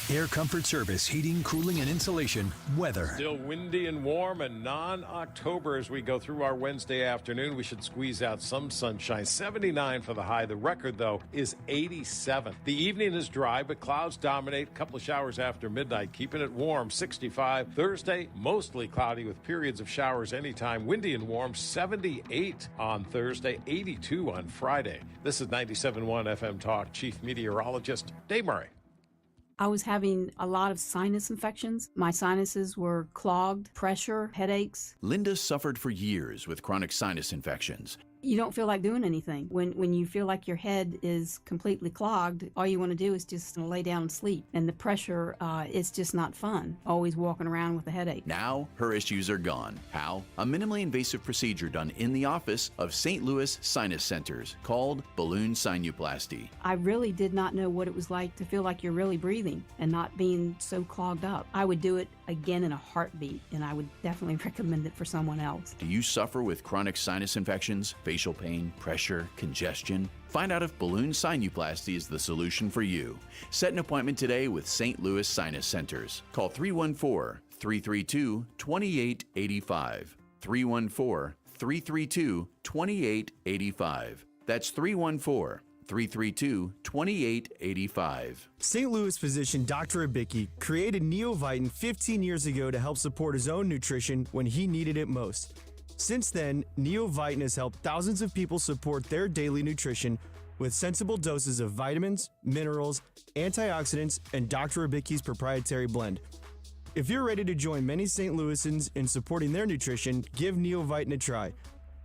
Air Comfort Service, heating, cooling, and insulation, weather. Still windy and warm and non-October as we go through our Wednesday afternoon. We should squeeze out some sunshine. 79 for the high. The record, though, is 87. The evening is dry, but clouds dominate. A couple of showers after midnight, keeping it warm. 65. Thursday, mostly cloudy with periods of showers anytime. Windy and warm. 78 on Thursday, 82 on Friday. This is 97.1 FM Talk. Chief Meteorologist Dave Murray. I was having a lot of sinus infections. My sinuses were clogged, pressure, headaches. Linda suffered for years with chronic sinus infections. You don't feel like doing anything. When you feel like your head is completely clogged, all you want to do is just lay down and sleep. And the pressure, it's just not fun, always walking around with a headache. Now, her issues are gone. How? A minimally invasive procedure done in the office of St. Louis Sinus Centers called balloon sinuplasty. I really did not know what it was like to feel like you're really breathing and not being so clogged up. I would do it again in a heartbeat, and I would definitely recommend it for someone else. Do you suffer with chronic sinus infections, facial pain, pressure, congestion? Find out if balloon sinuplasty is the solution for you. Set an appointment today with St. Louis Sinus Centers. Call 314-332-2885. 314-332-2885. That's 314-332-2885. St. Louis physician Dr. Abicki created Neovitin 15 years ago to help support his own nutrition when he needed it most. Since then, Neovitin has helped thousands of people support their daily nutrition with sensible doses of vitamins, minerals, antioxidants, and Dr. Abicki's proprietary blend. If you're ready to join many St. Louisans in supporting their nutrition, give Neovitin a try.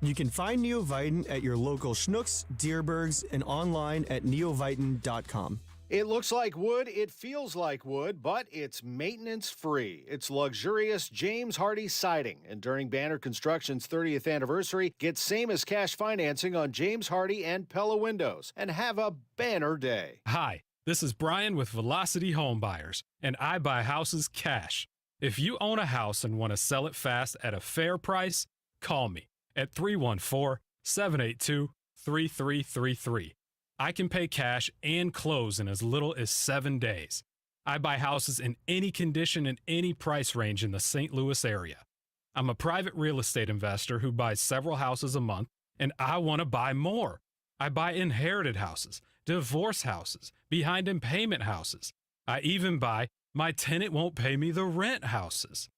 You can find Neovitin at your local Schnucks, Dierbergs, and online at neovitin.com. It looks like wood, it feels like wood, but it's maintenance-free. It's luxurious James Hardie siding, and during Banner Construction's 30th anniversary, get same-as-cash financing on James Hardie and Pella windows, and have a banner day. Hi, this is Brian with Velocity Home Buyers, and I buy houses cash. If you own a house and want to sell it fast at a fair price, call me at 314-782-3333. I can pay cash and close in as little as 7 days. I buy houses in any condition and any price range in the St. Louis area. I'm a private real estate investor who buys several houses a month, and I want to buy more. I buy inherited houses, divorce houses, behind in payment houses. I even buy my tenant won't pay me the rent houses.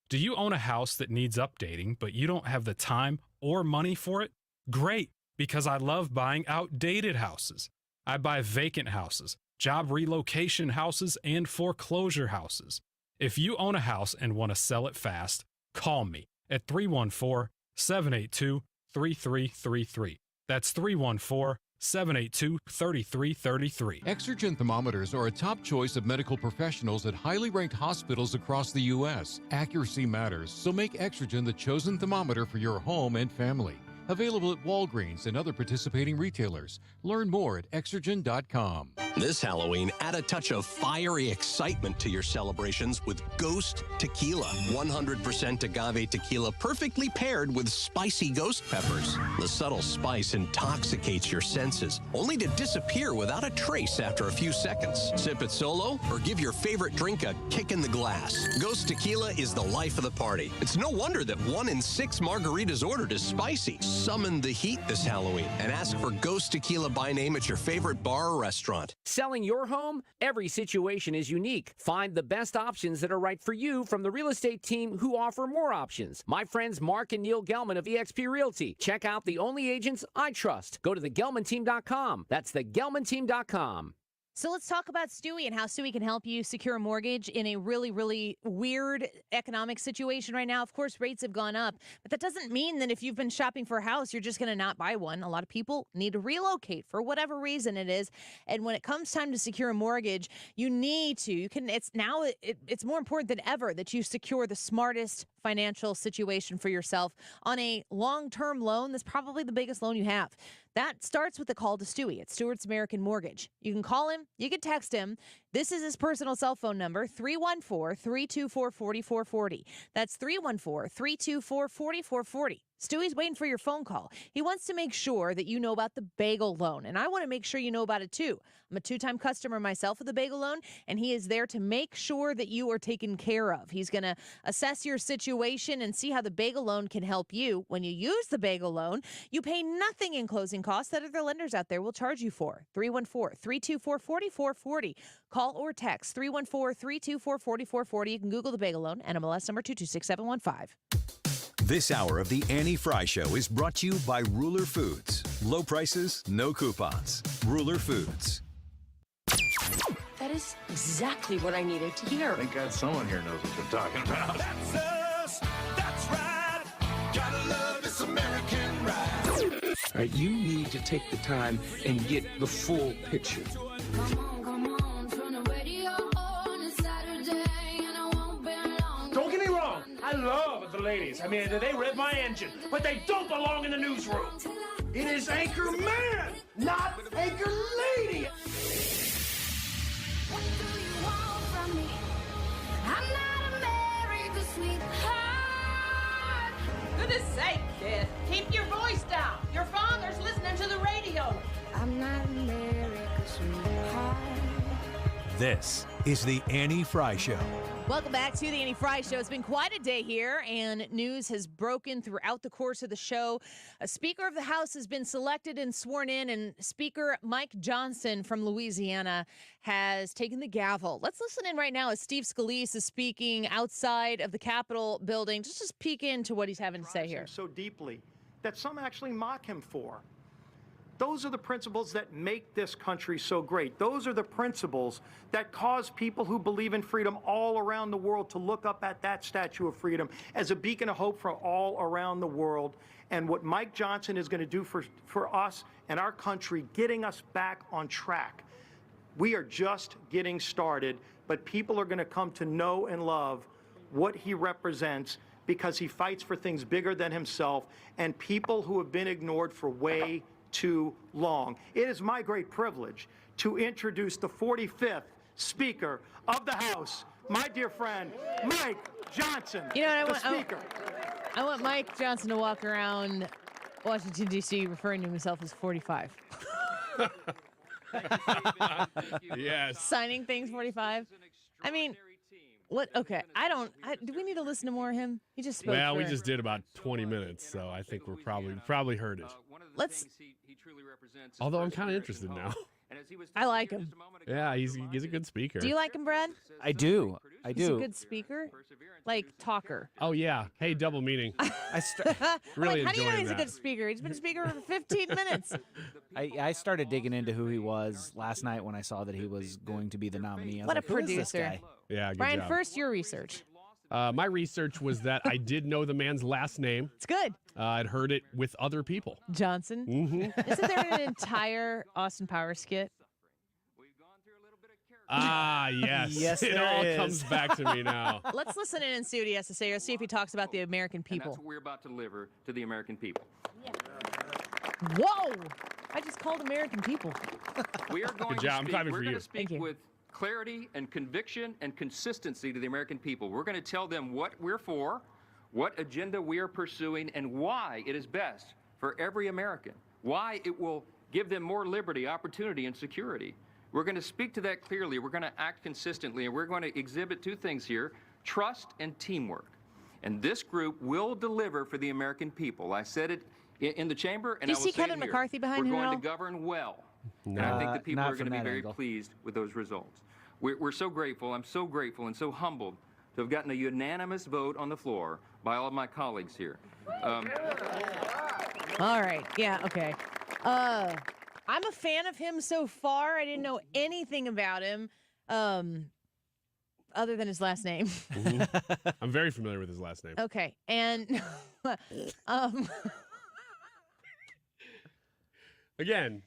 Do you own a house that needs updating, but you don't have the time or money for it? Great, because I love buying outdated houses. I buy vacant houses, job relocation houses, and foreclosure houses. If you own a house and want to sell it fast, call me at 314-782-3333. That's 314-782-3333. Exergen thermometers are a top choice of medical professionals at highly ranked hospitals across the U.S. Accuracy matters, so make Exergen the chosen thermometer for your home and family. Available at Walgreens and other participating retailers. Learn more at Exergen.com. This Halloween, add a touch of fiery excitement to your celebrations with Ghost Tequila. 100% agave tequila perfectly paired with spicy ghost peppers. The subtle spice intoxicates your senses, only to disappear without a trace after a few seconds. Sip it solo or give your favorite drink a kick in the glass. Ghost Tequila is the life of the party. It's no wonder that 1 in 6 margaritas ordered is spicy. Summon the heat this Halloween and ask for Ghost Tequila by name at your favorite bar or restaurant. Selling your home? Every situation is unique. Find the best options that are right for you from the real estate team who offer more options. My friends Mark and Neil Gelman of eXp Realty. Check out the only agents I trust. Go to thegelmanteam.com. That's thegelmanteam.com. So let's talk about Stewie and how Stewie can help you secure a mortgage in a really, really weird economic situation right now. Of course, rates have gone up, but that doesn't mean that if you've been shopping for a house, you're just going to not buy one. A lot of people need to relocate for whatever reason it is. And when it comes time to secure a mortgage, you need to. It's more important than ever that you secure the smartest financial situation for yourself on a long-term loan that's probably the biggest loan you have. That starts with a call to Stewie at Stewart's American Mortgage. You can call him, you can text him. This is his personal cell phone number, 314-324-4440. That's 314-324-4440. Stewie's waiting for your phone call. He wants to make sure that you know about the bagel loan, and I want to make sure you know about it too. I'm a 2-time customer myself of the bagel loan, and he is there to make sure that you are taken care of. He's going to assess your situation and see how the bagel loan can help you. When you use the bagel loan, you pay nothing in closing costs that other lenders out there will charge you for. 314-324-4440. Call or text 314-324-4440. You can Google the bagel loan, NMLS number 226715. This hour of the Annie Frey Show is brought to you by Ruler Foods. Low prices, no coupons. Ruler Foods. That is exactly what I needed to hear. Thank God someone here knows what they're talking about. That's us. That's right. Gotta love this American ride. All right, you need to take the time and get the full picture. Don't get me wrong, I love the ladies. I mean, they rev my engine, but they don't belong in the newsroom. It is Anchor Man, not Anchor Lady. What do you want from me? I'm not America's sweetheart. Goodness sake, kid. Keep your voice down. Your father's listening to the radio. I'm not America's sweetheart. This is the Annie Frey Show. Welcome back to the Annie Frey Show. It's been quite a day here, and news has broken throughout the course of the show. A Speaker of the House has been selected and sworn in, and Speaker Mike Johnson from Louisiana has taken the gavel. Let's listen in right now as Steve Scalise is speaking outside of the Capitol building. Just peek into what he's having to say here. So deeply that some actually mock him for. Those are the principles that make this country so great. Those are the principles that cause people who believe in freedom all around the world to look up at that Statue of Freedom as a beacon of hope for all around the world. And what Mike Johnson is going to do for us and our country, getting us back on track. We are just getting started, but people are going to come to know and love what he represents because he fights for things bigger than himself and people who have been ignored for way too long. It is my great privilege to introduce the 45th Speaker of the House, my dear friend, Mike Johnson, you know what, the Speaker. I want Mike Johnson to walk around Washington, D.C. referring to himself as 45. Yes. Signing things 45. I mean, what? Okay, do we need to listen to more of him? He just spoke. Well, we just did about 20 minutes, so I think we're probably heard it. Let's. Although I'm kind of interested now. I like him. Yeah, he's a good speaker. Do you like him, Brad? I do. I He's a do. good speaker, like talker. Oh yeah. Hey, double meaning. Really How do you know enjoying he's a that. good speaker? He's been a speaker for 15 minutes. I started digging into who he was last night when I saw that he was going to be the nominee. I was What a like, who is this producer. guy? Yeah, good Brian, job. first your research. My research was that I did know the man's last name. It's good. I'd heard it with other people. Johnson. Mm-hmm. Isn't there an entire Austin Powers skit? Ah, yes. Yes, it there all is. comes back to me now. Let's listen in and see what he has to say, or see if he talks about the American And people. that's what we're about to deliver to the American people. Whoa! I just called American people. We are going Good job. I'm to speak, clapping we're for going you. to speak with clarity and conviction and consistency to the American people. We're going to tell them what we're for, what agenda we are pursuing, and why it is best for every American, why it will give them more liberty, opportunity, and security. We're going to speak to that clearly. We're going to act consistently, and we're going to exhibit two things here: trust and teamwork. And this group will deliver for the American people. I said it in the chamber, and Do you I will see say Kevin it here. McCarthy behind We're him at going all? to govern well. And I think the people not are going from to be that very angle. pleased with those results. We're so grateful. I'm so grateful and so humbled to have gotten a unanimous vote on the floor by all of my colleagues here. All right. Yeah, okay. I'm a fan of him so far. I didn't know anything about him other than his last name. Mhm. I'm very familiar with his last name. Okay. And Again,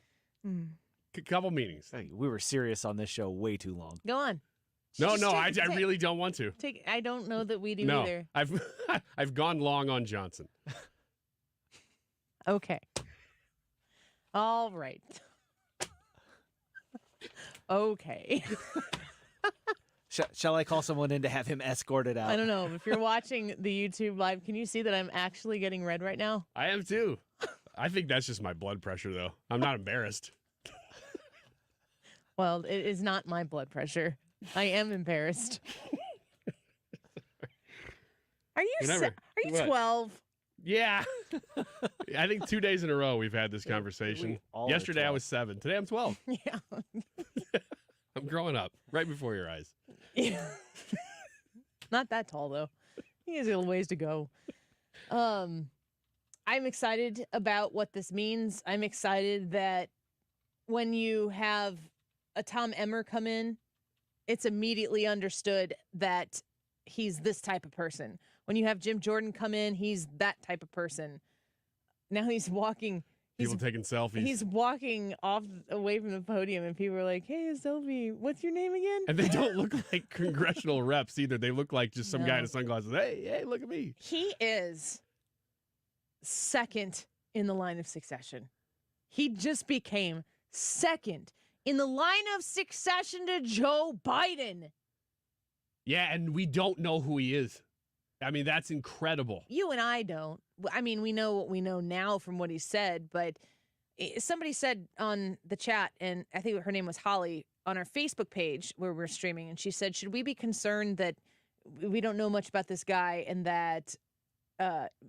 couple meetings. Hey, we were serious on this show way too long. go on. No, Just I take- really don't want to. I don't know that we do No, either. I've gone long on Johnson. Okay. All right. Okay. Shall I call someone in to have him escorted out? I don't know. If you're watching the YouTube live, can you see that I'm actually getting red right now? I am too. I think that's just my blood pressure, though. I'm not embarrassed. Well, it is not my blood pressure. I am embarrassed. Are you Whatever. are you What? 12? Yeah. I think 2 days in a row we've had this conversation. all are Yesterday I 12. was 7. Today I'm 12. Yeah. I'm growing up right before your eyes. Yeah. Not that tall though. He has a little ways to go. I'm excited about what this means. I'm excited that when you have a Tom Emmer come in, it's immediately understood that he's this type of person. When you have Jim Jordan come in, he's that type of person. Now he's walking. People taking selfies. He's walking off away from the podium, and people are like, "Hey, a selfie. What's your name again?" And they don't look like congressional reps either. They look like just some guy No. in sunglasses. Hey, look at me. He is second in the line of succession. He just became second in the line of succession to Joe Biden. Yeah, and we don't know who he is. I mean, that's incredible. You and I don't. I mean, we know what we know now from what he said, but somebody said on the chat, and I think her name was Holly, on our Facebook page where we're streaming, and she said, should we be concerned that we don't know much about this guy and that,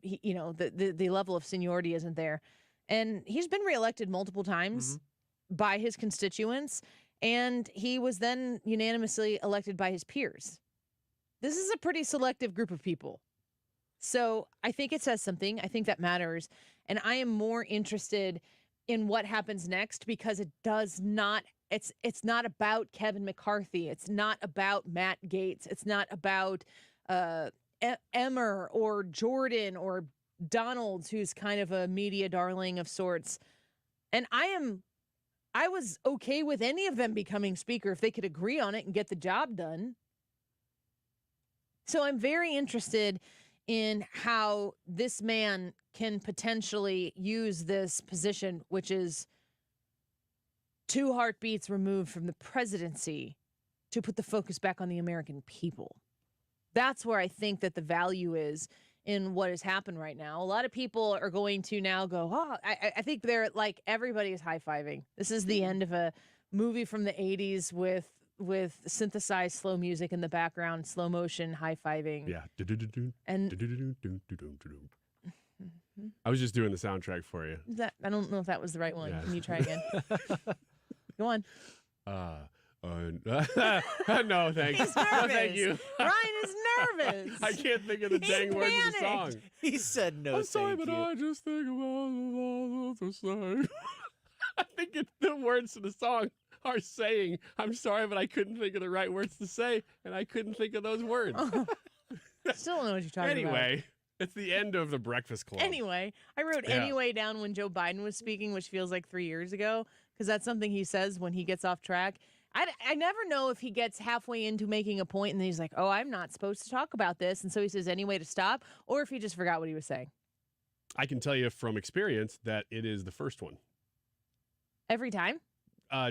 he, you know, the level of seniority isn't there? And he's been reelected multiple times by his constituents, and he was then unanimously elected by his peers. This is a pretty selective group of people. So I think it says something. I think that matters. And I am more interested in what happens next because it does not, it's not about Kevin McCarthy. It's not about Matt Gaetz. It's not about Emmer or Jordan or Donalds, who's kind of a media darling of sorts. And I was okay with any of them becoming speaker if they could agree on it and get the job done. So I'm very interested in how this man can potentially use this position, which is 2 heartbeats removed from the presidency, to put the focus back on the American people. That's where I think that the value is in what has happened right now. A lot of people are going to now go, oh, I think they're like, everybody is high-fiving. This is the end of a movie from the 80s with synthesized slow music in the background, slow motion high-fiving. Yeah. And I was just doing the soundtrack for you. I don't know if that was the right one. Yeah. Can you try again? Go on. No, thanks. He's nervous. No, thank you. Ryan is nervous. I can't think of the dang words of the song. He said no. I'm sorry, thank but you. I just think about the song. I think the words to the song are saying, I'm sorry, but I couldn't think of the right words to say, and I couldn't think of those words. Still don't know what you're talking about. Anyway, it's the end of the Breakfast Club. Anyway, I wrote anyway down when Joe Biden was speaking, which feels like 3 years ago, because that's something he says when he gets off track. I never know if he gets halfway into making a point and then he's like, oh, I'm not supposed to talk about this. And so he says anyway to stop, or if he just forgot what he was saying. I can tell you from experience that it is the first one. Every time?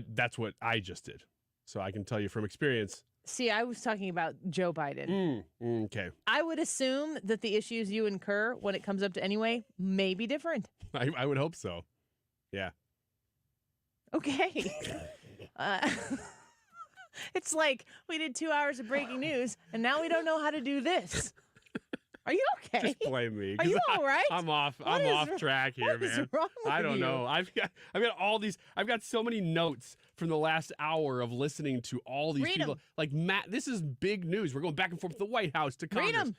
That's what I just did. So I can tell you from experience. See, I was talking about Joe Biden. Okay. I would assume that the issues you incur when it comes up to anyway may be different. I would hope so. Yeah. Okay. It's like we did 2 hours of breaking news, and now we don't know how to do this. Are you okay? Just blame me. Are you all right? I'm off track here, what man. is wrong with I don't you? know. I've got all these. I've got so many notes from the last hour of listening to all these Read people. 'em. Like Matt, this is big news. We're going back and forth to the White House to Congress. Read 'em.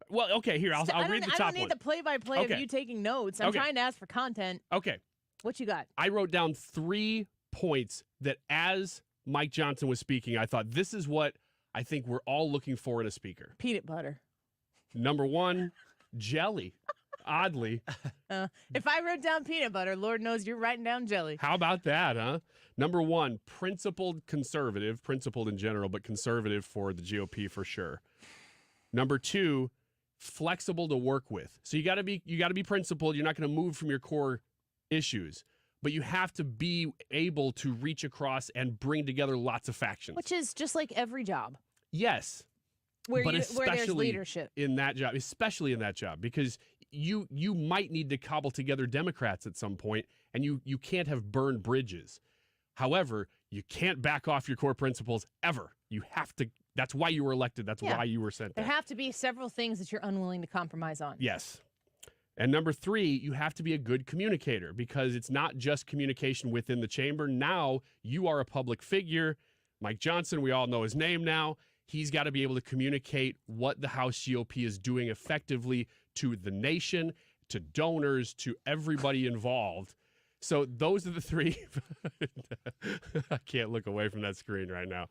Well, okay, here I'll read the top I don't need one. the play-by-play Okay. of you taking notes. I'm Okay. trying to ask for content. Okay. What you got? I wrote down 3 points that as Mike Johnson was speaking, I thought this is what I think we're all looking for in a speaker. Peanut butter. Number 1, jelly. Oddly. If I wrote down peanut butter, Lord knows you're writing down jelly. How about that, huh? Number 1, principled conservative, principled in general, but conservative for the GOP for sure. Number 2, flexible to work with. So you got to be principled. You're not going to move from your core issues, but you have to be able to reach across and bring together lots of factions. Which is just like every job. Yes. Where but there's especially leadership. in that job, especially in that job, because you might need to cobble together Democrats at some point, and you can't have burned bridges. However, you can't back off your core principles ever. You have to. That's why you were elected. That's why you were sent There there. have to be several things that you're unwilling to compromise on. Yes. And number 3, you have to be a good communicator, because it's not just communication within the chamber. Now you are a public figure. Mike Johnson, we all know his name now. He's got to be able to communicate what the House GOP is doing effectively to the nation, to donors, to everybody involved. So those are the 3. I can't look away from that screen right now.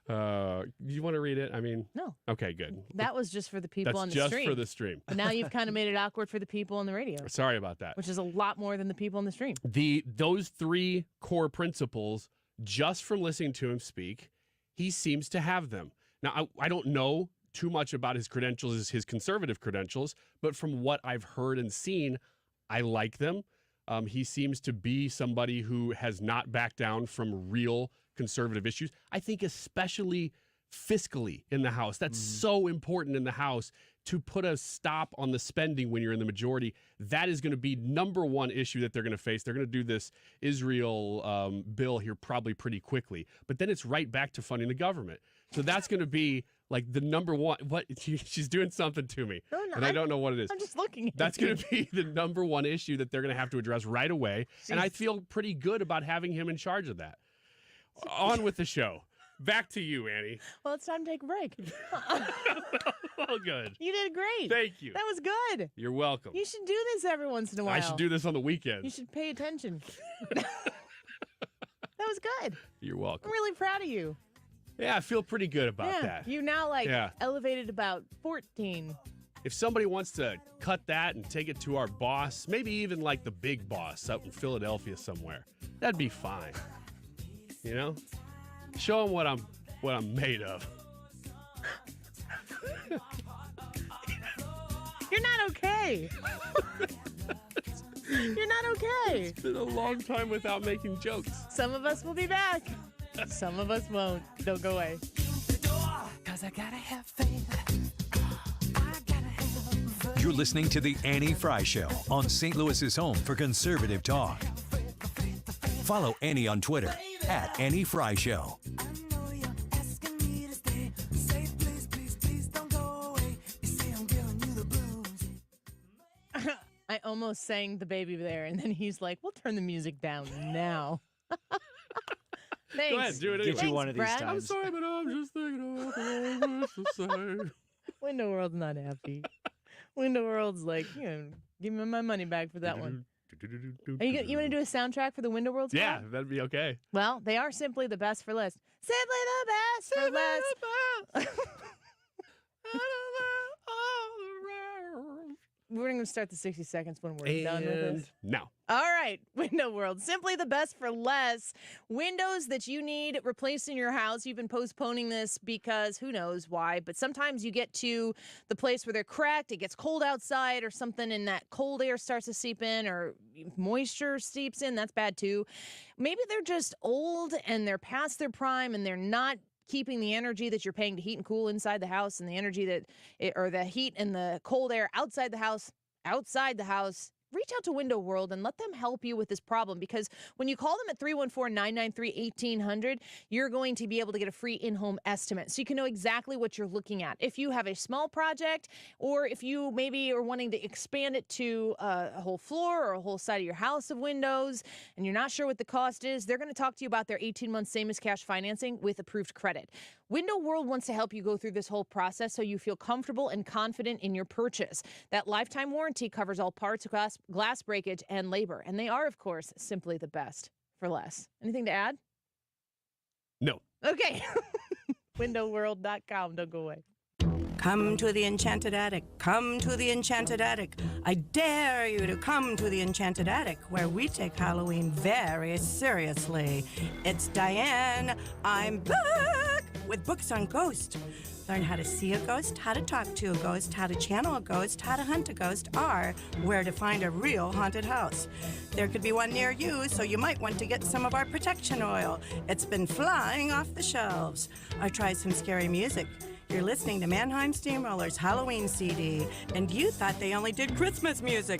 You want to read it? I mean, no. Okay, good. That was just for the people That's on the just stream. for the stream. But now you've kind of made it awkward for the people on the radio. Sorry about that. Which is a lot more than the people on the stream. Those 3 core principles, just from listening to him speak, he seems to have them. Now, I don't know too much about his credentials, his conservative credentials, but from what I've heard and seen, I like them. He seems to be somebody who has not backed down from real conservative issues. I think especially fiscally in the House. That's so important in the House to put a stop on the spending when you're in the majority. That is going to be number 1 issue that they're going to face. They're going to do this Israel bill here probably pretty quickly. But then it's right back to funding the government. So that's going to be like the number 1. What? She's doing something to me. No, and I don't know what it is. I'm just looking at That's you. going to be the number 1 issue that they're going to have to address right away. And I feel pretty good about having him in charge of that. On with the show. Back to you, Annie. Well, it's time to take a break. Well, good. You did great. Thank you. That was good. You're welcome. You should do this every once in a while. I should do this on the weekends. You should pay attention. That was good. You're welcome. I'm really proud of you. Yeah, I feel pretty good about that. You now elevated about 14. If somebody wants to cut that and take it to our boss, maybe even like the big boss out in Philadelphia somewhere, that'd be fine. You know? Show them what I'm made of. You're not okay. You're not okay. It's been a long time without making jokes. Some of us will be back. Some of us won't. Don't go away. 'Cause I gotta have faith. You're listening to The Annie Frey Show on St. Louis's home for conservative talk. Follow Annie on Twitter @Annie Frey Show. I almost sang The Baby there, and then he's like, we'll turn the music down now. Thanks. Go ahead, do it anyway. Get you one of these Brad. times. I'm sorry, but I'm just thinking of what I wish to say. Window World's not happy. Window World's like, give me my money back for that one. You want to do a soundtrack for the Window World? Yeah, that'd be okay. Well, they are simply the best for less. Simply the best for less. We're going to start the 60 seconds when we're done with this. Now. All right, Window World. Simply the best for less. Windows that you need replaced in your house. You've been postponing this because who knows why, but sometimes you get to the place where they're cracked, it gets cold outside or something, and that cold air starts to seep in or moisture seeps in. That's bad too. Maybe they're just old and they're past their prime and they're not keeping the energy that you're paying to heat and cool inside the house and the energy or the heat and the cold air outside the house. Reach out to Window World and let them help you with this problem, because when you call them at 314-993-1800, you're going to be able to get a free in-home estimate so you can know exactly what you're looking at. If you have a small project, or if you maybe are wanting to expand it to a whole floor or a whole side of your house of windows and you're not sure what the cost is, they're going to talk to you about their 18-month same-as-cash financing with approved credit. Window World wants to help you go through this whole process so you feel comfortable and confident in your purchase. That lifetime warranty covers all parts, glass breakage, and labor. And they are, of course, simply the best for less. Anything to add? No. Okay. Windowworld.com. Don't go away. Come to the Enchanted Attic. Come to the Enchanted Attic. I dare you to come to the Enchanted Attic, where we take Halloween very seriously. It's Diane. I'm back with books on ghosts. Learn how to see a ghost, how to talk to a ghost, how to channel a ghost, how to hunt a ghost, or where to find a real haunted house. There could be one near you, so you might want to get some of our protection oil. It's been flying off the shelves. Or try some scary music. You're listening to Mannheim Steamroller's Halloween CD, and you thought they only did Christmas music.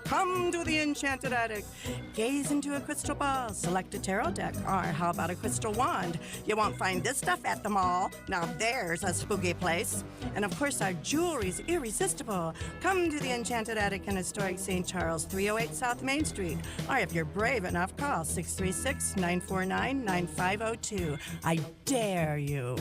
Come to the Enchanted Attic. Gaze into a crystal ball, select a tarot deck, or how about a crystal wand? You won't find this stuff at the mall. Now there's a spooky place. And of course, our jewelry's irresistible. Come to the Enchanted Attic in historic St. Charles, 308 South Main Street. Or if you're brave enough, call 636-949-9502. I dare you.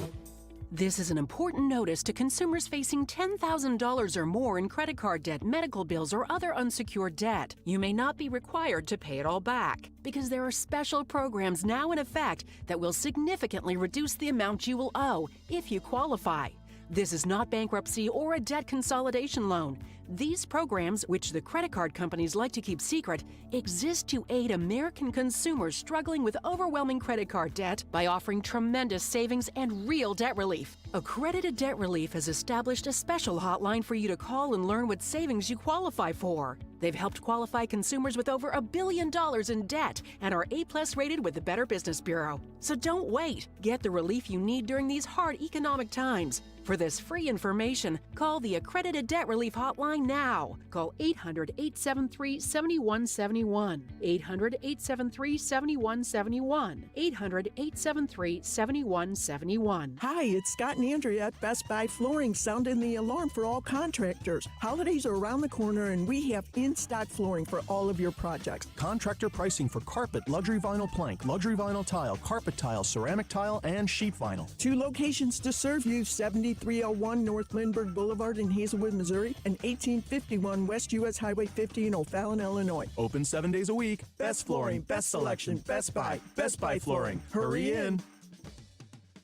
This is an important notice to consumers facing $10,000 or more in credit card debt, medical bills, or other unsecured debt. You may not be required to pay it all back because there are special programs now in effect that will significantly reduce the amount you will owe if you qualify. This is not bankruptcy or a debt consolidation loan. These programs, which the credit card companies like to keep secret, exist to aid American consumers struggling with overwhelming credit card debt by offering tremendous savings and real debt relief. Accredited Debt Relief has established a special hotline for you to call and learn what savings you qualify for. They've helped qualify consumers with over $1 billion in debt and are A+ rated with the Better Business Bureau. So don't wait. Get the relief you need during these hard economic times. For this free information, call the Accredited Debt Relief Hotline now. Call 800-873-7171. 800-873-7171. 800-873-7171. Hi, it's Scott and Andrea at Best Buy Flooring, sounding the alarm for all contractors. Holidays are around the corner and we have in-stock flooring for all of your projects. Contractor pricing for carpet, luxury vinyl plank, luxury vinyl tile, carpet tile, ceramic tile, and sheet vinyl. 2 locations to serve you: 7301 North Lindbergh Boulevard in Hazelwood, Missouri, and 1851 West US Highway 50 in O'Fallon, Illinois. Open 7 days a week. Best flooring, best selection, Best Buy. Best Buy Flooring. Hurry in.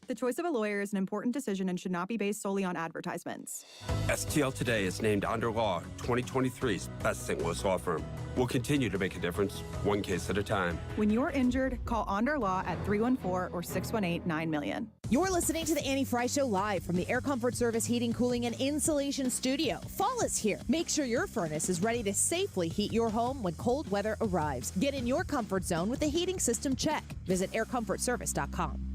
The choice of a lawyer is an important decision and should not be based solely on advertisements. STL Today is named Under Law 2023's best St. Louis law firm. We'll continue to make a difference, one case at a time. When you're injured, call Onder Law at 314 or 618-9000000. You're listening to the Annie Frey Show live from the Air Comfort Service Heating, Cooling, and Insulation Studio. Fall is here. Make sure your furnace is ready to safely heat your home when cold weather arrives. Get in your comfort zone with the heating system check. Visit aircomfortservice.com.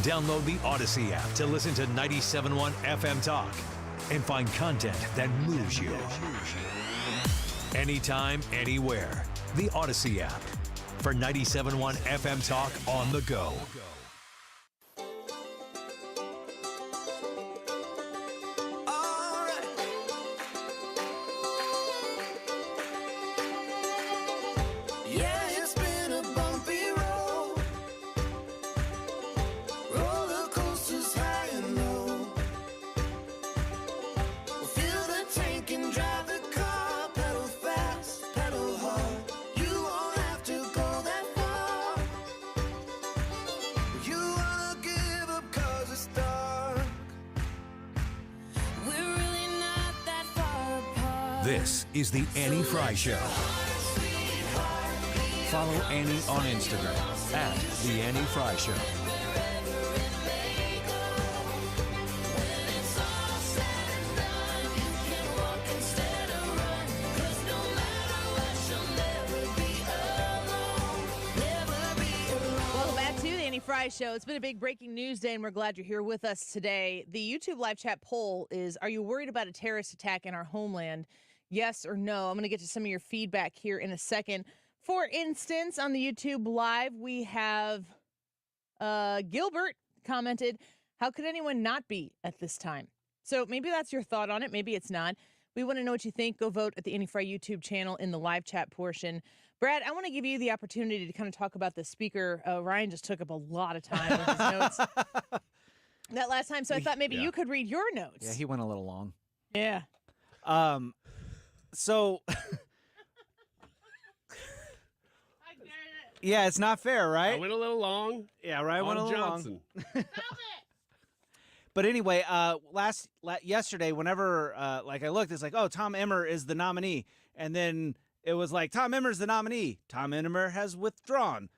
Download the Odyssey app to listen to 97.1 FM Talk and find content that moves you. Anytime, anywhere. The Odyssey app for 97.1 FM Talk on the go. Yeah, it's been a bumpy This is the Annie Frey Show. Follow Annie on Instagram at the Annie Frey Show. Welcome back to the Annie Frey Show. It's been a big breaking news day, and we're glad you're here with us today. The YouTube live chat poll is, are you worried about a terrorist attack in our homeland? Yes or no? I'm going to get to some of your feedback here in a second. For instance, on the YouTube live, we have Gilbert commented, how could anyone not be at this time? So maybe that's your thought on it. Maybe it's not. We want to know what you think. Go vote at the Annie Frey YouTube channel in the live chat portion. Brad, I want to give you the opportunity to kind of talk about the speaker. Ryan just took up a lot of time with his notes that last time, so I thought maybe you could read your notes. Yeah, he went a little long. Yeah. So, yeah, it's not fair, right? I went a little long. Yeah, right. Went a little Johnson. long. But anyway, yesterday, whenever I looked, it's like, oh, Tom Emmer is the nominee, and then it was like Tom Emmer's the nominee. Tom Emmer has withdrawn.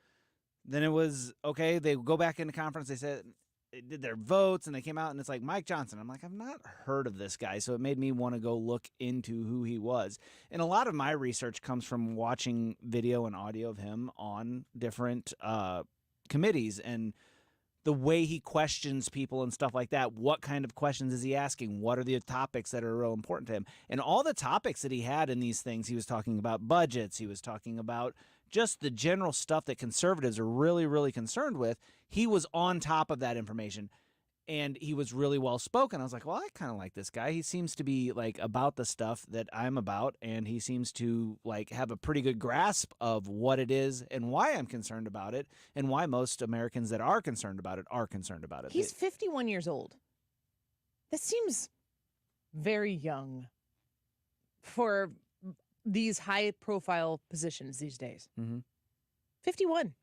Then it was okay. They go back into conference. They said they did their votes, and they came out, and it's like Mike Johnson. I'm like, I've not heard of this guy, so it made me want to go look into who he was. And a lot of my research comes from watching video and audio of him on different committees and the way he questions people and stuff like that. What kind of questions is he asking? What are the topics that are real important to him? And all the topics that he had in these things, he was talking about budgets. He was talking about just the general stuff that conservatives are really, really concerned with. He was on top of that information, and he was really well spoken. I was like, well, I kind of like this guy. He seems to be like about the stuff that I'm about, and he seems to like have a pretty good grasp of what it is and why I'm concerned about it, and why most Americans that are concerned about it are concerned about it. He's 51 years old. That seems very young for these high-profile positions these days. 51.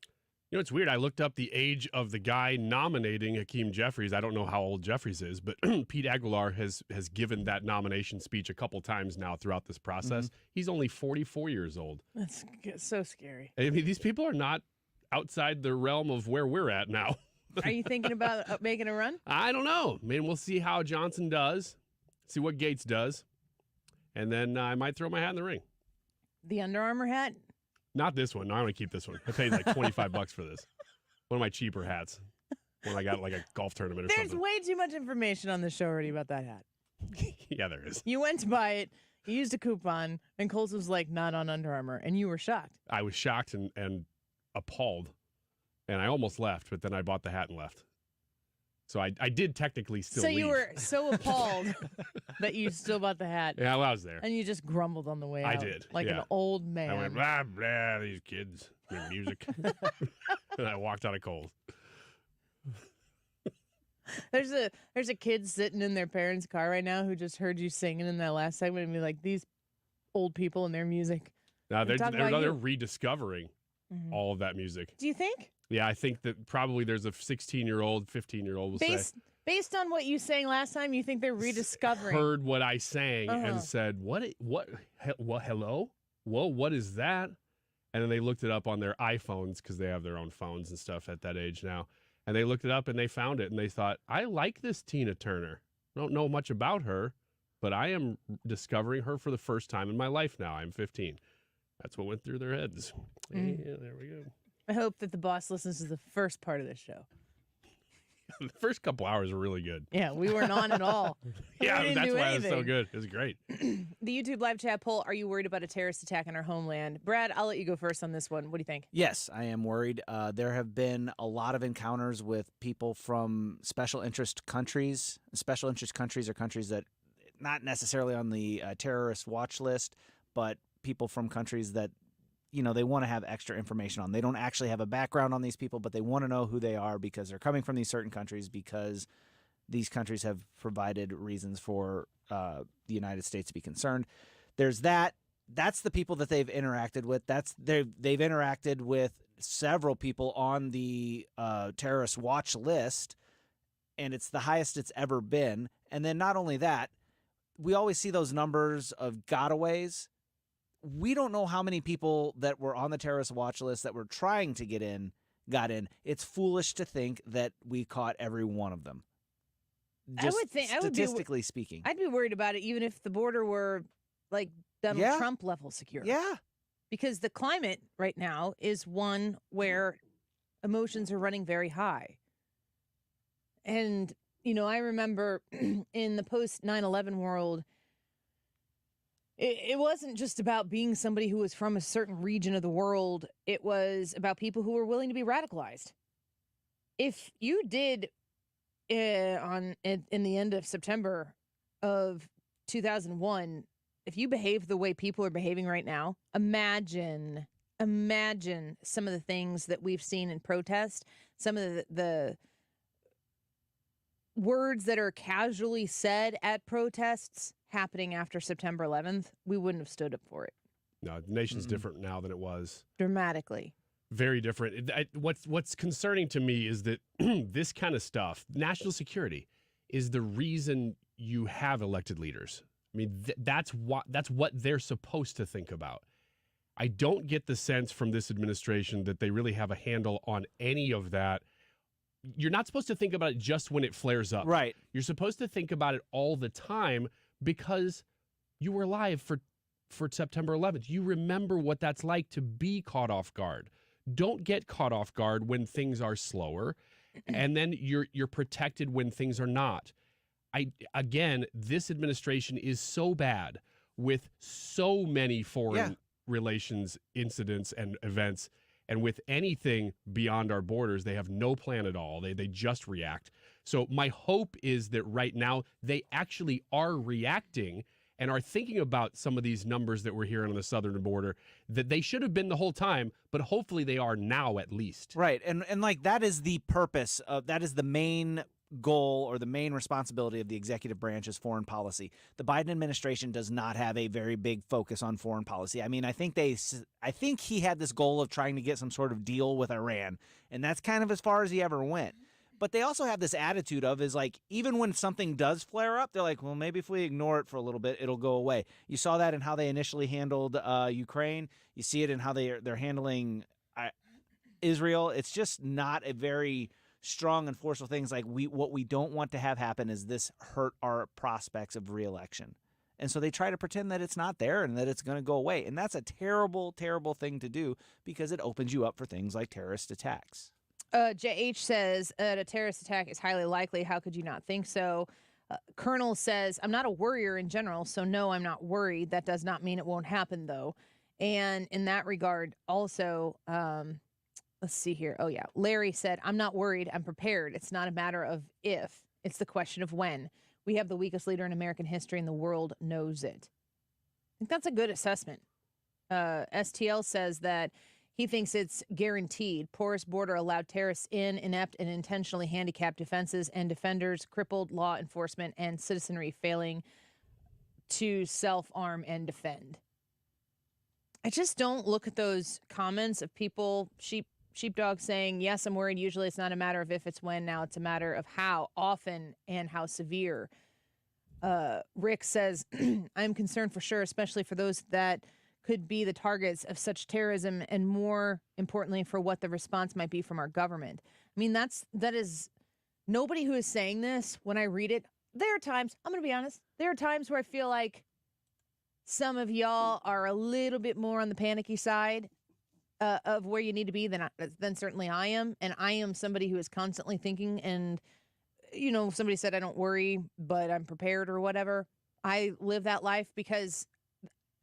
You know, it's weird. I looked up the age of the guy nominating Hakeem Jeffries. I don't know how old Jeffries is, but Pete Aguilar has given that nomination speech a couple times now throughout this process. He's only 44 years old. That's so scary. I mean, these people are not outside the realm of where we're at now. Are you thinking about making a run? I don't know. I mean, we'll see how Johnson does, see what Gates does, and then I might throw my hat in the ring. The Under Armour hat? Not this one. No, I'm going to keep this one. I paid like $25 for this. One of my cheaper hats. When I got like a golf tournament or There's something. way too much information on the show already about that hat. Yeah, there is. You went to buy it, you used a coupon, and Coles was like, not on Under Armour, and you were shocked. I was shocked and appalled, and I almost left, but then I bought the hat and left. So I did technically still leave. You were so appalled that you still bought the hat. Yeah, well, I was there. And you just grumbled on the way out. I did. Like yeah. an old man. I went, blah, blah, these kids, their music. And I walked out of Kohl's. There's a kid sitting in their parents' car right now who just heard you singing in that last segment and be like, these old people and their music. Now they're rediscovering all of that music. Do you think? Yeah, I think that probably there's a 16-year-old, 15-year-old will say. Based on what you sang last time, you think they're rediscovering? Heard what I sang and said, what, hello? Whoa, what is that? And then they looked it up on their iPhones because they have their own phones and stuff at that age now. And they looked it up and they found it and they thought, I like this Tina Turner. I don't know much about her, but I am discovering her for the first time in my life now. I'm 15. That's what went through their heads. Yeah, there we go. I hope that the boss listens to the first part of this show. The first couple hours were really good. Yeah, we weren't on at all. Yeah, that's why it was so good. It was great. The YouTube live chat poll, are you worried about a terrorist attack in our homeland? Brad, I'll let you go first on this one. What do you think? Yes, I am worried. There have been a lot of encounters with people from special interest countries. Special interest countries are countries that not necessarily on the terrorist watch list, but people from countries that they want to have extra information on. They don't actually have a background on these people, but they want to know who they are because they're coming from these certain countries because these countries have provided reasons for the United States to be concerned. There's that. That's the people that they've interacted with. They've interacted with several people on the terrorist watch list, and it's the highest it's ever been. And then not only that, we always see those numbers of gotaways. We don't know how many people that were on the terrorist watch list that were trying to get in got in. It's foolish to think that we caught every one of them. Just statistically speaking. I'd be worried about it even if the border were like Donald Trump level secure. Yeah. Because the climate right now is one where emotions are running very high. And, I remember in the post 9/11 world, it wasn't just about being somebody who was from a certain region of the world. It was about people who were willing to be radicalized. If you did in the end of September of 2001, if you behave the way people are behaving right now, imagine some of the things that we've seen in protest, some of the words that are casually said at protests happening after September 11th, we wouldn't have stood up for it. No, the nation's different now than it was. Dramatically. Very different. What's concerning to me is that this kind of stuff, national security, is the reason you have elected leaders. I mean, that's what they're supposed to think about. I don't get the sense from this administration that they really have a handle on any of that. You're not supposed to think about it just when it flares up. Right. You're supposed to think about it all the time because you were alive for September 11th. You remember what that's like to be caught off guard. Don't get caught off guard when things are slower, and then you're protected when things are not. Again, this administration is so bad with so many foreign relations incidents and events, and with anything beyond our borders, they have no plan at all. They just react. So my hope is that right now they actually are reacting and are thinking about some of these numbers that we're hearing on the southern border, that they should have been the whole time, but hopefully they are now at least. Right. And like that is the purpose of, that is the main goal or the main responsibility of the executive branch is foreign policy. The Biden administration does not have a very big focus on foreign policy. I mean, I think he had this goal of trying to get some sort of deal with Iran, and that's kind of as far as he ever went. But they also have this attitude of is like, even when something does flare up, they're like, well, maybe if we ignore it for a little bit, it'll go away. You saw that in how they initially handled Ukraine. You see it in how they're handling Israel. It's just not a very strong and forceful things. Like what we don't want to have happen is this hurt our prospects of reelection. And so they try to pretend that it's not there and that it's going to go away. And that's a terrible, terrible thing to do because it opens you up for things like terrorist attacks. JH says a terrorist attack is highly likely. How could you not think so? Colonel says, I'm not a worrier in general, so no, I'm not worried. That does not mean it won't happen, though. And in that regard, also, let's see here. Oh, yeah. Larry said, I'm not worried. I'm prepared. It's not a matter of if. It's the question of when. We have the weakest leader in American history, and the world knows it. I think that's a good assessment. STL says that he thinks it's guaranteed. Porous border allowed terrorists in, inept and intentionally handicapped defenses and defenders, crippled law enforcement and citizenry failing to self-arm and defend. I just don't look at those comments of people, sheepdog saying, yes, I'm worried. Usually it's not a matter of if, it's when. Now it's a matter of how often and how severe. Rick says, I'm concerned for sure, especially for those that could be the targets of such terrorism, and more importantly, for what the response might be from our government. I mean, that is nobody who is saying this, when I read it, there are times, I'm going to be honest, there are times where I feel like some of y'all are a little bit more on the panicky side of where you need to be than certainly I am. And I am somebody who is constantly thinking, and, you know, somebody said I don't worry, but I'm prepared or whatever. I live that life because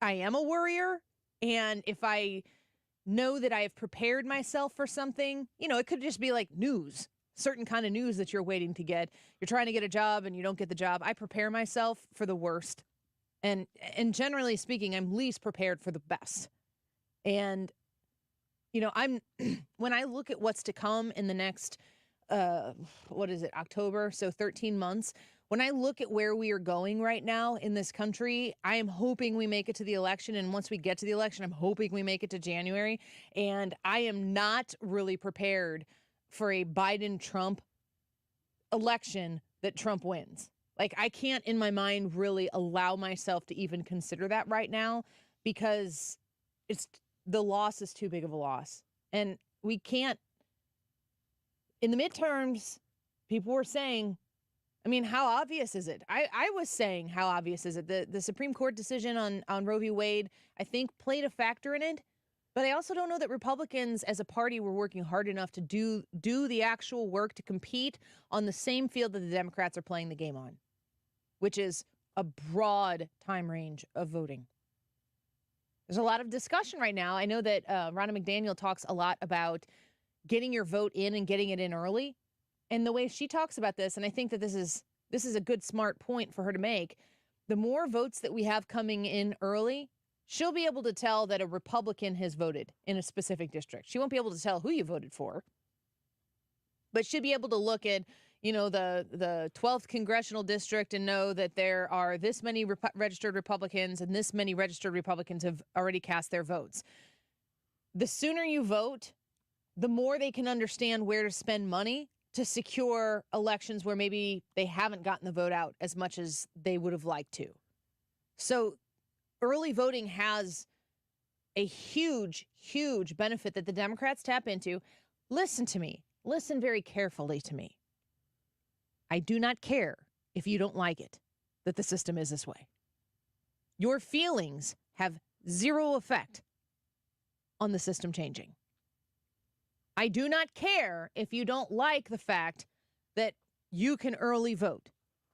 I am a worrier, and if I know that I have prepared myself for something, you know, it could just be like news, certain kind of news that you're waiting to get. You're trying to get a job and you don't get the job. I prepare myself for the worst, and generally speaking, I'm least prepared for the best. And, you know, when I look at what's to come in the next, October, so 13 months, when I look at where we are going right now in this country, I am hoping we make it to the election. And once we get to the election, I'm hoping we make it to January. And I am not really prepared for a Biden-Trump election that Trump wins. Like, I can't in my mind really allow myself to even consider that right now because the loss is too big of a loss. And we can't, in the midterms, people were saying, I mean, how obvious is it? I was saying, how obvious is it? The Supreme Court decision on Roe v. Wade, I think, played a factor in it. But I also don't know that Republicans as a party were working hard enough to do the actual work to compete on the same field that the Democrats are playing the game on, which is a broad time range of voting. There's a lot of discussion right now. I know that Ronna McDaniel talks a lot about getting your vote in and getting it in early. And the way she talks about this, and I think that this is a good, smart point for her to make, the more votes that we have coming in early, she'll be able to tell that a Republican has voted in a specific district. She won't be able to tell who you voted for, but she'll be able to look at, the 12th congressional district and know that there are this many registered Republicans and this many registered Republicans have already cast their votes. The sooner you vote, the more they can understand where to spend money to secure elections where maybe they haven't gotten the vote out as much as they would have liked to. So early voting has a huge, huge benefit that the Democrats tap into. Listen to me. Listen very carefully to me. I do not care if you don't like it, that the system is this way. Your feelings have zero effect on the system changing. I do not care if you don't like the fact that you can early vote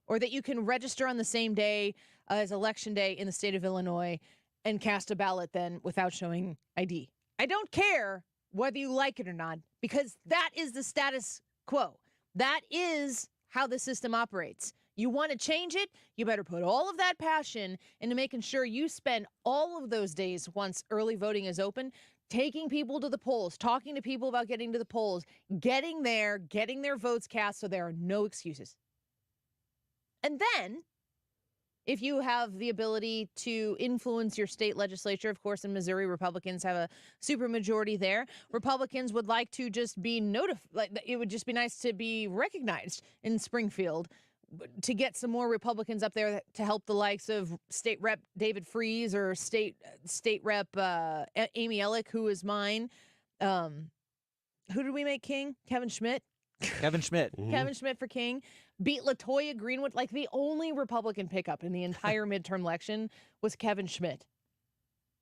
or that you can register on the same day as Election Day in the state of Illinois and cast a ballot then without showing ID. I don't care whether you like it or not because that is the status quo. That is how the system operates. You want to change it, you better put all of that passion into making sure you spend all of those days once early voting is open taking people to the polls, talking to people about getting to the polls, getting there, getting their votes cast so there are no excuses. And then, if you have the ability to influence your state legislature, of course, in Missouri, Republicans have a supermajority there. Republicans would like to just be notified. It would just be nice to be recognized in Springfield to get some more Republicans up there to help the likes of State Rep David Freese or State Rep Amy Ellick, who is mine. Who did we make king? Kevin Schmidt. Kevin Schmidt. Mm-hmm. Kevin Schmidt for king. Beat LaToya Greenwood. Like the only Republican pickup in the entire midterm election was Kevin Schmidt.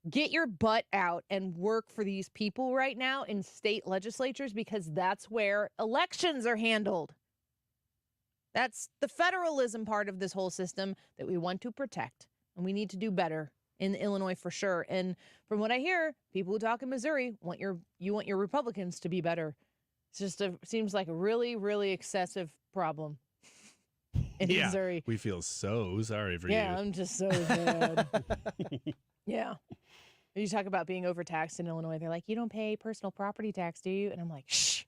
Get your butt out and work for these people right now in state legislatures because that's where elections are handled. That's the federalism part of this whole system that we want to protect. And we need to do better in Illinois for sure. And from what I hear, people who talk in Missouri want your Republicans to be better. It's just seems like a really, really excessive problem in Missouri. We feel so sorry for you. Yeah, I'm just so bad. Yeah. You talk about being overtaxed in Illinois. They're like, you don't pay personal property tax, do you? And I'm like, shh.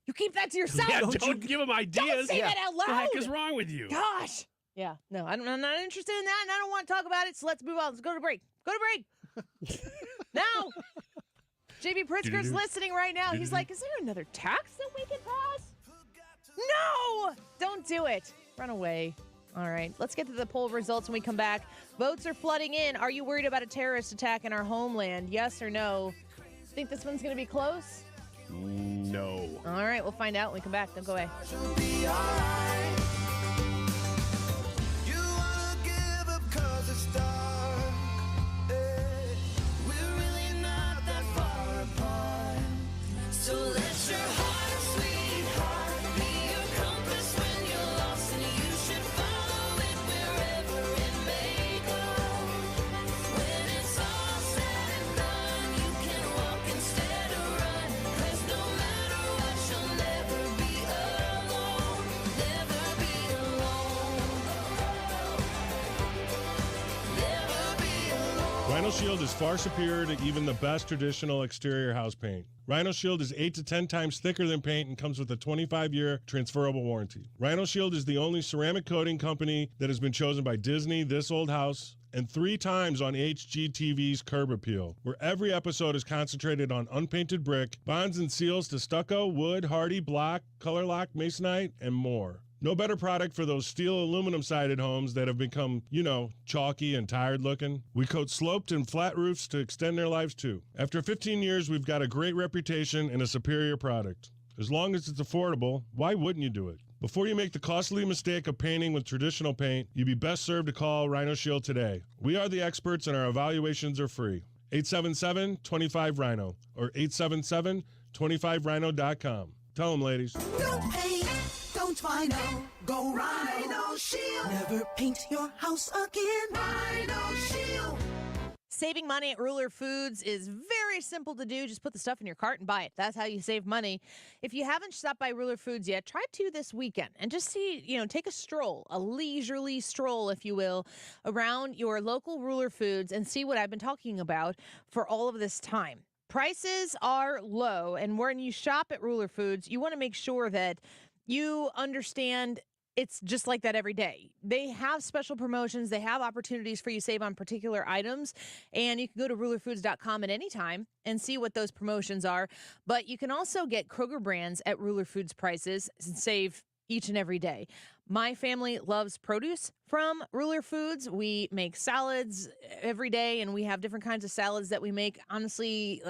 You keep that to yourself. Yeah, don't give them ideas. Don't say that out loud. What the heck is wrong with you? Gosh. Yeah. No, I'm not interested in that, and I don't want to talk about it, so let's move on. Let's go to break. Go to break. Now. JB Pritzker's listening right now. He's like, is there another tax that we can pass? No! Don't do it. Run away. All right. Let's get to the poll results when we come back. Votes are flooding in. Are you worried about a terrorist attack in our homeland? Yes or no? Think this one's going to be close? No. All right, we'll find out when we come back. Don't go away. So let your heart, sweetheart, be your compass when you're lost, and you should follow it wherever it may go. When it's all said and done, you can walk instead of run, 'cause no matter what, you'll never be alone, never be alone, never be alone. Rhino Shield is far superior to even the best traditional exterior house paint. Rhino Shield is 8 to 10 times thicker than paint and comes with a 25-year transferable warranty. Rhino Shield is the only ceramic coating company that has been chosen by Disney, This Old House, and 3 times on HGTV's Curb Appeal, where every episode is concentrated on unpainted brick, bonds and seals to stucco, wood, hardy, block, color lock, masonite, and more. No better product for those steel aluminum-sided homes that have become, chalky and tired looking. We coat sloped and flat roofs to extend their lives too. After 15 years, we've got a great reputation and a superior product. As long as it's affordable, why wouldn't you do it? Before you make the costly mistake of painting with traditional paint, you'd be best served to call Rhino Shield today. We are the experts and our evaluations are free. 877-25-RHINO or 877-25rhino.com. Tell them, ladies. Don't paint, don't Rhino, go Rhino Shield. Never paint your house again. Rhino Shield. Saving money at Ruler Foods is very simple to do. Just put the stuff in your cart and buy it. That's how you save money. If you haven't stopped by Ruler Foods yet, try to this weekend and just see, take a stroll, a leisurely stroll, if you will, around your local Ruler Foods and see what I've been talking about for all of this time. Prices are low, and when you shop at Ruler Foods, you want to make sure that you understand it's just like that every day. They have special promotions. They have opportunities for you to save on particular items. And you can go to rulerfoods.com at any time and see what those promotions are. But you can also get Kroger brands at Ruler Foods prices and save each and every day. My family loves produce from Ruler Foods. We make salads every day, and we have different kinds of salads that we make. Honestly,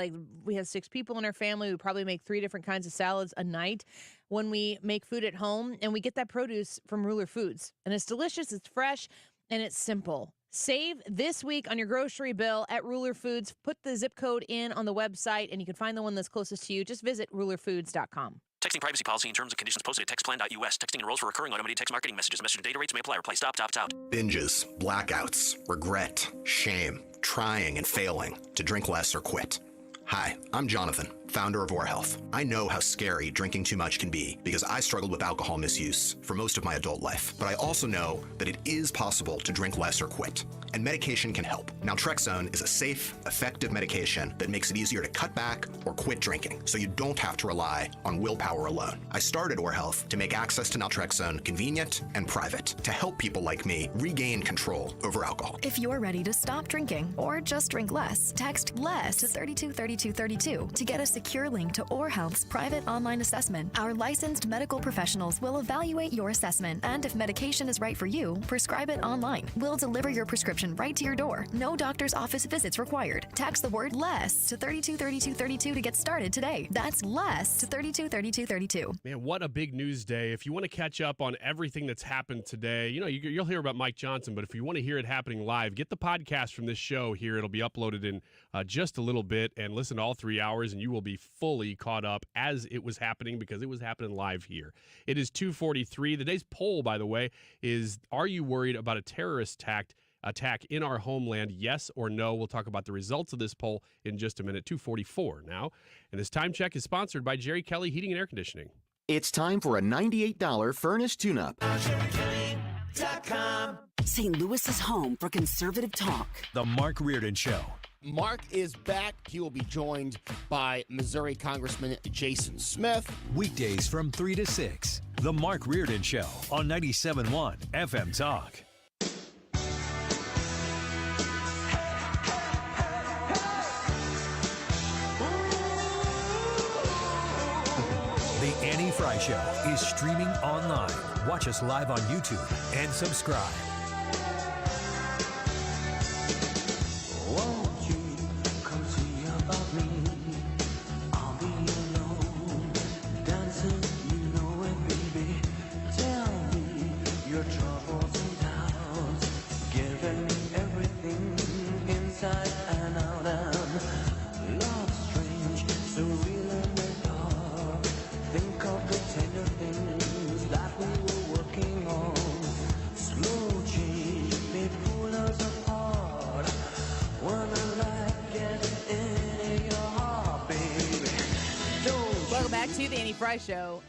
we have 6 people in our family. We probably make 3 different kinds of salads a night when we make food at home, and we get that produce from Ruler Foods. And it's delicious, it's fresh, and it's simple. Save this week on your grocery bill at Ruler Foods. Put the zip code in on the website, and you can find the one that's closest to you. Just visit rulerfoods.com. Texting privacy policy and terms and conditions posted at textplan.us. Texting enrolls for recurring automated text marketing messages. Message and data rates may apply. Reply stop, opt out. Binges, blackouts, regret, shame, trying and failing to drink less or quit. Hi, I'm Jonathan, founder of Or Health. I know how scary drinking too much can be because I struggled with alcohol misuse for most of my adult life. But I also know that it is possible to drink less or quit. And medication can help. Naltrexone is a safe, effective medication that makes it easier to cut back or quit drinking, so you don't have to rely on willpower alone. I started Or Health to make access to naltrexone convenient and private, to help people like me regain control over alcohol. If you're ready to stop drinking or just drink less, text LESS to 323232 to get a secure link to Or Health's private online assessment. Our licensed medical professionals will evaluate your assessment, and if medication is right for you, prescribe it online. We'll deliver your prescription right to your door. No doctor's office visits required. Text the word LESS to 323232 to get started today. That's LESS to 323232. Man, what a big news day. If you want to catch up on everything that's happened today, you'll hear about Mike Johnson, but if you want to hear it happening live, get the podcast from this show here. It'll be uploaded in just a little bit, and listen to all 3 hours, and you will be fully caught up as it was happening, because it was happening live here. It is 2:43. The day's poll, by the way, is, are you worried about a terrorist attack in our homeland, yes or no? We'll talk about the results of this poll in just a minute. 2:44 now. And this time check is sponsored by Jerry Kelly Heating and Air Conditioning. It's time for a $98 furnace tune-up. St. Louis's home for conservative talk. The Mark Reardon Show. Mark is back. He will be joined by Missouri Congressman Jason Smith. Weekdays from 3 to 6. The Mark Reardon Show on 97.1 FM Talk. The Annie Frey Show is streaming online. Watch us live on YouTube and subscribe. Won't you come see about me? I'll be alone, dancing, you know it, baby. Tell me your troubles and doubts, giving me everything inside and out. And love strange, so real in the dark. Think of the tender things that we were working on. Slow change may pull us apart. Welcome back to the Annie Frey Show.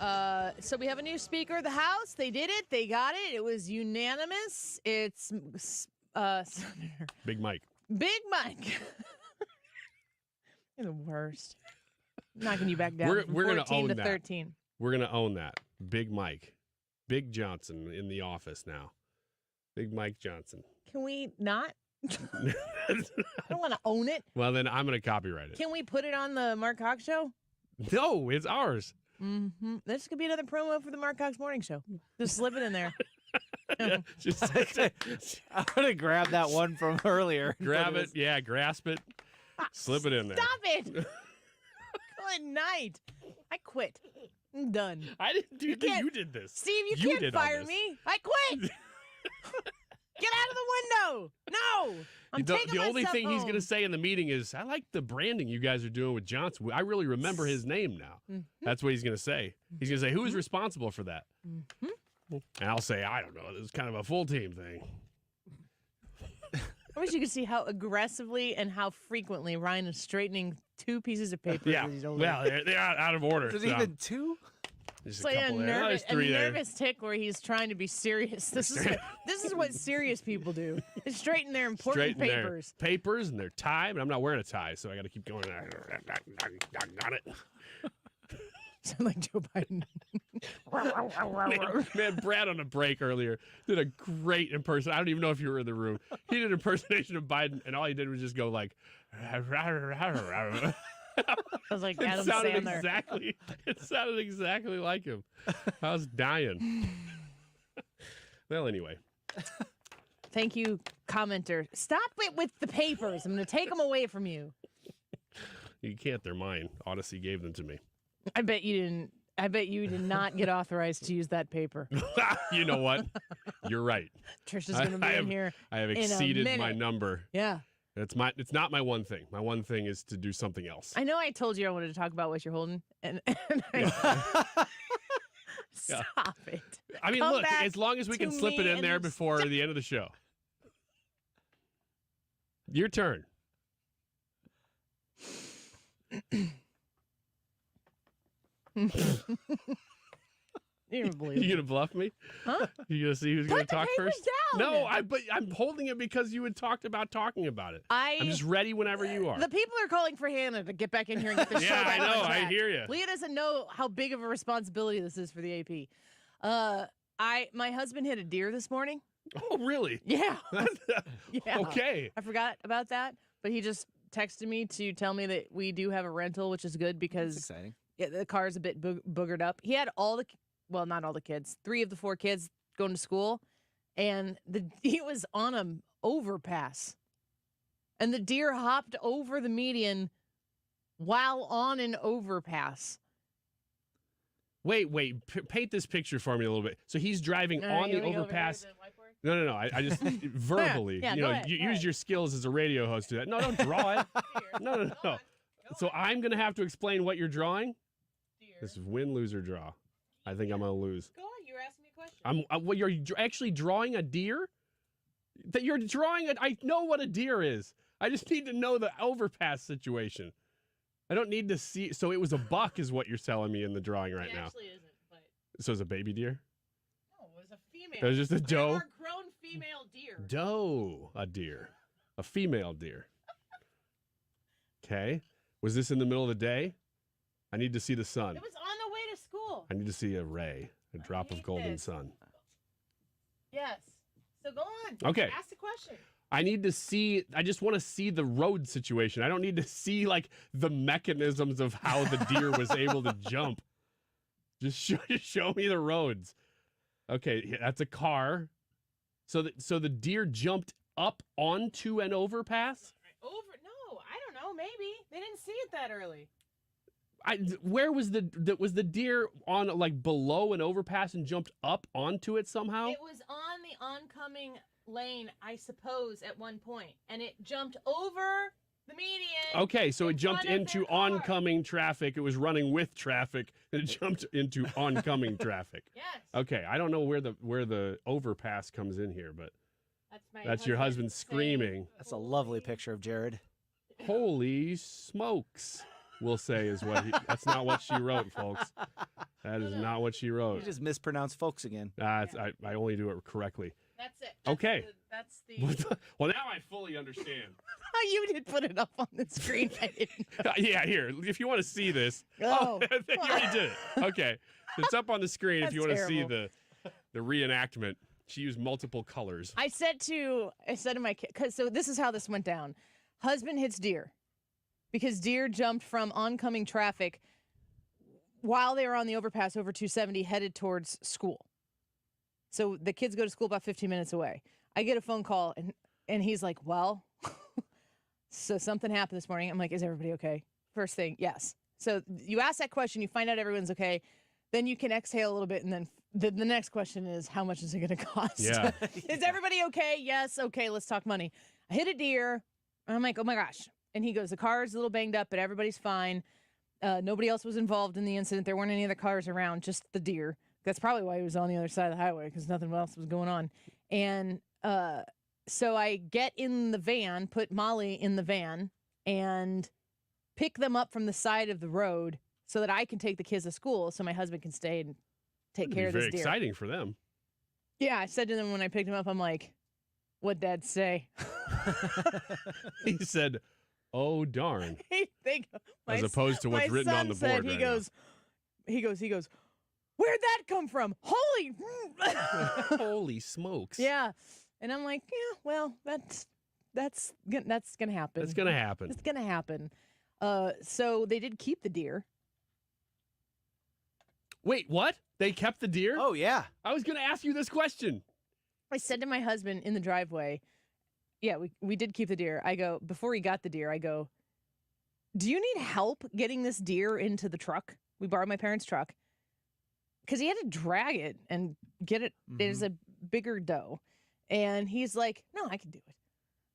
So we have a new Speaker of the House. They did it. They got it. It was unanimous. It's Senator Big Mike. Big Mike. You're the worst. Knocking you back down We're from gonna 14 own to that. 13. We're going to own that. Big Mike. Big Johnson in the office now. Big Mike Johnson. Can we not? I don't want to own it. Well, then I'm going to copyright it. Can we put it on the Mark Cox Show? No, it's ours. Mm-hmm. This could be another promo for the Mark Cox Morning Show. Just slip it in there. Yeah, just I'm going to grab that one from earlier. grab it. Yeah, grasp it. Slip it in there. Stop it. Good night. I quit. I'm done. I didn't do that. You did this. Steve, you can't fire me. I quit. Get out of the window. No. I'm taking the only myself thing he's home. going to say in the meeting is, I like the branding you guys are doing with Johnson. I really remember his name now. Mhm. That's what he's going to say. He's going to say, who is responsible for that? Mhm. And I'll say, I don't know. It was kind of a full team thing. I wish you could see how aggressively and how frequently Ryan is straightening 2 pieces of paper. Yeah. Well, they're out of order. Is so. it even 2? There's It's like a there's 3 there. nervous tick where he's trying to be serious. This is what serious people do. They straighten their important Straighten their papers. papers and their tie, but I'm not wearing a tie, so I got to keep going. Got it. Sound like Joe Biden. man, Brad on a break earlier did a great impersonation. I don't even know if you were in the room. He did an impersonation of Biden, and all he did was just go like. I was like Adam Sandler. It sounded exactly like him. I was dying. Well, anyway. Thank you, commenter. Stop it with the papers. I'm going to take them away from you. You can't. They're mine. Odyssey gave them to me. I bet you didn't. I bet you did not get authorized to use that paper. You know what? You're right. Trisha's going to be in here. I have in a exceeded my minute. number. Yeah. It's not my one thing. My one thing is to do something else. I know I told you I wanted to talk about what you're holding, and stop it. I mean, Come look, back as long as we can to slip it me in there and before the end of the show. Your turn. You're You gonna bluff me? Huh? You gonna see who's gonna talk first? down. No, but I'm holding it because you had talked about talking about it. I'm just ready whenever you are. The people are calling for Hannah to get back in here and get the show Yeah, back I know. on track. I hear you. Leah doesn't know how big of a responsibility this is for the AP. My husband hit a deer this morning. Oh, really? Yeah. Yeah. Okay. I forgot about that, but he just texted me to tell me that we do have a rental, which is good because That's exciting. Yeah, the car's a bit boogered up. He had not all the kids, 3 of the 4 kids going to school, and he was on an overpass, and the deer hopped over the median while on an overpass. Wait. Paint this picture for me a little bit. So he's driving on the overpass. No. I just verbally. Yeah, you go know, ahead, you go use ahead. your skills as a radio host to that. No, don't draw it. No. So I'm gonna have to explain what you're drawing. This is win, lose, or draw. I think I'm gonna lose. Go on, you were asking me a question. Well, you're actually drawing a deer. That you're drawing it. I know what a deer is. I just need to know the overpass situation. I don't need to see. So it was a buck, is what you're telling me in the drawing right now. Actually isn't, but So it's a baby deer. no, it was a female. It was just a doe. They are grown female deer. Doe, a deer, a female deer. Okay. Was this in the middle of the day? I need to see the sun. It was on the way to school. I need to see a ray, a drop of golden sun. Yes. So go on. Okay. Ask the question. I just want to see the road situation. I don't need to see like the mechanisms of how the deer was able to jump. Just show me the roads. Okay, that's a car. So the deer jumped up onto an overpass? No, I don't know. Maybe they didn't see it that early. Where was was the deer on like below an overpass and jumped up onto it somehow? It was on the oncoming lane, I suppose, at one point, and it jumped over the median. Okay, so it jumped into oncoming traffic. It was running with traffic, and it jumped into oncoming traffic. Yes. Okay, I don't know where the overpass comes in here, but that's your husband screaming. That's a lovely picture of Jared. Holy smokes! We'll say is what that's not what she wrote, folks. That is not what she wrote. You just mispronounced folks again. I only do it correctly. That's it. Okay. That's the. Well, now I fully understand. You did put it up on the screen. I didn't. Yeah, here. If you want to see this. Oh. You already did it. Okay. It's up on the screen if you want to see terrible. the reenactment. She used multiple colors. I said to my kid, so this is how this went down. Husband hits deer because deer jumped from oncoming traffic while they were on the overpass over 270 headed towards school. So the kids go to school about 15 minutes away. I get a phone call, and he's like, well, so something happened this morning. I'm like, is everybody okay? First thing, yes. So you ask that question, you find out everyone's okay, then you can exhale a little bit, and then the next question is, how much is it going to cost? Yeah. Is everybody okay? Yes. Okay, let's talk money. I hit a deer. I'm like, oh my gosh. And he goes, the car's a little banged up, but everybody's fine. Nobody else was involved in the incident. There weren't any other cars around, just the deer. That's probably why he was on the other side of the highway, because nothing else was going on. And so I get in the van, put Molly in the van, and pick them up from the side of the road so that I can take the kids to school so my husband can stay and take care of this deer. Very exciting for them. Yeah, I said to them when I picked him up, I'm like, what'd Dad say? He said, oh, darn. They go, as opposed to what's written on the board. He goes, where'd that come from? Holy. Holy smokes. Yeah. And I'm like, yeah, well, that's going to happen. It's going to happen. It's going to happen. So they did keep the deer. Wait, what? They kept the deer? Oh, yeah. I was going to ask you this question. I said to my husband in the driveway, yeah, we did keep the deer. I go, before he got the deer, I go, do you need help getting this deer into the truck? We borrowed my parents' truck. Because he had to drag it and get it. Mm-hmm. There's a bigger doe. And he's like, no, I can do it.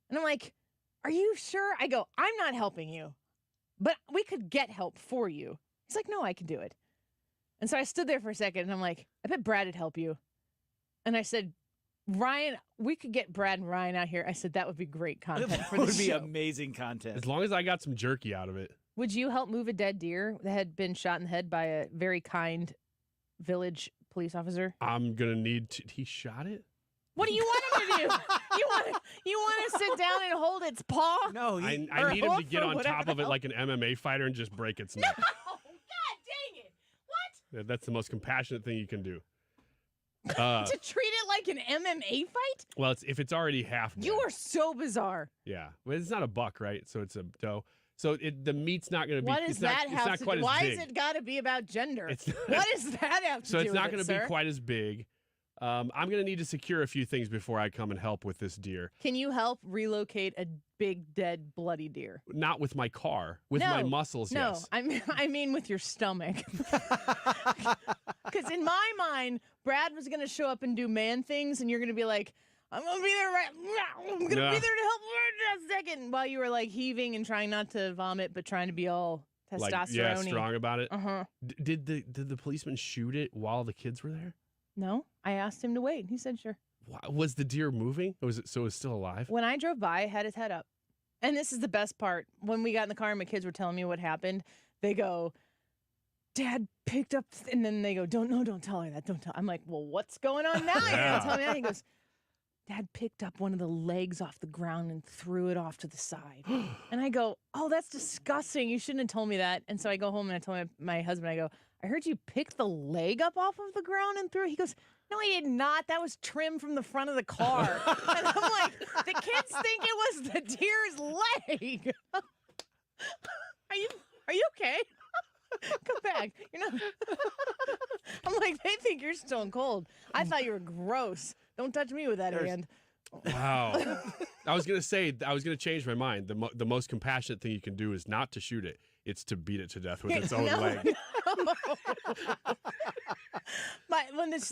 And I'm like, are you sure? I go, I'm not helping you, but we could get help for you. He's like, no, I can do it. And so I stood there for a second, and I'm like, I bet Brad would help you. And I said, Ryan, we could get Brad and Ryan out here. I said, that would be great content for the show. That would be amazing content. As long as I got some jerky out of it. Would you help move a dead deer that had been shot in the head by a very kind village police officer? I'm going to need to... He shot it? What do you want him to do? You want to sit down and hold its paw? No, I need him to get on top of it like an MMA fighter and just break its neck. No! God dang it! What? That's the most compassionate thing you can do. To treat it like an MMA fight? Well, if it's already half dead. You are so bizarre. Yeah. Well, it's not a buck, right? So it's a doe. So the meat's not going to be... What does that have to do? Why big. has it got to be about gender? What does that have to do with it, So it's not going to be sir? quite as big. I'm going to need to secure a few things before I come and help with this deer. Can you help relocate a big, dead, bloody deer? Not with my car. With my muscles, yes. No, I mean with your stomach. Because in my mind, Brad was going to show up and do man things, and you're going to be like, I'm going to be there I'm going to be there to help in a second, while you were like heaving and trying not to vomit, but trying to be all testosterone-y. Yeah, strong about it. Uh-huh. Did the policeman shoot it while the kids were there? No, I asked him to wait. He said, sure. Was the deer moving? So it was still alive? When I drove by, it had his head up. And this is the best part. When we got in the car and my kids were telling me what happened, they go, Dad picked up, and then they go, don't tell her that. Don't tell. I'm like, well, what's going on now? You're going to tell me that? He goes, Dad picked up one of the legs off the ground and threw it off to the side. And I go, oh, that's disgusting. You shouldn't have told me that. And so I go home and I tell my husband, I go, I heard you pick the leg up off of the ground and threw it. He goes, no, I did not. That was trim from the front of the car. And I'm like, the kids think it was the deer's leg. Are you okay? Come back. You're not. I'm like, they think you're stone cold. I thought you were gross. Don't touch me with that hand. Wow. I was going to change my mind. The most compassionate thing you can do is not to shoot it. It's to beat it to death with its own leg.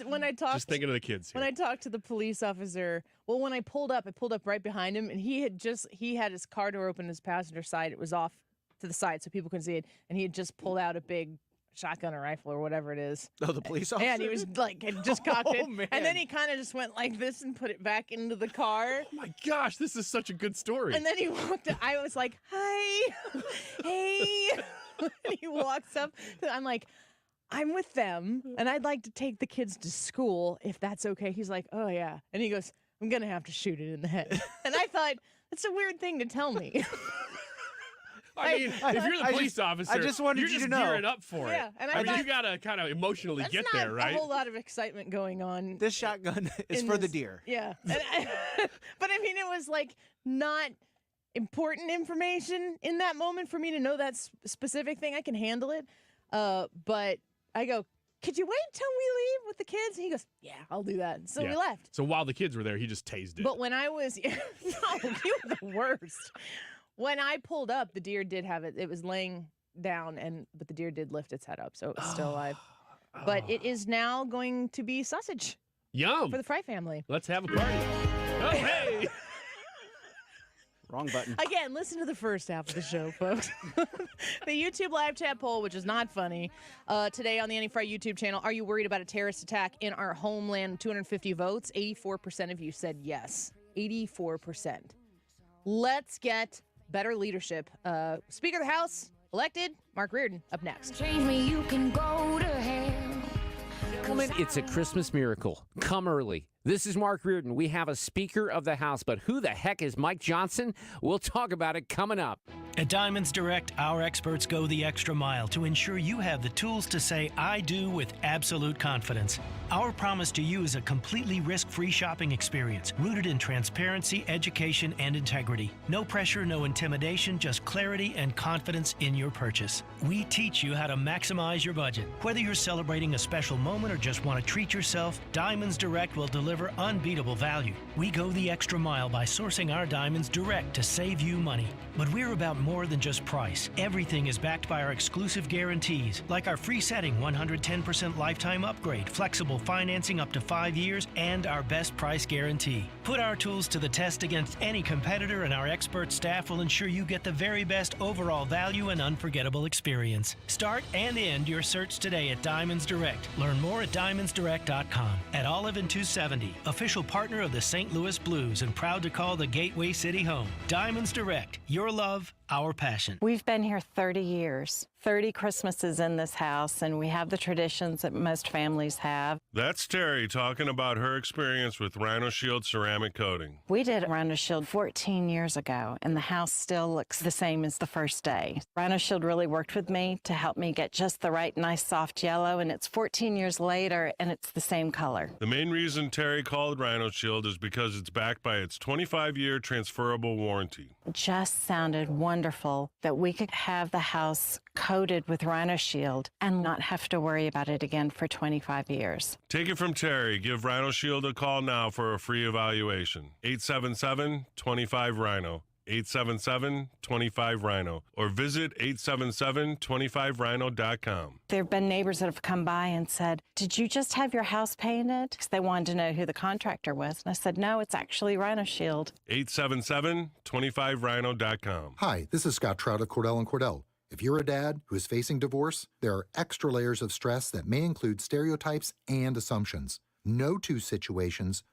When I talked, just thinking of the kids here. When I talked to the police officer, well, when I pulled up right behind him, and he had his car door open, his passenger side. It was off to the side so people couldn't see it, and he had just pulled out a big shotgun or rifle or whatever it is. Oh, the police officer? And he was like, had just cocked it. Man. And then he kind of just went like this and put it back into the car. Oh my gosh, this is such a good story. And then he walked up. I was like, hi, hey. And he walks up. I'm like, I'm with them, and I'd like to take the kids to school if that's okay. He's like, oh, yeah. And he goes, I'm going to have to shoot it in the head. And I thought, that's a weird thing to tell me. I mean, if you're the police officer, I just wanted you're you just to know. gearing up for it. And I mean, you got to kind of emotionally get there, right? There's not a whole lot of excitement going on. This shotgun is for the deer. Yeah. But I mean, it was like not important information in that moment for me to know that specific thing. I can handle it. But I go, could you wait until we leave with the kids? And he goes, yeah, I'll do that. So we left. So while the kids were there, he just tased it. But when I was, no, you were the worst. When I pulled up, the deer did have it. It was laying down, but the deer did lift its head up, so it was still alive. But it is now going to be sausage. Yum. For the Frey family. Let's have a party. Oh, hey. Wrong button. Again, listen to the first half of the show, folks. The YouTube live chat poll, which is not funny, today on the Annie Frey YouTube channel. Are you worried about a terrorist attack in our homeland? 250 votes. 84% of you said yes. 84%. Let's get better leadership. Speaker of the House, elected, Mark Reardon, up next. Change me, you can go to hell. Gentlemen, it's a Christmas miracle. Come early. This is Mark Reardon. We have a Speaker of the House, but who the heck is Mike Johnson? We'll talk about it coming up. At Diamonds Direct, our experts go the extra mile to ensure you have the tools to say I do with absolute confidence. Our promise to you is a completely risk-free shopping experience rooted in transparency, education, and integrity. No pressure, no intimidation, just clarity and confidence in your purchase. We teach you how to maximize your budget. Whether you're celebrating a special moment or just want to treat yourself, Diamonds Direct will deliver unbeatable value. We go the extra mile by sourcing our diamonds direct to save you money. But we're about more than just price. Everything is backed by our exclusive guarantees, like our free setting 110% lifetime upgrade, flexible financing up to 5 years, and our best price guarantee. Put our tools to the test against any competitor, and our expert staff will ensure you get the very best overall value and unforgettable experience. Start and end your search today at Diamonds Direct. Learn more at diamondsdirect.com. At Olive and 270, official partner of the St. Louis Blues and proud to call the Gateway City home. Diamonds Direct, your love, our passion. We've been here 30 years, 30 Christmases in this house, and we have the traditions that most families have. That's Terry talking about her experience with Rhino Shield ceramic coating. We did Rhino Shield 14 years ago, and the house still looks the same as the first day. Rhino Shield really worked with me to help me get just the right nice soft yellow, and it's 14 years later, and it's the same color. The main reason Terry called Rhino Shield is because it's backed by its 25-year transferable warranty. It just sounded wonderful that we could have the house coated with Rhino Shield and not have to worry about it again for 25 years. Take it from Terry. Give Rhino Shield a call now for a free evaluation. 877-25-RHINO. 877-25-RHINO. Or visit 877-25rhino.com. There have been neighbors that have come by and said, did you just have your house painted? Because they wanted to know who the contractor was. And I said, no, it's actually Rhino Shield. 877-25rhino.com. Hi, this is Scott Trout of Cordell & Cordell. If you're a dad who is facing divorce, there are extra layers of stress that may include stereotypes and assumptions. No two situations